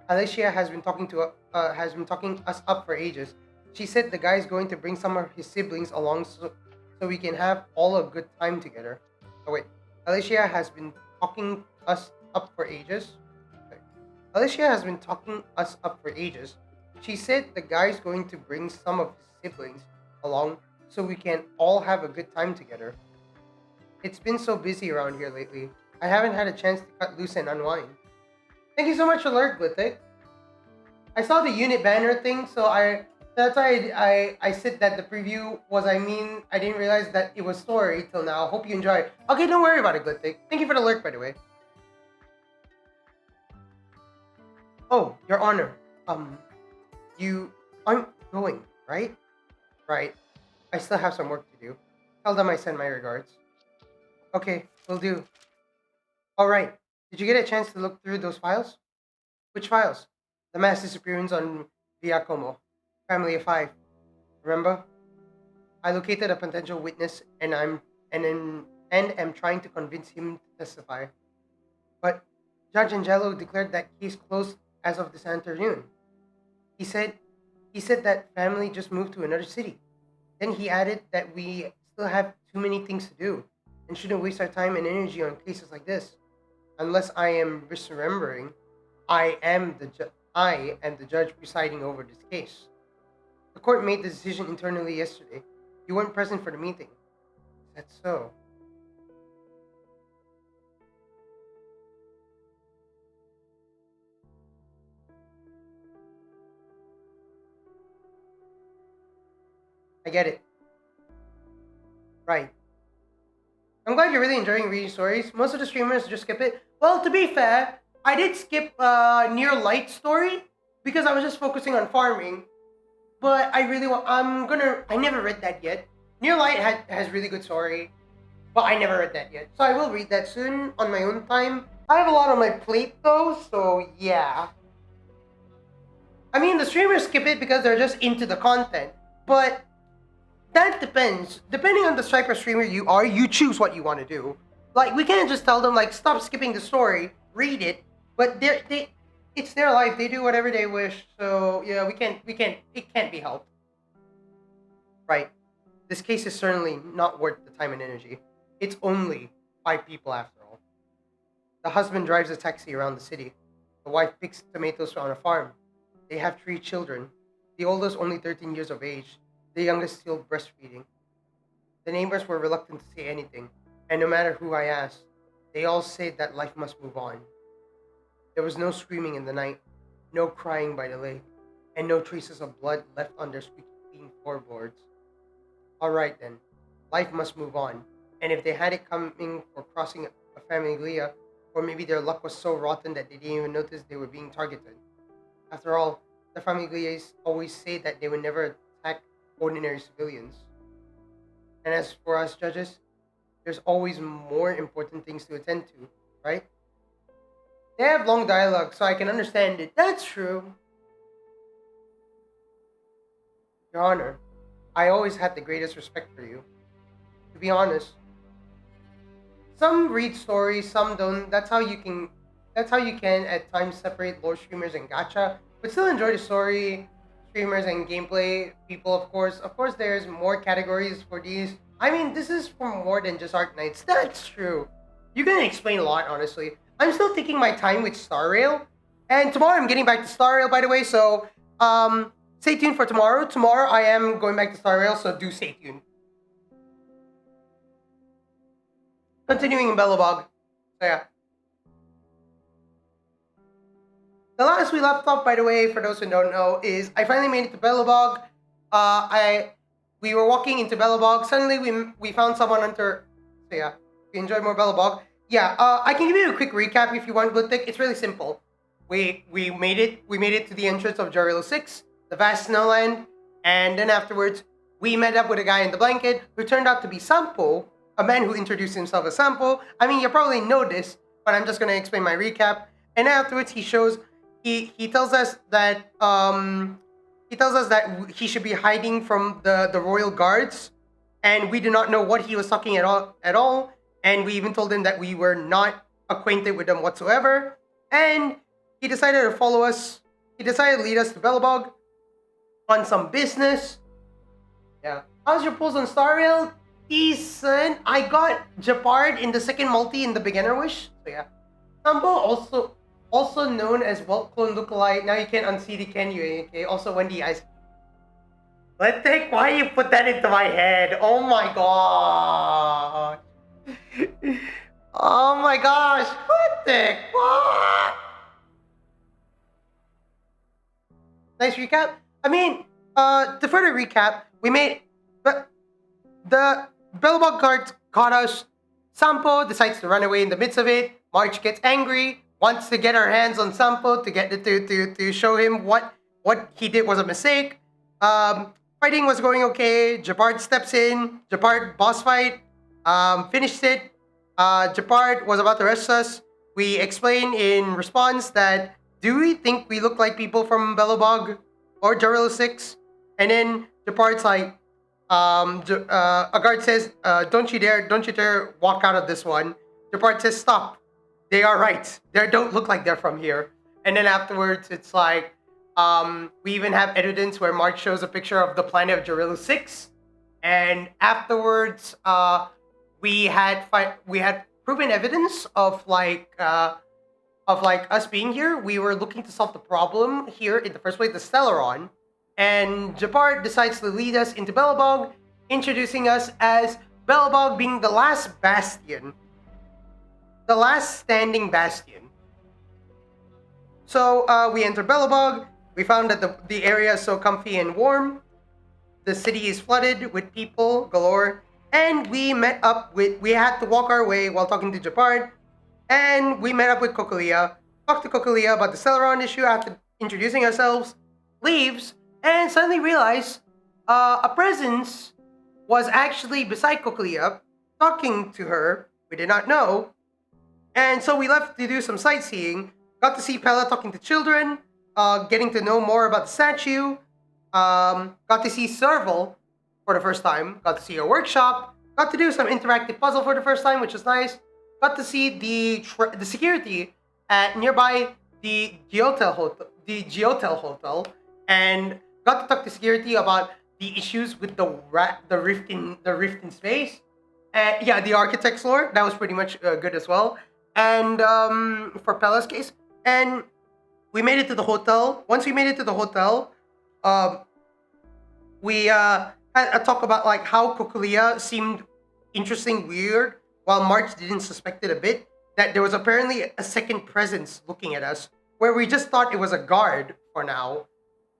Alicia has been talking us up for ages. She said the guy is going to bring some of his siblings along so we can have all a good time together. Oh wait, Alicia has been talking us up for ages. Okay. Alicia has been talking us up for ages. She said the guy's going to bring some of his siblings along so we can all have a good time together. It's been so busy around here lately. I haven't had a chance to cut loose and unwind. Thank you so much for alert, Glithic. I saw the unit banner thing, so that's why I said that the preview was, I didn't realize that it was story till now. Hope you enjoy. Okay, don't worry about it, Glithic. Thank you for the alert, by the way. Oh, Your Honor. You aren't going, right? Right. I still have some work to do. Tell them I send my regards. Okay, will do. Alright. Did you get a chance to look through those files? Which files? The mass disappearance on Viacomo. Family of 5. Remember? I located a potential witness and am trying to convince him to testify. But Judge Angelo declared that case closed as of this afternoon. He said that family just moved to another city. Then he added that we still have too many things to do and shouldn't waste our time and energy on cases like this. Unless I am misremembering, I am the judge presiding over this case. The court made the decision internally yesterday. You weren't present for the meeting. Is that so? I get it. Right. I'm glad you're really enjoying reading stories. Most of the streamers just skip it. Well, to be fair, I did skip Near Light story because I was just focusing on farming. But I really want. I never read that yet. Near Light has really good story, but I never read that yet. So I will read that soon on my own time. I have a lot on my plate though, so yeah. I mean, the streamers skip it because they're just into the content, but that depends. Depending on the type of streamer you are, you choose what you want to do. Like, we can't just tell them like stop skipping the story, read it. But it's their life. They do whatever they wish. So yeah, it can't be helped. Right. This case is certainly not worth the time and energy. It's only 5 people after all. The husband drives a taxi around the city. The wife picks tomatoes on a farm. They have 3 children. The oldest only 13 years of age. The youngest still breastfeeding. The neighbors were reluctant to say anything, and no matter who I asked, they all said that life must move on. There was no screaming in the night, no crying by the lake, and no traces of blood left on their squeaky clean floorboards. Alright then, life must move on, and if they had it coming for crossing a famiglia, or maybe their luck was so rotten that they didn't even notice they were being targeted. After all, the familias always say that they would never attack ordinary civilians. And as for us judges, there's always more important things to attend to, right? They have long dialogue, so I can understand it. That's true. Your Honor, I always had the greatest respect for you. To be honest, some read stories, some don't. That's how you can at times separate lore streamers and gacha, but still enjoy the story, streamers and gameplay people, of course. Of course, there's more categories for these. I mean, this is for more than just Arknights. That's true. You can explain a lot, honestly. I'm still taking my time with Star Rail, and tomorrow I'm getting back to Star Rail, by the way. So, stay tuned for tomorrow. Tomorrow I am going back to Star Rail, so do stay tuned. Continuing in Bellabog. So yeah. the last we left off, by the way, for those who don't know, is I finally made it to Belobog. We were walking into Belobog. Suddenly, we found someone under. So yeah, we enjoyed more Belobog. Yeah, I can give you a quick recap if you want, Gluthic. It's really simple. We made it. We made it to the entrance of Jarilo 6, the vast snowland, and then afterwards we met up with a guy in the blanket who turned out to be Sampo, a man who introduced himself as Sampo. I mean, you probably know this, but I'm just gonna explain my recap. And afterwards, he tells us that he should be hiding from the royal guards, and we do not know what he was talking at all. And we even told him that we were not acquainted with them whatsoever. And he decided to follow us. He decided to lead us to Belobog on some business. Yeah. How's your pulls on Star Rail? Decent. I got Japard in the second multi in the beginner wish. So yeah. Sambo also known as Welt Clone Lookalike. Now you can't unsee it, can you? Okay. Also Wendy Ice. Let's take why you put that into my head. Oh my god. Oh my gosh. What the what? Nice recap. I mean, to further recap, we made the Belobog guards caught us. Sampo decides to run away in the midst of it. March gets angry, wants to get our hands on Sampo to show him what he did was a mistake. Fighting was going okay. Japard steps in. Japard boss fight. Finished it. Japard was about to arrest us. We explained in response that, do we think we look like people from Belobog or Jarilo 6? And then Japard's like, a guard says, don't you dare walk out of this one. Japard says, stop. They are right. They don't look like they're from here. And then afterwards, it's like, we even have evidence where March shows a picture of the planet of Jarilo 6. And afterwards, we had proven evidence of us being here. We were looking to solve the problem here in the first place, the Stellaron. And Japard decides to lead us into Belobog, introducing us as Belobog being the last bastion. The last standing bastion. So we enter Belobog. We found that the area is so comfy and warm. The city is flooded with people galore. And we had to walk our way while talking to Japard. And we met up with Cocolia. Talked to Cocolia about the Celeron issue after introducing ourselves. Leaves. And suddenly realized a presence was actually beside Cocolia, talking to her. We did not know. And so we left to do some sightseeing. Got to see Pella talking to children, getting to know more about the statue. Got to see Serval for the first time. Got to see her workshop. Got to do some interactive puzzle for the first time, which was nice. Got to see the security at nearby the Geotel Hotel, and got to talk to security about the issues with the rift in space. And yeah, the architect's lore, that was pretty much good as well. And for Pella's case, and we made it to the hotel. Once we made it to the hotel, we had a talk about like how Cocolia seemed interesting, weird, while March didn't suspect it a bit. That there was apparently a second presence looking at us, where we just thought it was a guard for now.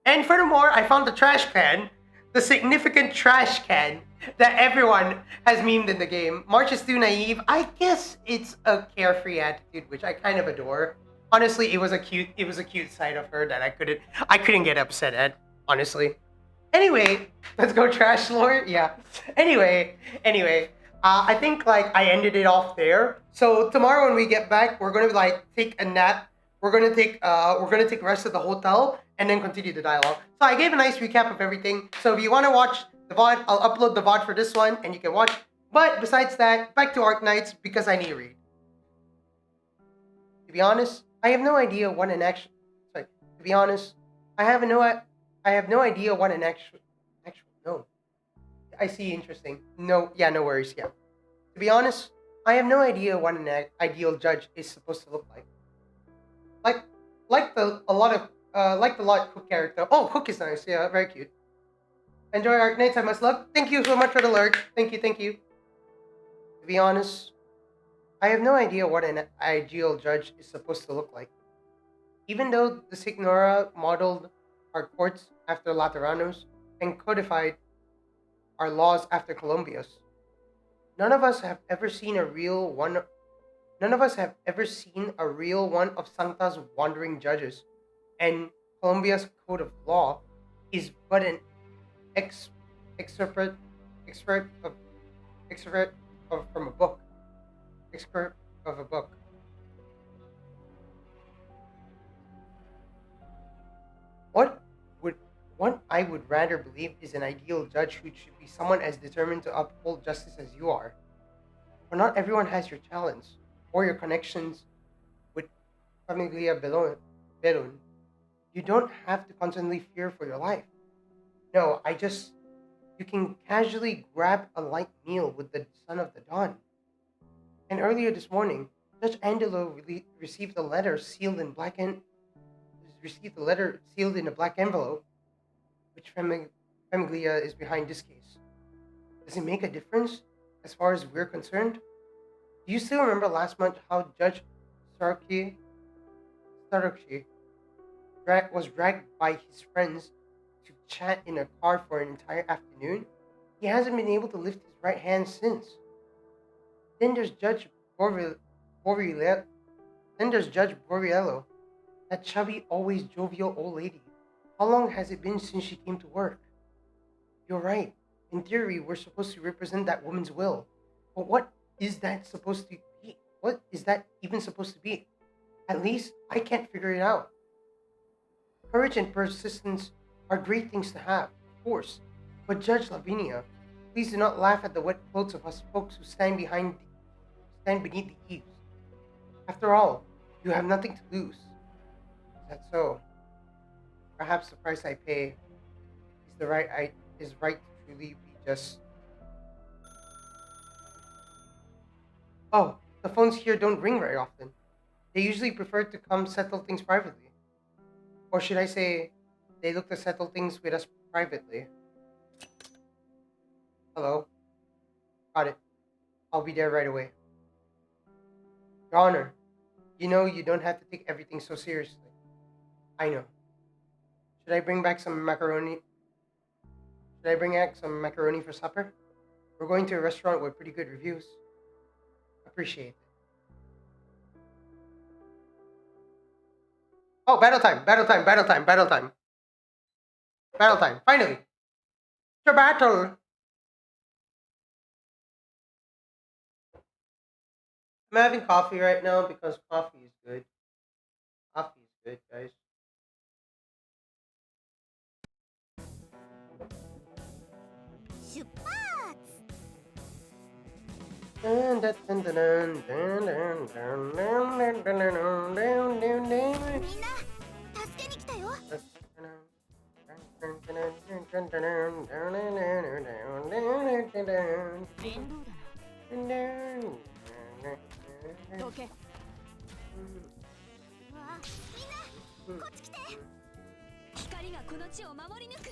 And furthermore, I found the trash can, the significant trash can that everyone has memed in the game. March is too naive. I guess it's a carefree attitude, which I kind of adore. Honestly, it was a cute side of her that I couldn't get upset at, honestly. Anyway, let's go trash lore. Yeah. Anyway, I think like I ended it off there. So tomorrow when we get back, we're gonna like take a nap. We're gonna take rest at the hotel and then continue the dialogue. So I gave a nice recap of everything. So if you want to watch the VOD, I'll upload the VOD for this one and you can watch. But besides that, back to Arknights because I need to read. To be honest, I have no idea what an actual. Sorry. To be honest, I have no idea what an actual. No. I see. Interesting. No. Yeah. No worries. Yeah. To be honest, I have no idea what an ideal judge is supposed to look like. Like the lot Hook character. Oh, Hook is nice. Yeah, very cute. Enjoy Arknights. I must luck. Thank you so much for the alert. Thank you. To be honest, I have no idea what an ideal judge is supposed to look like. Even though the Signora modeled our courts after Lateranos and codified our laws after Colombia's, none of us have ever seen a real one. None of us have ever seen a real one of Sancta's wandering judges, and Colombia's code of law is but an ex- excerpt, excerpt of excerpt of from a book. Excerpt of a book. What would what I would rather believe is an ideal judge who should be someone as determined to uphold justice as you are. But not everyone has your talents or your connections with Famiglia Belon. You don't have to constantly fear for your life. No, you can casually grab a light meal with the son of the dawn. And earlier this morning, Judge Angelo received a letter sealed in a black envelope, which Famiglia is behind this case. Does it make a difference as far as we're concerned? Do you still remember last month how Judge Sarki Sarokshi was dragged by his friends to chat in a car for an entire afternoon? He hasn't been able to lift his right hand since. Then there's Judge Borriello. Then there's Judge Borriello, that chubby, always jovial old lady. How long has it been since she came to work? You're right. In theory, we're supposed to represent that woman's will. But what is that supposed to be? What is that even supposed to be? At least I can't figure it out. Courage and persistence are great things to have, of course. But Judge Lavinia, please do not laugh at the wet clothes of us folks who stand beneath the eaves. After all, you have nothing to lose. Is that so? Perhaps the price I pay is right to truly be just. Oh, the phones here don't ring very often. They usually prefer to come settle things privately. Or should I say, they look to settle things with us privately. Hello? Got it. I'll be there right away. Your Honor, you know you don't have to take everything so seriously. I know. Should I bring back some macaroni? Should I bring back some macaroni for supper? We're going to a restaurant with pretty good reviews. Appreciate it. Oh, battle time, battle time, battle time, battle time. Battle time, finally! The battle! I'm having coffee right now because coffee is good. Coffee is good, guys. Dun, dun, dun, dun, dun, dun, dun, dun, dun, dun, dun, dun, dun, dun. みんな助けに来たよ。 面倒だなどけわあ、みんなこっち来て。光がこの地を守り抜く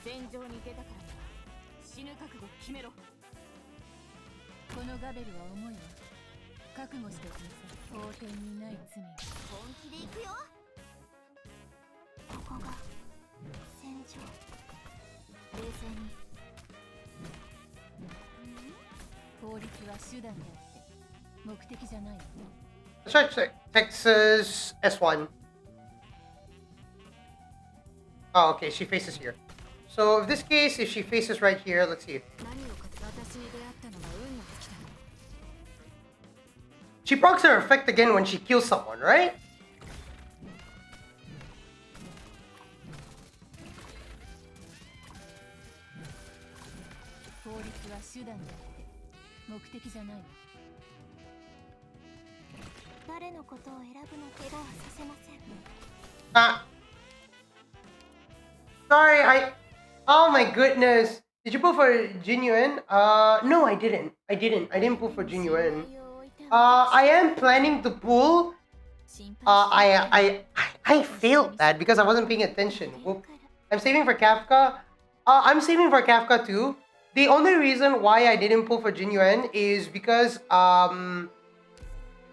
戦場に出たからには死ぬ覚悟決めろこのガベルは重いわ。覚悟しておきなさい。法廷にない罪。本気で行くよ。ここが戦場。冷静に。法律は手段であって目的じゃないわ。 Let's try Texas S1. Oh, okay, she faces here. So, in this case, if she faces right here, let's see. 何をか私に出会ったのが運の尽きたの She procs her effect again when she kills someone, right? 法律は手段であって目的じゃないわ。誰のことを選ぶの怪我はさせません。 Ah. Sorry, Oh my goodness. Did you pull for Genuine? No, I didn't. I didn't pull for Genuine. I am planning to pull. I failed that because I wasn't paying attention. Whoop. I'm saving for Kafka. I'm saving for Kafka too. the only reason why I didn't pull for Jin Yuan is because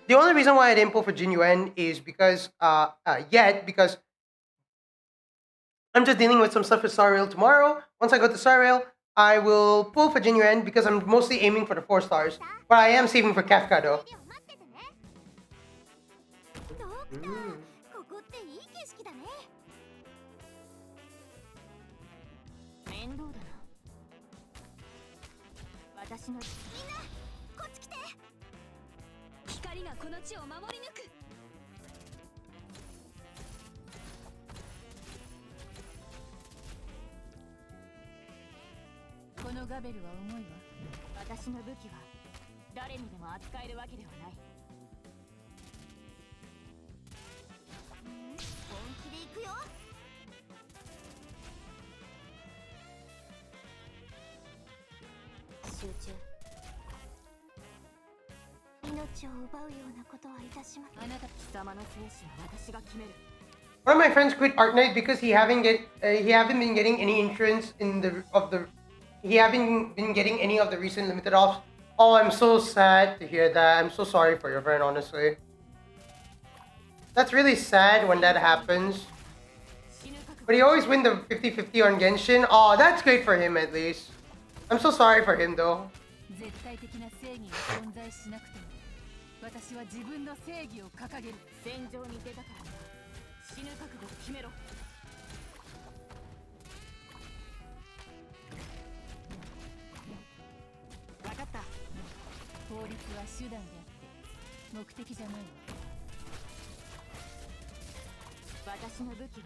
the only reason why I didn't pull for Jin Yuan is because because I'm just dealing with some stuff with Star Rail tomorrow. Once I go to Star Rail, I will pull for Jin Yuan because I'm mostly aiming for the 4 stars. But I am saving for Kafka though. ドクター、ここっていい景色だね。面倒だな。私のみんなこっち来て。光がこの地を守り抜く。このガベルは重いわ。私の武器は誰にでも扱えるわけではない。本気で行くよ。集中。命を奪うようなことはいたしません。あなた貴様の生死は私が決める。One of my friends quit Arknight because he haven't been getting any entrance in he haven't been getting any of the recent limited offs. Oh, I'm so sad to hear that. I'm so sorry for your friend, honestly. That's really sad when that happens. But he always win the 50-50 on Genshin. Oh, that's great for him at least. I'm so sorry for him though. 絶対的な正義が存在しなくても、私は自分の正義を掲げる。戦場に出たからには死ぬ覚悟を決めろ。分かった。法律は手段であって目的じゃないわ。私の武器は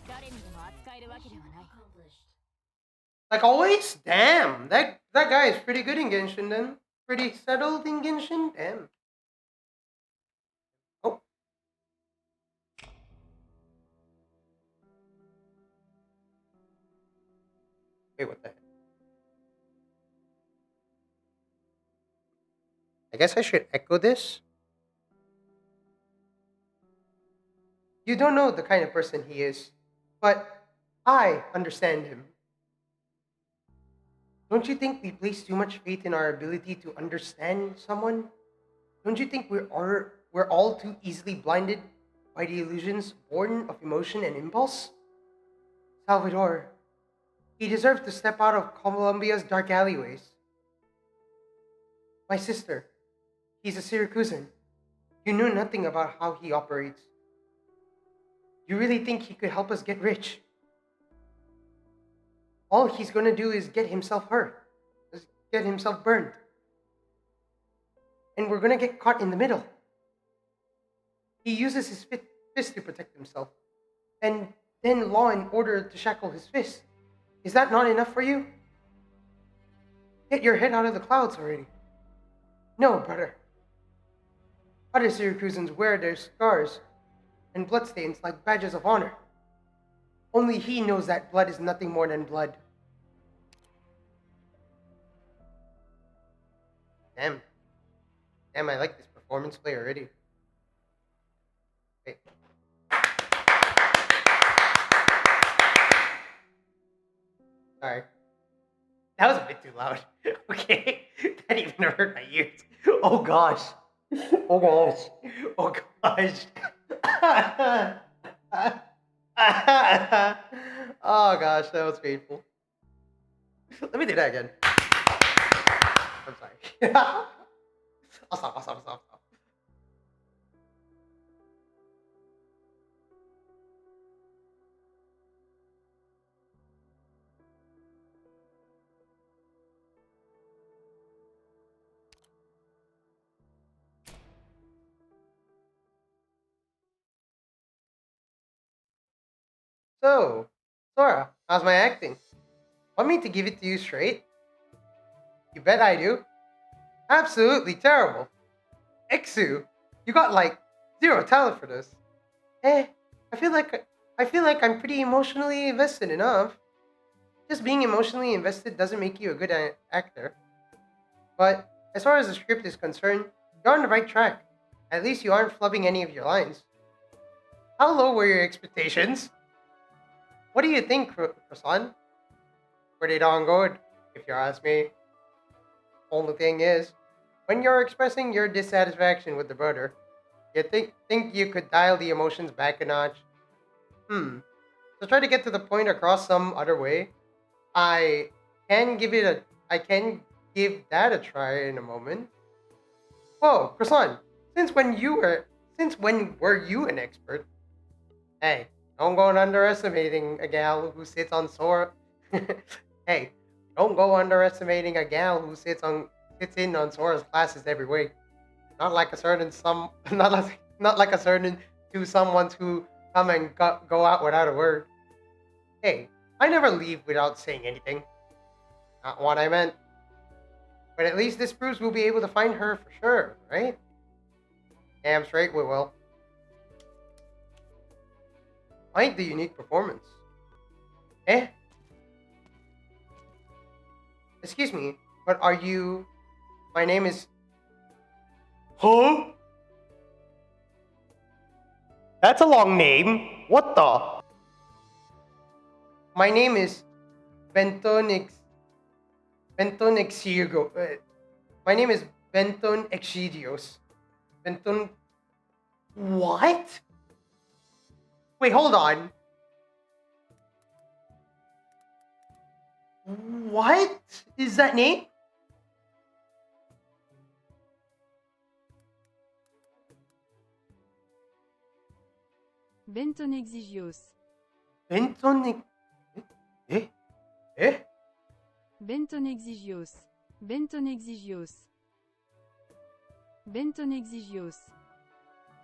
誰にでも扱えるわけではない。Like always? Damn! That guy is pretty good in Genshin then. Pretty settled in Genshin? Damn. Oh. Wait, what the heck? I guess I should echo this. You don't know the kind of person he is, but I understand him. Don't you think we place too much faith in our ability to understand someone? Don't you think we're all too easily blinded by the illusions born of emotion and impulse? Salvador, he deserved to step out of Columbia's dark alleyways. My sister, he's a Syracusan. You know nothing about how he operates. You really think he could help us get rich? All he's gonna do is get himself hurt, get himself burned. And we're gonna get caught in the middle. He uses his fist to protect himself, and then law and order to shackle his fist. Is that not enough for you? Get your head out of the clouds already. No, brother. Other Syracusans wear their scars and bloodstains like badges of honor. Only he knows that blood is nothing more than blood. Damn. Damn, I like this performance play already. Wait. Sorry. That was a bit too loud. Okay. That even hurt my ears. Oh gosh. Oh gosh. Oh gosh. Oh gosh, that was painful. Let me do that again. I'm sorry. I'll stop. So, Sora, how's my acting? Want me to give it to you straight? You bet I do. Absolutely terrible. Exu, you got like 0 talent for this. I feel like I'm pretty emotionally invested enough. Just being emotionally invested doesn't make you a good actor. But as far as the script is concerned, you're on the right track. At least you aren't flubbing any of your lines. How low were your expectations? What do you think, Croissant? Were they darn good? if you ask me. Only thing is, when you're expressing your dissatisfaction with the brother, you think you could dial the emotions back a notch. So try to get to the point across some other way. I I can give that a try in a moment. Whoa, Croissant, since when were you an expert? Hey, don't go underestimating a gal who sits on Sora. Hey, don't go underestimating a gal who sits in on Sora's classes every week. Not like a certain some, not like a certain to someone who come and go out without a word. Hey, I never leave without saying anything. Not what I meant. But at least this proves we'll be able to find her for sure, right? Damn straight we will. Find the unique performance. Eh? Excuse me, but are you... My name is... Huh? That's a long name. What the? My name is Bentonix... Bentonexigo. My name is Benton Exidios. Benton... What? Wait, hold on. What is that name? Benton Exigios. Benton... Eh? Eh? Benton Exigios. Benton Exigios. Benton Exigios.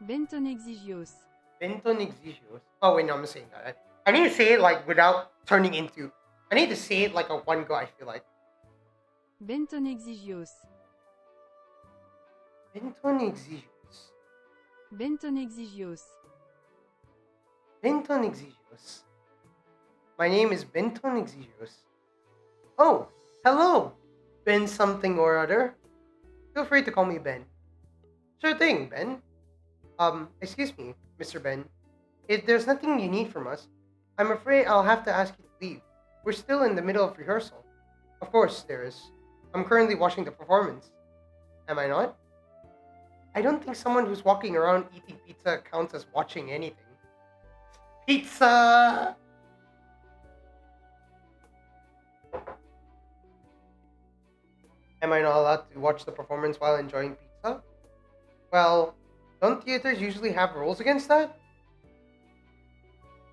Benton Exigios. Benton Exigios. Oh wait, no, I'm saying that. I need to say it like without turning into... I need to say it like a one go, I feel like. Benton Exigios. Benton Exigios. Benton Exigios. Benton Exigios. My name is Benton Exigios. Oh, hello, Ben something or other. Feel free to call me Ben. Sure thing, Ben. Excuse me, Mr. Ben. If there's nothing you need from us, I'm afraid I'll have to ask you to leave. We're still in the middle of rehearsal. Of course, there is. I'm currently watching the performance. Am I not? I don't think someone who's walking around eating pizza counts as watching anything. Pizza! Am I not allowed to watch the performance while enjoying pizza? Well, don't theaters usually have rules against that?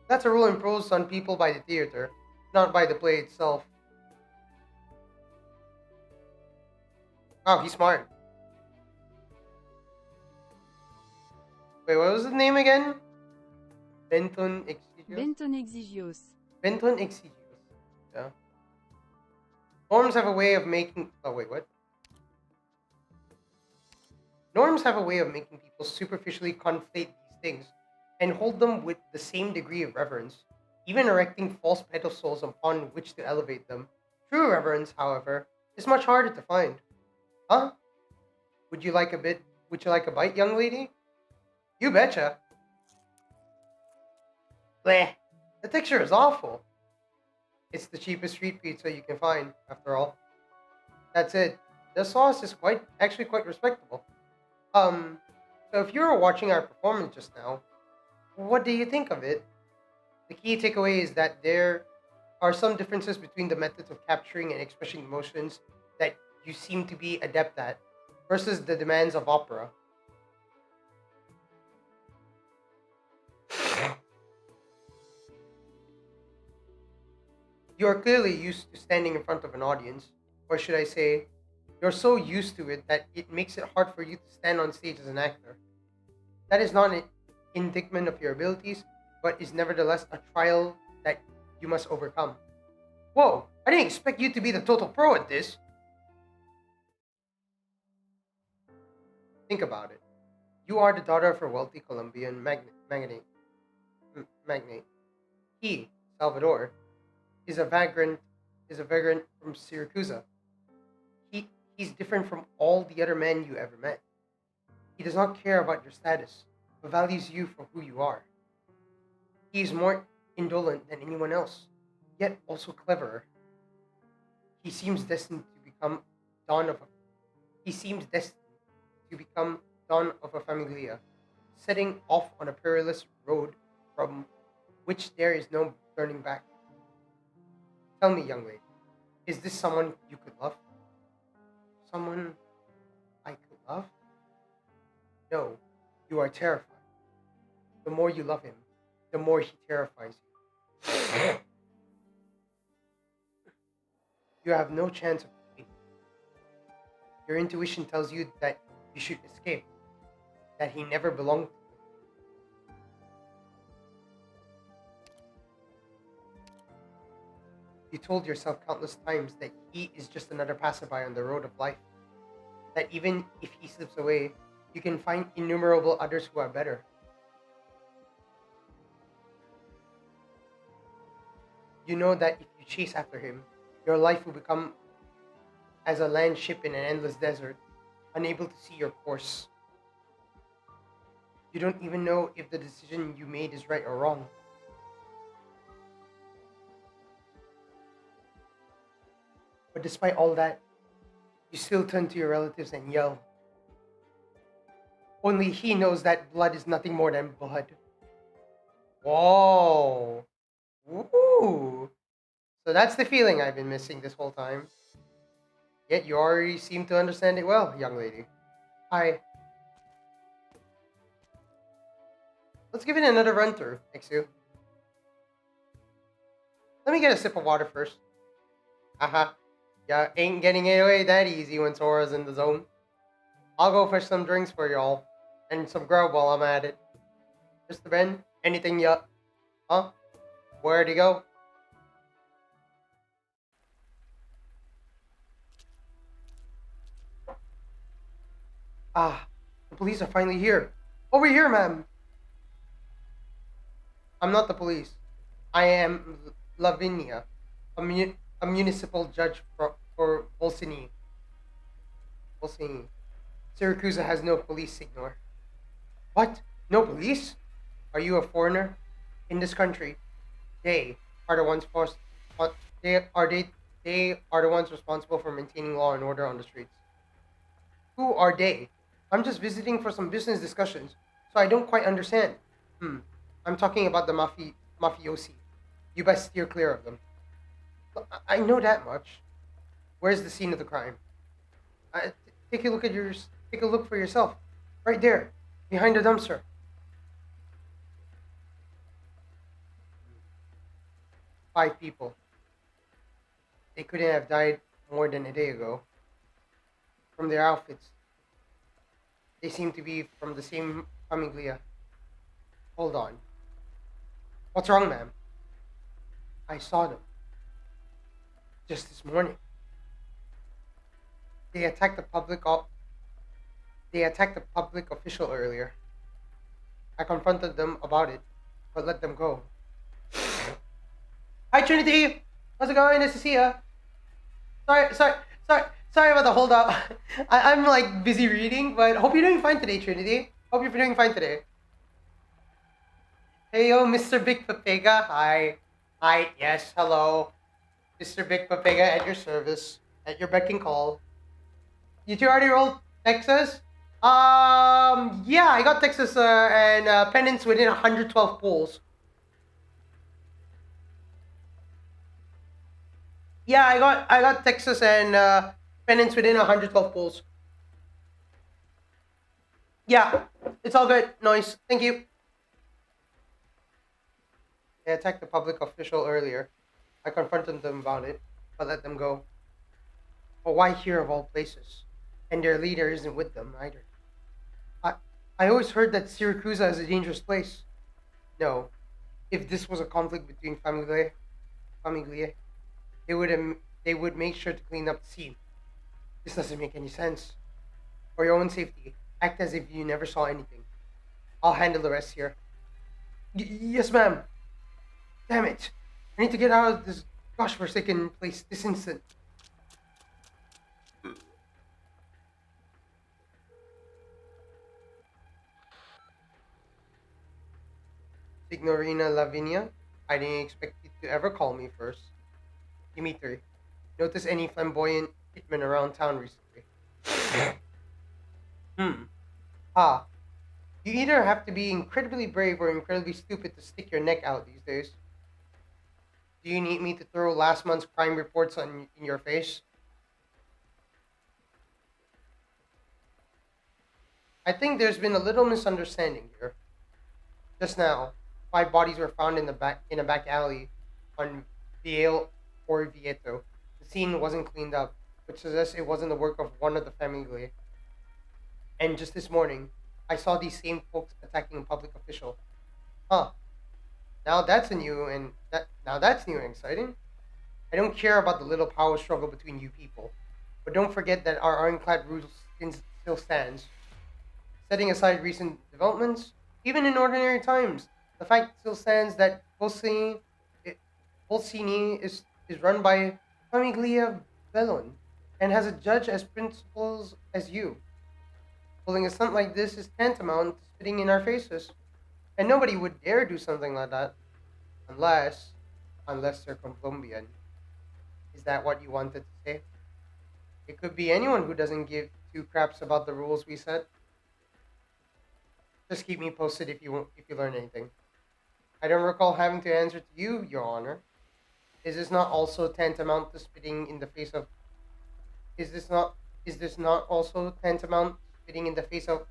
That's a rule imposed on people by the theater, not by the play itself. Wow, he's smart. Wait, what was his name again? Benton Exigios? Benton Exigios. Benton Exigios. Yeah. Norms have a way of making... Oh, wait, what? Norms have a way of making people superficially conflate these things and hold them with the same degree of reverence, even erecting false pedestals upon which to elevate them. True reverence, however, is much harder to find. Huh? Would you like a bite, young lady? You betcha. Bleh. The texture is awful. It's the cheapest street pizza you can find, after all. That's it. The sauce is actually quite respectable. So if you were watching our performance just now, what do you think of it? The key takeaway is that there are some differences between the methods of capturing and expressing emotions that you seem to be adept at versus the demands of opera. You are clearly used to standing in front of an audience, or should I say, you're so used to it that it makes it hard for you to stand on stage as an actor. That is not an indictment of your abilities, but is nevertheless a trial that you must overcome. Whoa, I didn't expect you to be the total pro at this. Think about it. You are the daughter of a wealthy Colombian magnate. He, Salvador, is a vagrant from Syracuse. He's different from all the other men you ever met. He does not care about your status, but values you for who you are. He is more indolent than anyone else, yet also cleverer. He He seems destined to become Don of a he seems destined to become Don of a Famiglia, setting off on a perilous road from which there is no turning back. Tell me, young lady, is this someone you could love? Someone I could love? No, you are terrified. The more you love him, the more he terrifies you. You have no chance of escape. Your intuition tells you that you should escape, that he never belonged to you. You told yourself countless times that he is just another passerby on the road of life, that even if he slips away, you can find innumerable others who are better. You know that if you chase after him, your life will become as a land ship in an endless desert, unable to see your course. You don't even know if the decision you made is right or wrong. But despite all that, you still turn to your relatives and yell. Only he knows that blood is nothing more than blood. Whoa. Ooh. So that's the feeling I've been missing this whole time. Yet you already seem to understand it well, young lady. Hi. Let's give it another run through, Exu. Let me get a sip of water first. Haha. Yeah, ain't getting it away that easy when Sora's in the zone. I'll go fetch some drinks for y'all. And some grub while I'm at it. Mr. Ben, anything yet? Huh? Where'd he go? Ah, the police are finally here. Over here, ma'am. I'm not the police. I am Lavinia, a municipal judge for Volsini. Volsini. Syracuse has no police, Signor. What? No police? Are you a foreigner? In this country, they are the ones forced. They are the ones responsible for maintaining law and order on the streets. Who are they? I'm just visiting for some business discussions, so I don't quite understand. I'm talking about the mafiosi. You best steer clear of them. I know that much. Where's the scene of the crime? Take a look at yours. Take a look for yourself. Right there, behind the dumpster. Five people. They couldn't have died more than a day ago. From their outfits, they seem to be from the same famiglia. Hold on. What's wrong, ma'am? I saw them. Just this morning. They attacked the public official earlier. I confronted them about it, but let them go. Hi, Trinity! How's it going? Nice to see ya. Sorry about the hold up. I'm like busy reading, but hope you're doing fine today, Trinity. Hope you're doing fine today. Hey, yo, Mr. Big Papega. Hi. Hi, yes, hello. Mr. Big Papega at your service, at your beck and call. You two already rolled Texas? Yeah, I got Texas and Penance within 112 pulls. Yeah, I got Texas and Penance within 112 pulls. Yeah, it's all good. Nice. Thank you. They attacked the public official earlier. I confronted them about it, but let them go. But why here of all places? And their leader isn't with them either. I I always heard that Syracuse is a dangerous place. No, if this was a conflict between famiglie, they would make sure to clean up the scene. This doesn't make any sense. For your own safety, act as if you never saw anything. I'll handle the rest here. Yes, ma'am. Damn it! I need to get out of this gosh forsaken place this instant. Signorina Lavinia, I didn't expect you to ever call me first. Dimitri, Notice any flamboyant hitmen around town recently? Hmm. Ah, you either have to be incredibly brave or incredibly stupid to stick your neck out these days. Do you need me to throw last month's crime reports in your face? I think there's been a little misunderstanding here. Just now, 5 bodies were found in a back alley on Viale or Vieto. The scene wasn't cleaned up, which suggests it wasn't the work of one of the family. And just this morning, I saw these same folks attacking a public official. Huh. Now that's new and exciting. I don't care about the little power struggle between you people, but don't forget that our ironclad rule still stands. Setting aside recent developments, even in ordinary times, the fact still stands that Bolsini is run by Famiglia Bellon and has a judge as principals as you. Pulling a stunt like this is tantamount to spitting in our faces, and nobody would dare do something like that unless, unless they're Colombian. Is that what you wanted to say? It could be anyone who doesn't give two craps about the rules we set. Just keep me posted if you learn anything. I don't recall having to answer to you, Your Honor. Is this not also tantamount to spitting in the face of? Is this not also tantamount to spitting in the face of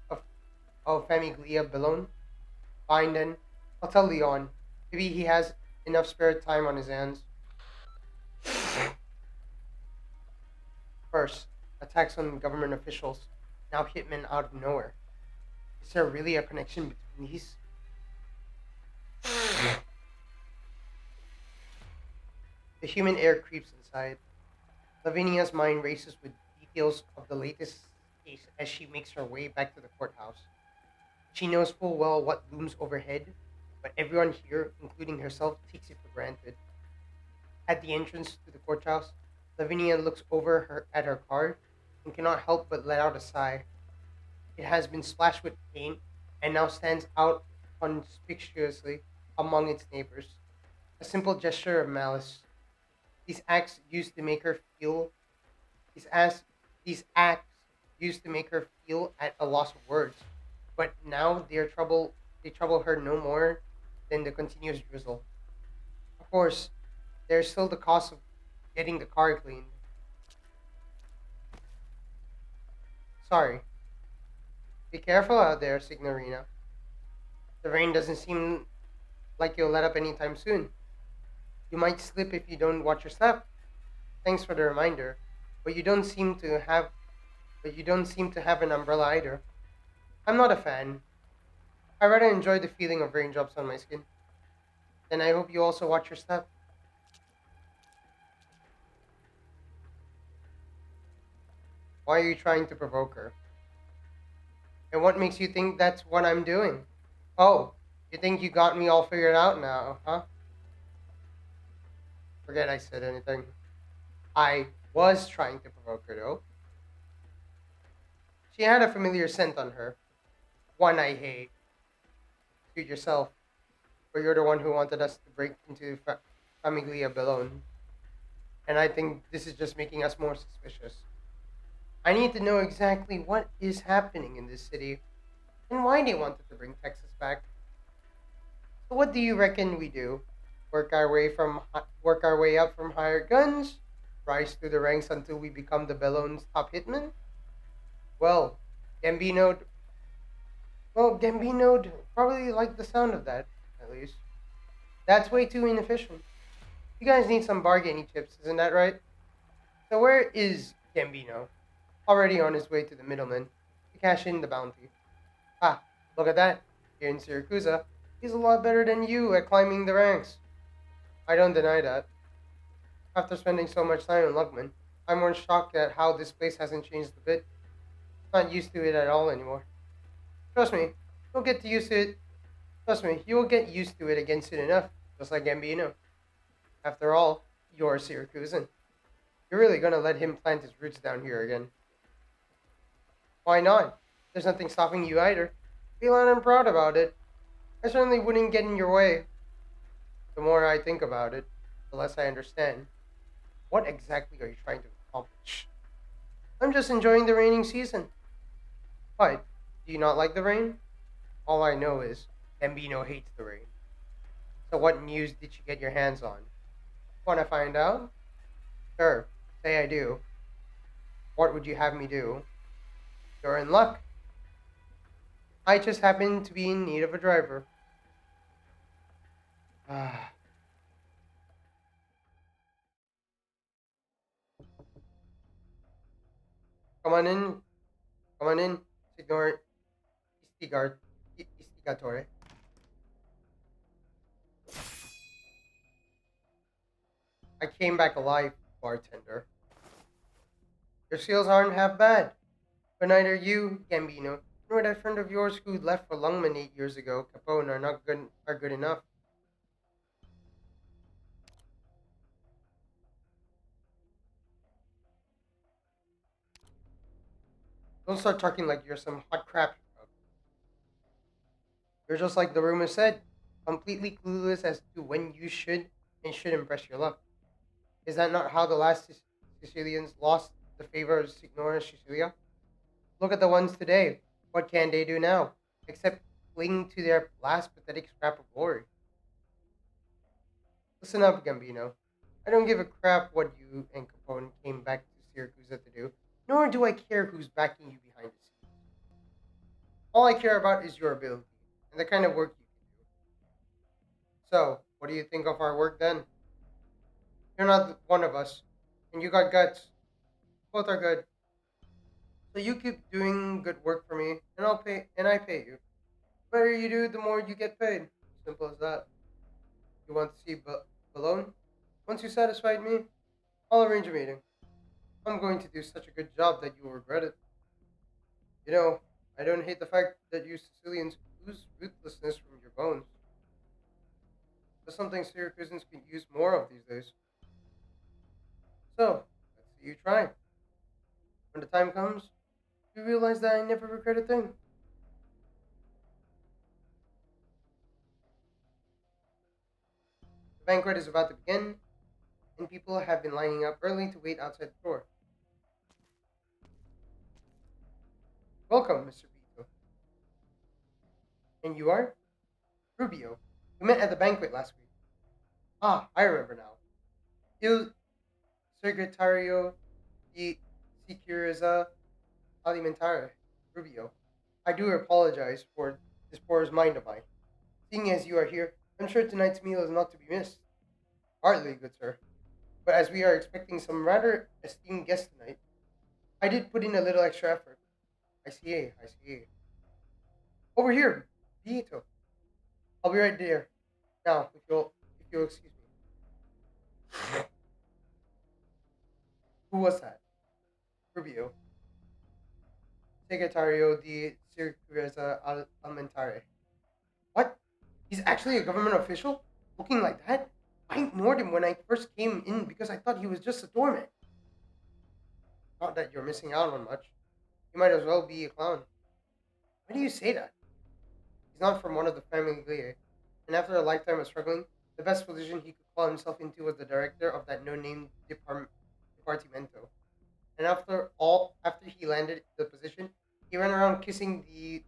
Famiglia Bellone? Fine then. I'll tell Leon. Maybe he has enough spare time on his hands. First, attacks on government officials. Now hitmen out of nowhere. Is there really a connection between these? The human air creeps inside. Lavinia's mind races with details of the latest case as she makes her way back to the courthouse. She knows full well what looms overhead, but everyone here, including herself, takes it for granted. At the entrance to the courthouse, Lavinia looks over her at her car and cannot help but let out a sigh. It has been splashed with paint and now stands out conspicuously among its neighbors. A simple gesture of malice. These acts used to make her feel these as these acts used to make her feel at a loss of words, but now they trouble her no more than the continuous drizzle. Of course, there's still the cost of getting the car cleaned. Sorry. Be careful out there, Signorina. The rain doesn't seem like you'll let up anytime soon. You might slip if you don't watch your step. Thanks for the reminder. But you don't seem to have but you don't seem to have an umbrella either. I'm not a fan. I rather enjoy the feeling of raindrops on my skin. Then I hope you also watch your step. Why are you trying to provoke her? And what makes you think that's what I'm doing? Oh, you think you got me all figured out now, huh? Forget I said anything. I was trying to provoke her though. She had a familiar scent on her. One I hate. Suit yourself. Or you're the one who wanted us to break into Famiglia Bellone. And I think this is just making us more suspicious. I need to know exactly what is happening in this city and why they wanted to bring Texas back. So what do you reckon we do? Work our way up from hired guns, rise through the ranks until we become the Bellone's top hitman? Well, Gambino, Gambino'd probably like the sound of that, at least. That's way too inefficient. You guys need some bargaining chips, isn't that right? So where is Gambino? Already on his way to the middleman to cash in the bounty. Ah, look at that. Here in Syracuse, he's a lot better than you at climbing the ranks. I don't deny that. After spending so much time in Lugman, I'm more shocked at how this place hasn't changed a bit. Not used to it at all anymore. Trust me, you'll get used to it. Trust me, you will get used to it again soon enough, just like Gambino. After all, you're a Syracusan. You're really gonna let him plant his roots down here again. Why not? There's nothing stopping you either. Feel on and proud about it. I certainly wouldn't get in your way. The more I think about it, the less I understand. What exactly are you trying to accomplish? I'm just enjoying the raining season. What? Do you not like the rain? All I know is Gambino hates the rain. So what news did you get your hands on? Want to find out? Sure. Say I do. What would you have me do? You're in luck. I just happen to be in need of a driver. Ah, come on in. Come on in. Signor Istigard. Istigatore. I came back alive, bartender. Your skills aren't half bad. But neither you, Gambino, nor that friend of yours who left for Lungman 8 years ago, Capone, are good enough. Don't start talking like you're some hot crap. You're just like the rumor said, completely clueless as to when you should and shouldn't press your luck. Is that not how the last Sicilians lost the favor of Signora Sicilia? Look at the ones today. What can they do now? Except cling to their last pathetic scrap of glory. Listen up, Gambino. I don't give a crap what you and Capone came back to Syracuse to do, nor do I care who's backing you behind the scenes. All I care about is your ability and the kind of work you can do. So, what do you think of our work then? You're not one of us, and you got guts. Both are good. So you keep doing good work for me, and I pay you. The better you do, the more you get paid. Simple as that. You want to see Balone? Once you satisfied me, I'll arrange a meeting. I'm going to do such a good job that you'll regret it. You know, I don't hate the fact that you Sicilians ooze ruthlessness from your bones. That's something Syracusans could use more of these days. So, let's see you try. When the time comes, you realize that I never regret a thing. The banquet is about to begin, and people have been lining up early to wait outside the door. Welcome, Mr. Vito. And you are? Rubio. We met at the banquet last week. Ah, I remember now. Il Segretario di Sicurezza Alimentare, Rubio. I do apologize for this poor's mind of mine. Seeing as you are here, I'm sure tonight's meal is not to be missed. Hardly, good sir. But as we are expecting some rather esteemed guests tonight, I did put in a little extra effort. I see. Over here, Vito. I'll be right there. Now, if you'll excuse me. Who was that? Rubio, Segretario di Sicurezza Alimentare. What? He's actually a government official? Looking like that? I ignored him when I first came in because I thought he was just a doorman. Not that you're missing out on much. You might as well be a clown. Why do you say that? He's not from one of the family Glee, and after a lifetime of struggling, the best position he could call himself into was the director of that no-name departamento. And after he landed the position, he ran around kissing the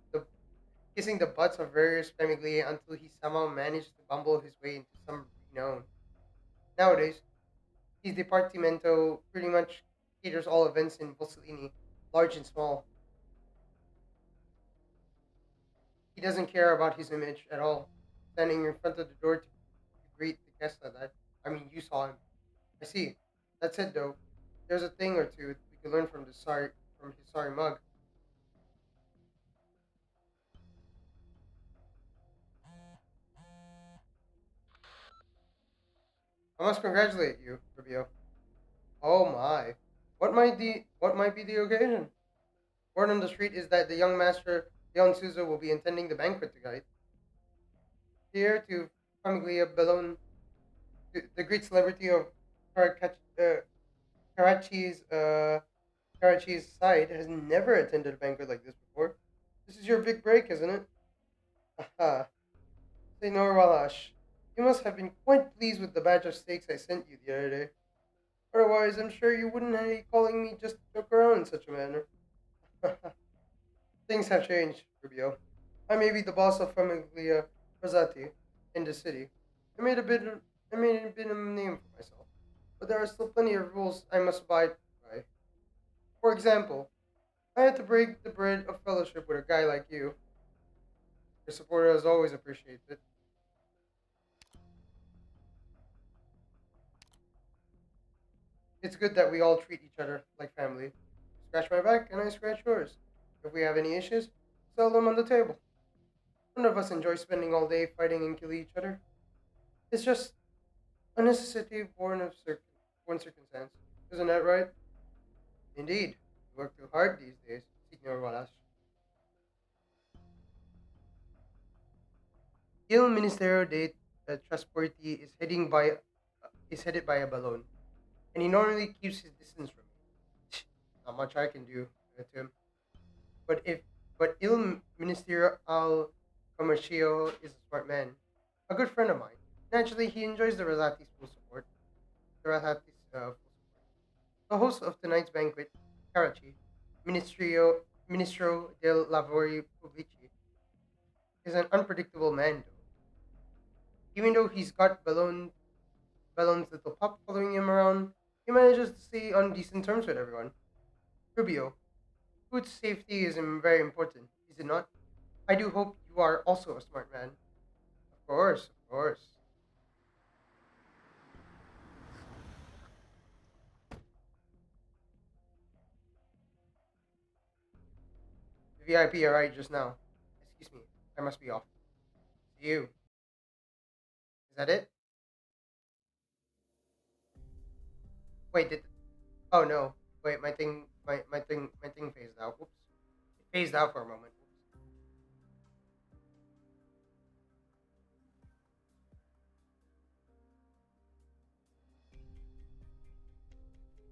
butts of various famiglia until he somehow managed to bumble his way into some renown. Nowadays, his departamento pretty much caters all events in Bossellini, large and small. He doesn't care about his image at all, standing in front of the door to greet the guests like that. I mean, you saw him. I see. That's it, though. There's a thing or two we could learn from his sorry mug. I must congratulate you, Rubio. Oh my. What might be the occasion? Word on the street is that the young master Leon Souza will be attending the banquet tonight. Here to Famiglia Bellone, the great celebrity of Caracach- uh, Karachi's Karachi's side has never attended a banquet like this before. This is your big break, isn't it? Aha. Senor Walash, you must have been quite pleased with the batch of steaks I sent you the other day. Otherwise, I'm sure you wouldn't be calling me just to joke around in such a manner. Things have changed, Rubio. I may be the boss of Famiglia Rosati in the city. I made a bit of, I made a bit of a name for myself, but there are still plenty of rules I must abide by. For example, I had to break the bread of fellowship with a guy like you. Your support is always appreciated. It's good that we all treat each other like family. You scratch my back and I scratch yours. If we have any issues, settle them on the table. None of us enjoy spending all day fighting and killing each other. It's just a necessity born circumstance. Isn't that right? Indeed. We work too hard these days, Signor Wallace. Il Ministerio de Trasporti is headed by a balloon, and he normally keeps his distance from me. Not much I can do to him. But if but Il Ministerio al Comercio is a smart man, a good friend of mine. Naturally, he enjoys the Rosati's full support. The Rosati's full support. The host of tonight's banquet, Karachi, Ministro del Lavori Pubblici, is an unpredictable man, though. Even though he's got Ballon's little pup following him around, he manages to stay on decent terms with everyone. Rubio, food safety is very important, is it not? I do hope you are also a smart man. Of course, of course. The VIP arrived just now. Excuse me, I must be off. See you. Is that it? Wait, did oh no. Wait, my thing phased out. Whoops. It phased out for a moment. Whoops.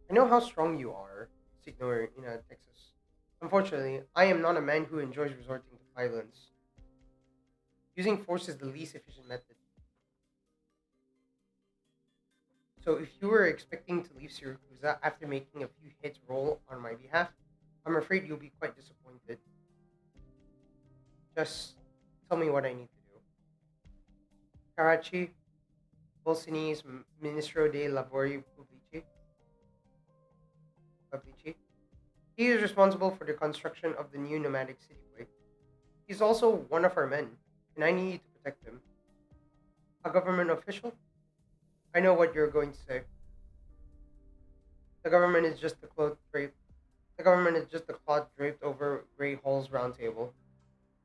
I know how strong you are, Signor Texas. Unfortunately, I am not a man who enjoys resorting to violence. Using force is the least efficient method. So if you were expecting to leave Syracuse after making a few hits roll on my behalf, I'm afraid you'll be quite disappointed. Just tell me what I need to do. Karachi, Bolsini's Ministro dei Lavori Pubblici. He is responsible for the construction of the new nomadic cityway. He's also one of our men, and I need to protect him. A government official? I know what you're going to say. The government is just the cloth draped. The government is just the cloth draped over Grey Hall's round table.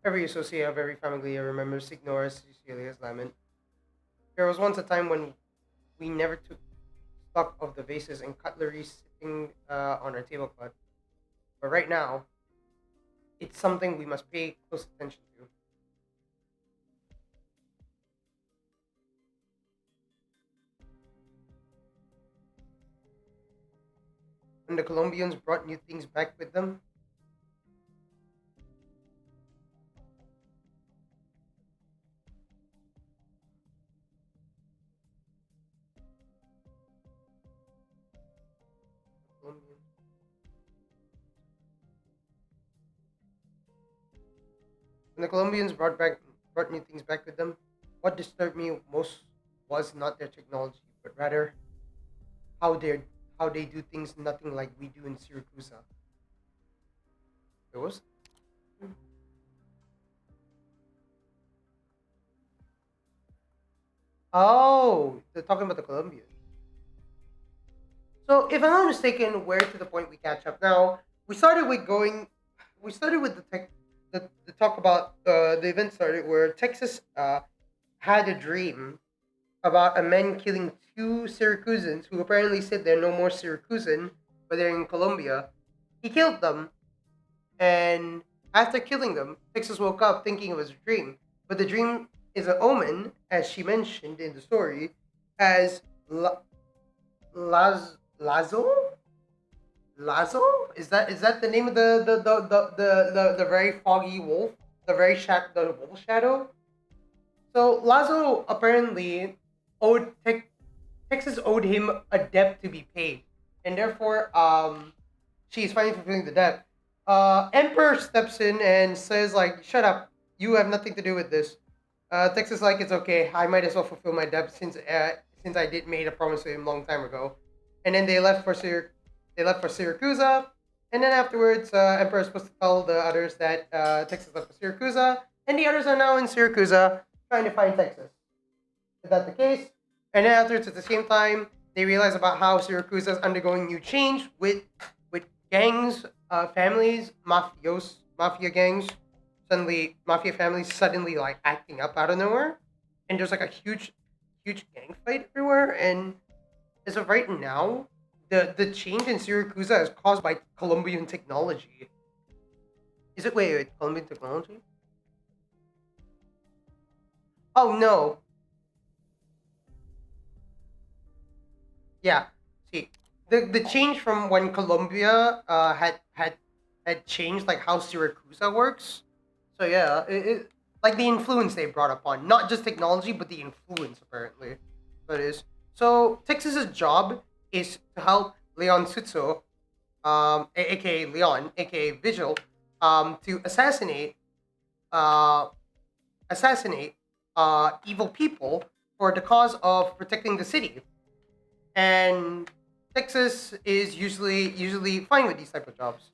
Every associate of every family remembers Signora Cecilia's lament. There was once a time when we never took stock of the vases and cutlery sitting on our tablecloth, but right now, it's something we must pay close attention to. When the Colombians brought new things back with them, Colombians, when the Colombians brought new things back with them, what disturbed me most was not their technology, but rather how they how they do things nothing like we do in Syracuse. It was. Oh, they're talking about the Colombians. So, if I'm not mistaken, where to the point we catch up now? We started with going. We started with the talk about the event started where Texas had a dream about a man killing two Syracusans who apparently said they're no more Syracusan, but they're in Colombia. He killed them, and after killing them, Texas woke up thinking it was a dream. But the dream is an omen, as she mentioned in the story, as Lazo? Lazo? Is that the name of the very foggy wolf? The wolf shadow? So Lazo apparently owed Texas owed him a debt to be paid, and therefore, she's finally fulfilling the debt. Emperor steps in and says, like, "Shut up! You have nothing to do with this." Texas like, "It's okay. I might as well fulfill my debt since I did made a promise to him a long time ago." And then they left for Syracusa, and then afterwards, Emperor is supposed to tell the others that Texas left for Syracusa, and the others are now in Syracusa trying to find Texas. Is that the case? And then afterwards, at the same time, they realize about how Syracuse is undergoing new change with gangs, families, mafia gangs, mafia families suddenly like acting up out of nowhere, and there's like a huge gang fight everywhere. And as of right now, the change in Syracuse is caused by Colombian technology. Is it wait Colombian technology? Oh no. Yeah. See, the change from when Colombia had changed like how Syracuse works. So yeah, like the influence they brought upon, not just technology, but the influence apparently. That is. So Texas's job is to help Leon Sutso, aka Leon, aka Vigil, to uh, assassinate evil people for the cause of protecting the city. And Texas is usually fine with these type of jobs.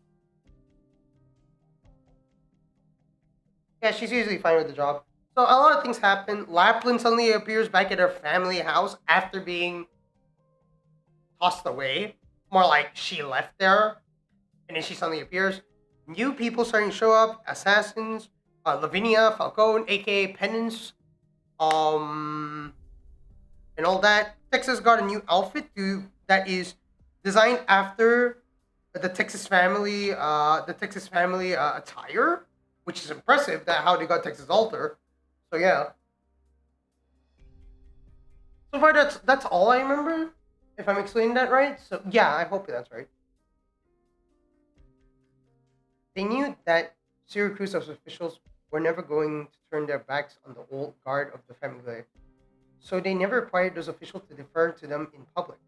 Yeah, she's usually fine with the job. So a lot of things happen. Lapland suddenly appears back at her family house after being tossed away. More like she left there, and then she suddenly appears. New people starting to show up. Assassins, Lavinia, Falcone, aka Penance, um, and all that. Texas got a new outfit that is designed after the Texas family attire, which is impressive. That how they got Texas altar. So yeah. So far, that's all I remember. If I'm explaining that right. So yeah, I hope that's right. They knew that Syracuse's officials were never going to turn their backs on the old guard of the family, so they never required those officials to defer to them in public.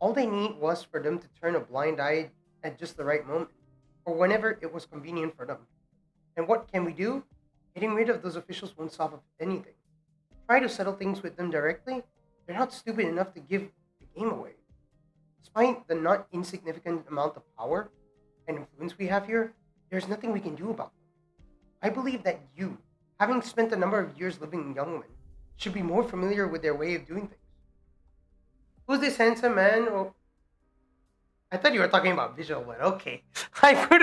All they need was for them to turn a blind eye at just the right moment, or whenever it was convenient for them. And what can we do? Getting rid of those officials won't solve anything. Try to settle things with them directly. They're not stupid enough to give the game away. Despite the not insignificant amount of power and influence we have here, there's nothing we can do about them. I believe that you, having spent a number of years living in Youngman, should be more familiar with their way of doing things. Who's this handsome man? Oh, I thought you were talking about Vigil, but okay. I thought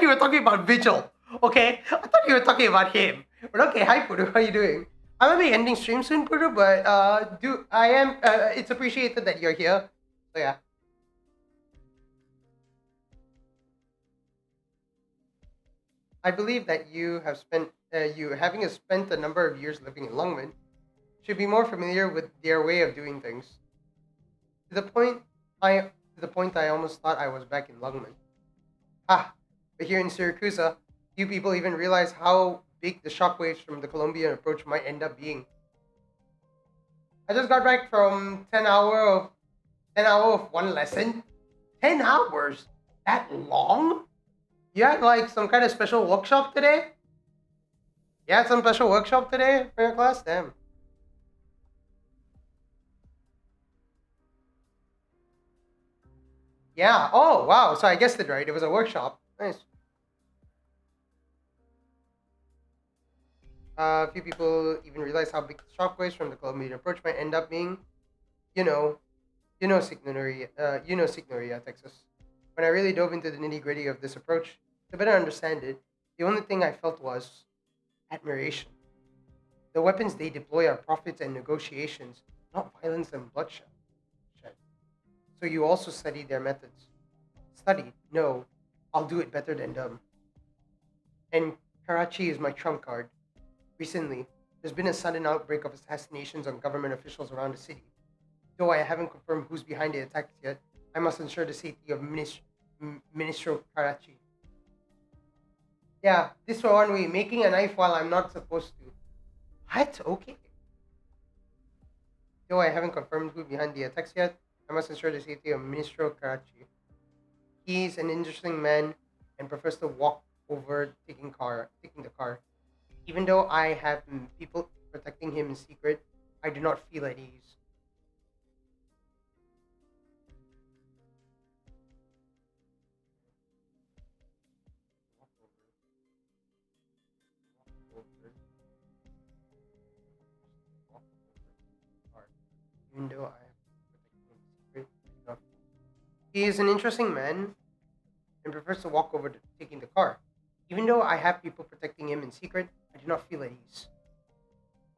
you were talking about Vigil. Okay, I thought you were talking about him. But okay, hi Pudu, how are you doing? I might be ending stream soon, Pudu, but do I am. It's appreciated that you're here. So yeah. I believe that you having spent a number of years living in Longman, should be more familiar with their way of doing things. To the point, I almost thought I was back in Longman. Ah, but here in Syracuse, few people even realize how big the shockwaves from the Colombian approach might end up being. I just got back from 10 hour of one lesson. 10 hours? That long? You had like some kind of special workshop today? You had some special workshop today for your class? Damn. Yeah. Oh, wow. So I guessed it right. It was a workshop. Nice. A few people even realize how big the shockwaves from the Colombian approach might end up being. You know, Signoria, Texas. When I really dove into the nitty gritty of this approach, to better understand it, the only thing I felt was admiration. The weapons they deploy are profits and negotiations, not violence and bloodshed. So you also study their methods. Study? No, I'll do it better than them. And Karachi is my trump card. Recently, there's been a sudden outbreak of assassinations on government officials around the city. Though I haven't confirmed who's behind the attacks yet, I must ensure the safety of Ministro Karachi. Yeah, this one way, making a knife while I'm not supposed to. What? Okay. Though I haven't confirmed who behind the attacks yet, I must ensure the safety of Ministro Karachi. He's an interesting man and prefers to walk over taking the car. Even though I have people protecting him in secret, I do not feel at ease. Even though I have protecting him in secret, I do not. He is an interesting man and prefers to walk over to taking the car. Even though I have people protecting him in secret, I do not feel at ease.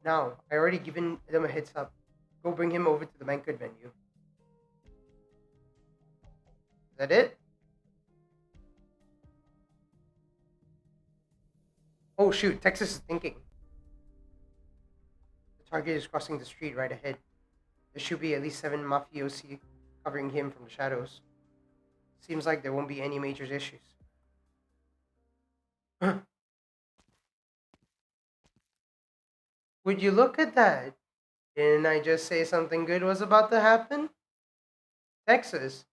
Now, I already given them a heads up. Go bring him over to the banquet venue. Is that it? Oh shoot, Texas is thinking. The target is crossing the street right ahead. There should be at least 7 mafiosi covering him from the shadows. Seems like there won't be any major issues. Would you look at that? Didn't I just say something good was about to happen? Texas,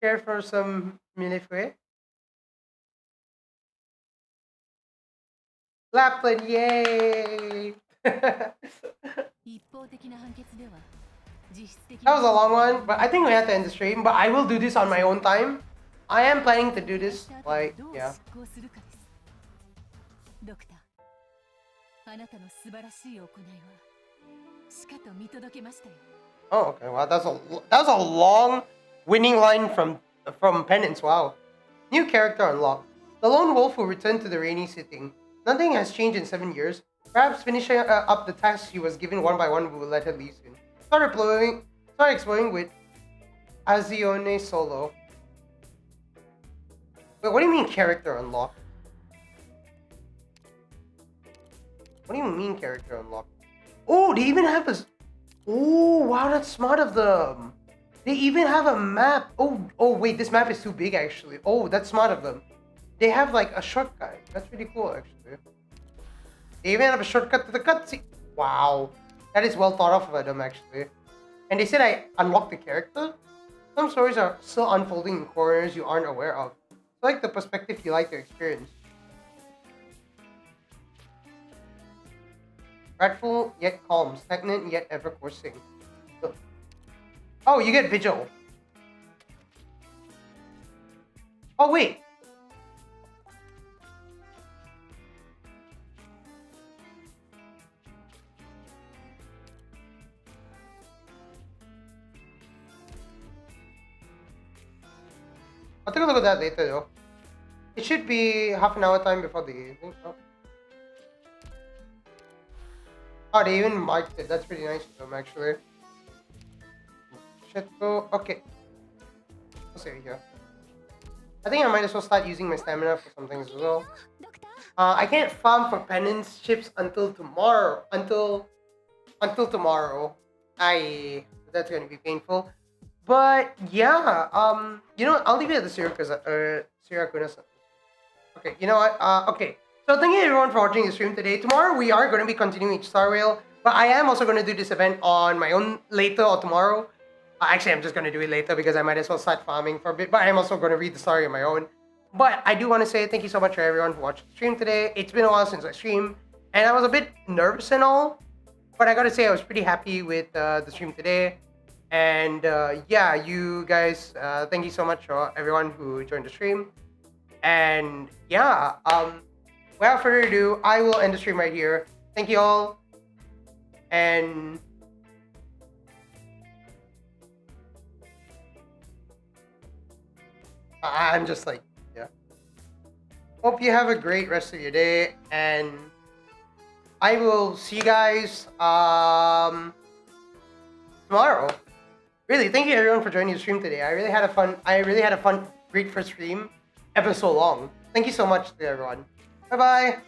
care for some millefeuille? Lapland, yay! That 一方的な判決では実質的 was a long one, but I think we have to end the stream. But I will do this on my own time. I am planning to do this, した後 like, どう yeah. 執行するかですドクターあなたの素晴らしい行いはしかと見届けましたよ Oh, okay. Wow, that was a long winning line from Penance. Wow. New character unlocked. The lone wolf who returned to the rainy sitting. Nothing has changed in 7 years. Perhaps finishing up the tasks she was given one by one will let her leave soon. Start exploring with Azione Solo. Wait, what do you mean character unlocked? What do you mean character unlocked? Oh, they even have a... Oh, wow, that's smart of them. They even have a map. Oh, wait, this map is too big, actually. Oh, that's smart of them. They have, like, a shortcut. That's really cool, actually. They even have a shortcut to the cutscene. Wow. That is well thought of by them, actually. And they said I unlocked the character. Some stories are still unfolding in corners you aren't aware of. It's like the perspective you like to experience. Fretful yet calm, stagnant yet ever coursing. Oh, you get Vigil. Oh, wait. I'll take a look at that later, though. It should be half an hour time before the evening. Oh, they even marked it. That's pretty nice of them, actually. Should go. Okay. Let's see here. I think I might as well start using my stamina for some things as well. I can't farm for penance chips until tomorrow. Until tomorrow. That's gonna be painful. But yeah, you know what? I'll leave it at the Sirakuna. Okay, you know what? Okay. So thank you everyone for watching the stream today. Tomorrow we are going to be continuing each Star Rail, but I am also going to do this event on my own later or tomorrow. Actually, I'm just going to do it later because I might as well start farming for a bit, but I'm also going to read the story on my own. But I do want to say thank you so much for everyone for watching the stream today. It's been a while since I streamed, and I was a bit nervous and all, but I got to say I was pretty happy with the stream today. And yeah, you guys, thank you so much for everyone who joined the stream. And yeah, without further ado, I will end the stream right here. Thank you all. And I'm just like, yeah. Hope you have a great rest of your day. And I will see you guys tomorrow. Really, thank you everyone for joining the stream today. I really had a fun, great first stream ever so long. Thank you so much to everyone. Bye bye.